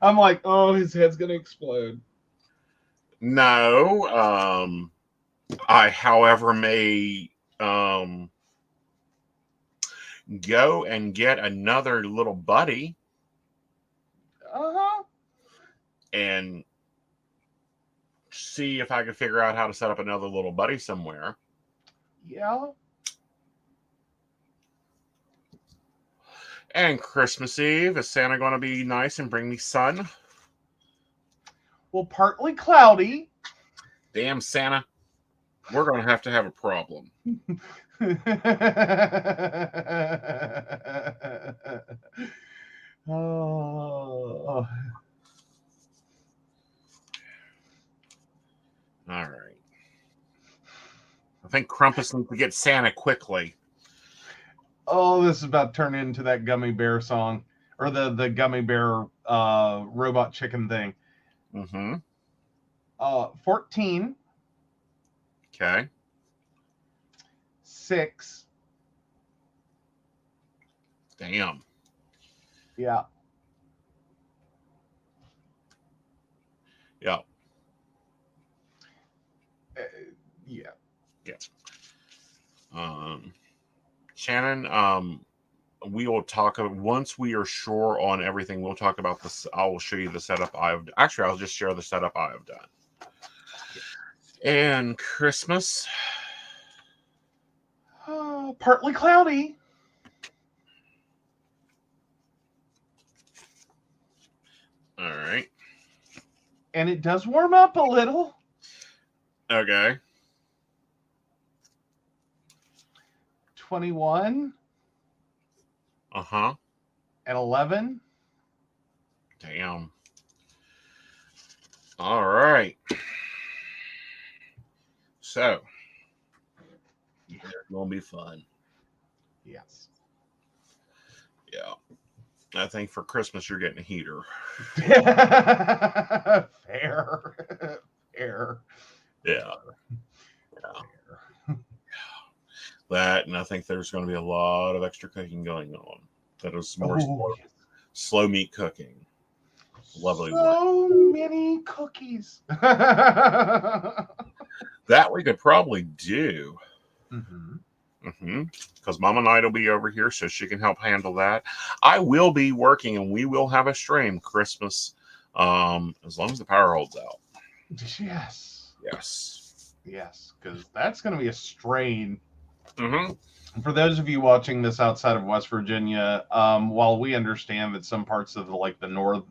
I'm like, oh, his head's gonna explode. No. I, however, may go and get another little buddy and see if I can figure out how to set up another little buddy somewhere. Yeah. And Christmas Eve, is Santa going to be nice and bring me sun? Well, partly cloudy. Damn, Santa. We're going to have a problem. Oh. All right. I think Krampus needs to get Santa quickly. Oh, this is about to turn into that gummy bear song. Or the gummy bear robot chicken thing. 14. Okay. 6. Damn. Yeah. Yeah. Yeah. Yes. Shannon, we will talk once we are sure on everything. We'll talk about this. I will show you the setup I'll just share the setup I have done. And Christmas, partly cloudy. All right. and it does warm up a little. Okay. 21 Uh-huh. and 11. Damn. All right. So, it's going to be fun. Yes. Yeah. I think for Christmas, you're getting a heater. Fair. Fair. Yeah. That, and I think there's going to be a lot of extra cooking going on. That is more slow meat cooking. Lovely. So many cookies. That we could probably do. Because Mama Knight will be over here, so she can help handle that. I will be working, and we will have a stream Christmas, as long as the power holds out. Yes. Yes, because that's going to be a strain. Mm-hmm. For those of you watching this outside of West Virginia, while we understand that some parts of the north,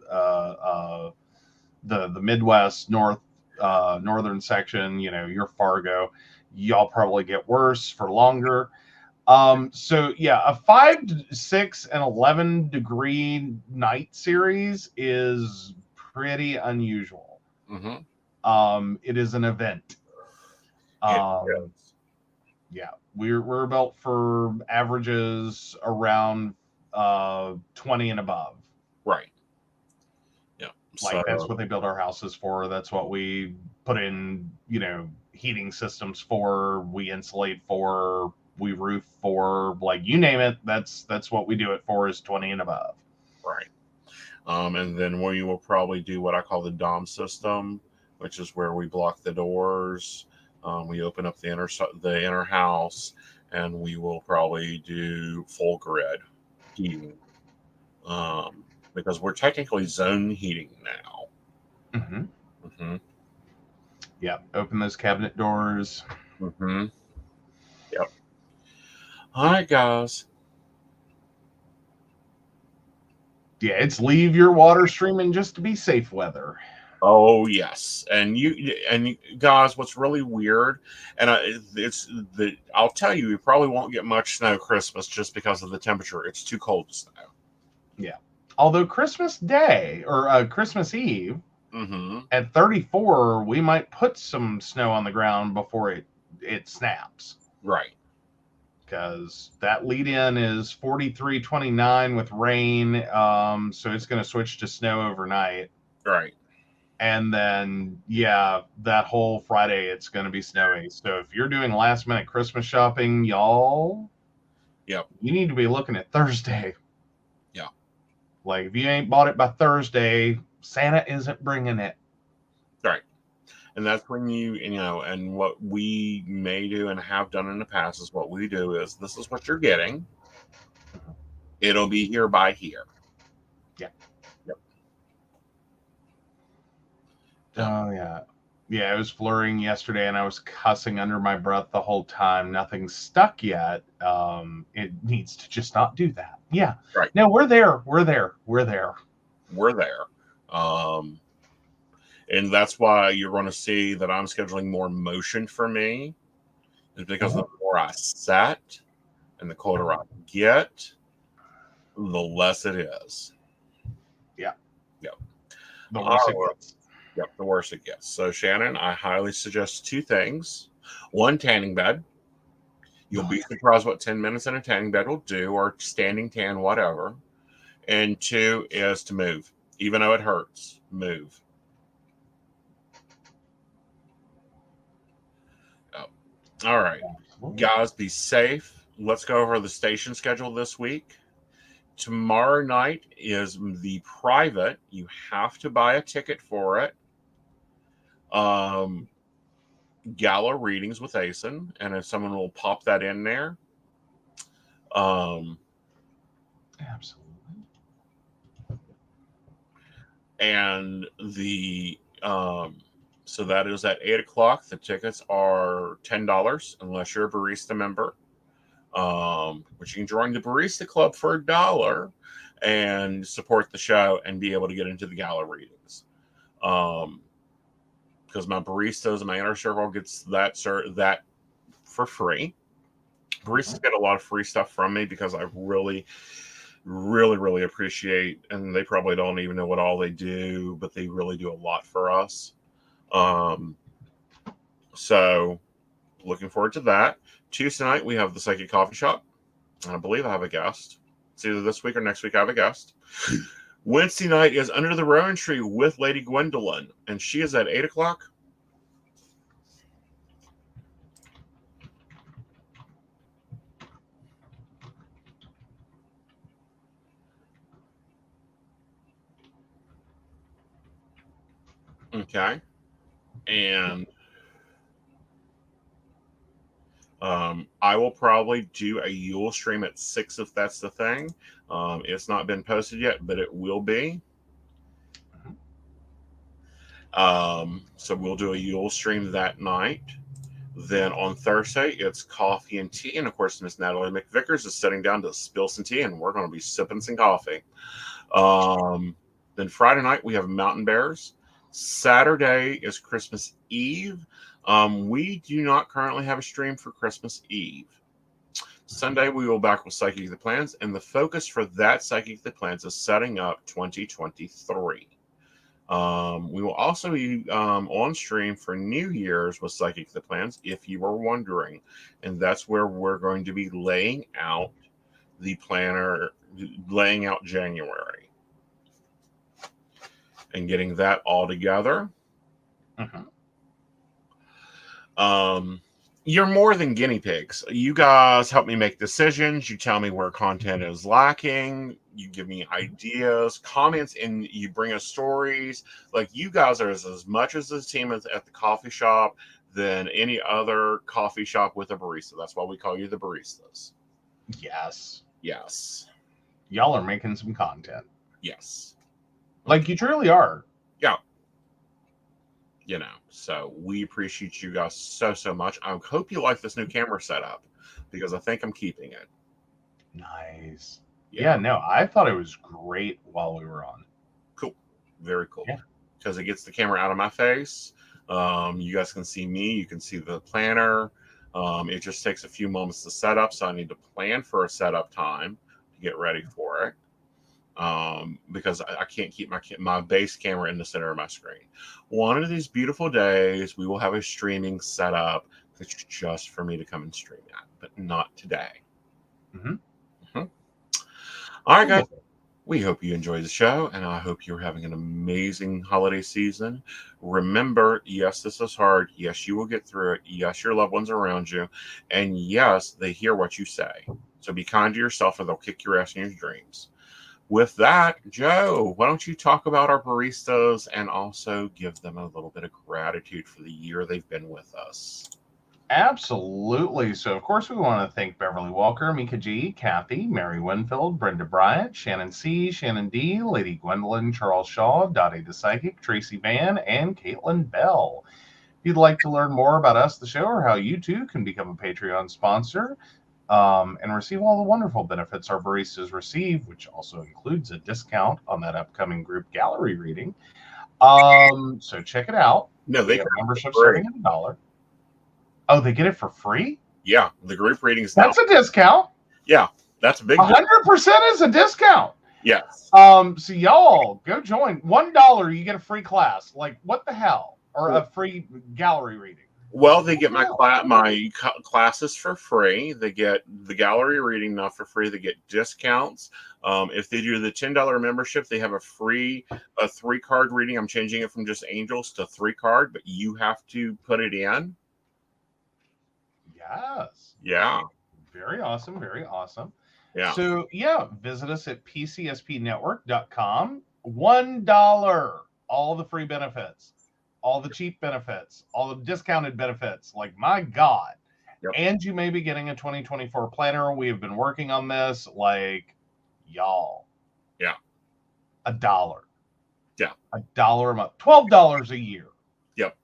the Midwest, northern section, your Fargo, y'all probably get worse for longer. So yeah, a 5, 6, and 11 degree night series is pretty unusual. It is an event. Yeah, we're built for averages around 20 and above. Right. Yeah. That's what they build our houses for. That's what we put in, heating systems for, we insulate for, we roof for, you name it. That's what we do it for, is 20 and above. Right. And then we will probably do what I call the DOM system, which is where we block the doors. We open up the inner house, and we will probably do full grid heating, because we're technically zone heating now. Yeah, open those cabinet doors. Yep. All right, guys. Yeah, it's leave your water streaming just to be safe weather. Oh yes, and you guys, what's really weird, and I'll tell you, you probably won't get much snow Christmas just because of the temperature. It's too cold to snow. Yeah, although Christmas Day or Christmas Eve at 34, we might put some snow on the ground before it snaps. Right. Because that lead in is 43-29 with rain, so it's going to switch to snow overnight. Right. And then, that whole Friday, it's going to be snowy. So if you're doing last minute Christmas shopping, y'all, you need to be looking at Thursday. Yeah. If you ain't bought it by Thursday, Santa isn't bringing it. Right. And that's when and what we may do and have done in the past is what we do is, this is what you're getting. It'll be here by here. Yeah. Yep. Oh, yeah. Yeah, it was flurrying yesterday, and I was cussing under my breath the whole time. Nothing's stuck yet. It needs to just not do that. Yeah. Right. No, we're there. We're there. And that's why you're going to see that I'm scheduling more motion for me, is because the more I set and the colder I get, the less it is. Yeah. Yep. The worse it gets. Yep, the worse it gets. So, Shannon, I highly suggest 2 things. 1, tanning bed. You'll be surprised what 10 minutes in a tanning bed will do, or standing tan, whatever. And 2 is to move. Even though it hurts, move. Oh. All right. Guys, be safe. Let's go over the station schedule this week. Tomorrow night is the private. You have to buy a ticket for it. Gala readings with Aeson, and if someone will pop that in there. Absolutely. And the so that is at 8:00. The tickets are $10 unless you're a barista member. But you can join the Barista Club for $1 and support the show and be able to get into the gala readings. because my baristas and my inner circle gets that for free. Baristas get a lot of free stuff from me because I really, really, really appreciate, and they probably don't even know what all they do, but they really do a lot for us. So looking forward to that. Tuesday night, we have the Psychic Coffee Shop. And I believe I have a guest. It's either this week or next week I have a guest. Wednesday night is Under the Rowan Tree with Lady Gwendolyn. And she is at 8 o'clock. Okay. And I will probably do a Yule stream at 6 if that's the thing. It's not been posted yet, but it will be. So we'll do a Yule stream that night. Then on Thursday, it's coffee and tea. And of course, Miss Natalie McVickers is sitting down to spill some tea, and we're going to be sipping some coffee. Then Friday night, we have Mountain Bears. Saturday is Christmas Eve. We do not currently have a stream for Christmas Eve. Sunday, we will back with Psychic the Plans, and the focus for that Psychic the Plans is setting up 2023. We will also be on stream for New Year's with Psychic the Plans, if you were wondering. And that's where we're going to be laying out the planner, laying out January. And getting that all together. You're more than guinea pigs. You guys help me make decisions. You tell me where content is lacking. You give me ideas, comments, and you bring us stories. Like, you guys are as much as the team at the coffee shop than any other coffee shop with a barista. That's why we call you the baristas. Yes. Yes. Y'all are making some content. Yes. Like, you truly are. Yeah. You know, so we appreciate you guys so much. I hope you like this new camera setup because I think I'm keeping it. Nice. Yeah, no, I thought it was great while we were on. Cool. Very cool. Yeah. Because it gets the camera out of my face. You guys can see me. You can see the planner. It just takes a few moments to set up, so I need to plan for a setup time to get ready for it. Because I can't keep my base camera in the center of my screen. One of these beautiful days, we will have a streaming setup that's just for me to come and stream at, but not today. All right, guys. We hope you enjoy the show, and I hope you're having an amazing holiday season. Remember, yes, this is hard. Yes, you will get through it. Yes, your loved ones are around you. And yes, they hear what you say. So be kind to yourself, or they'll kick your ass in your dreams. With that, Joe, why don't you talk about our baristas and also give them a little bit of gratitude for the year they've been with us? Absolutely. So, of course, we want to thank Beverly Walker, Mika G, Kathy, Mary Winfield, Brenda Bryant, Shannon C, Shannon D, Lady Gwendolyn, Charles Shaw, Dottie the Psychic, Tracy Van, and Caitlin Bell. If you'd like to learn more about us, the show, or how you too can become a Patreon sponsor, and receive all the wonderful benefits our baristas receive, which also includes a discount on that upcoming group gallery reading. So check it out. No, they have membership starting at $1. Oh, they get it for free? Yeah, the group readings. That's a discount. Yeah, that's a big 100% is a discount. Yes. So y'all go join. $1, you get a free class. Like, what the hell? Or a free gallery reading. Well, they get my classes for free. They get the gallery reading not for free. They get discounts. If they do the $10 membership, they have a 3-card reading. I'm changing it from just angels to 3-card, but you have to put it in. Yes. Yeah. Very awesome. Very awesome. Yeah. So, yeah, visit us at PCSPnetwork.com. $1. All the free benefits. All the cheap benefits, all the discounted benefits. Like, my God. Yep. And you may be getting a 2024 planner. We have been working on this, like, y'all. Yeah. $1. Yeah. $1 a month. $12 a year. Yep.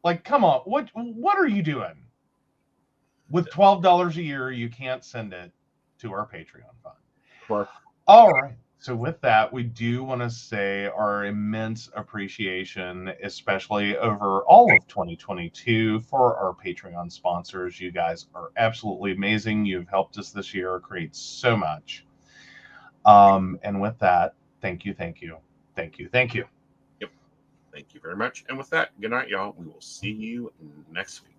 Like, come on. What are you doing? With $12 a year, you can't send it to our Patreon fund. Sure. All right. So with that, we do want to say our immense appreciation, especially over all of 2022, for our Patreon sponsors. You guys are absolutely amazing. You've helped us this year create so much. And with that, thank you, thank you, thank you, thank you. Yep. Thank you very much. And with that, good night, y'all. We will see you next week.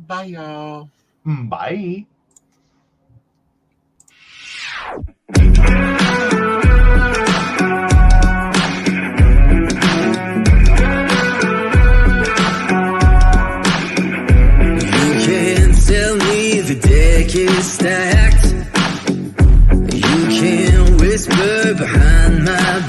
Bye, y'all. Bye. Tell me the deck is stacked. You can whisper behind my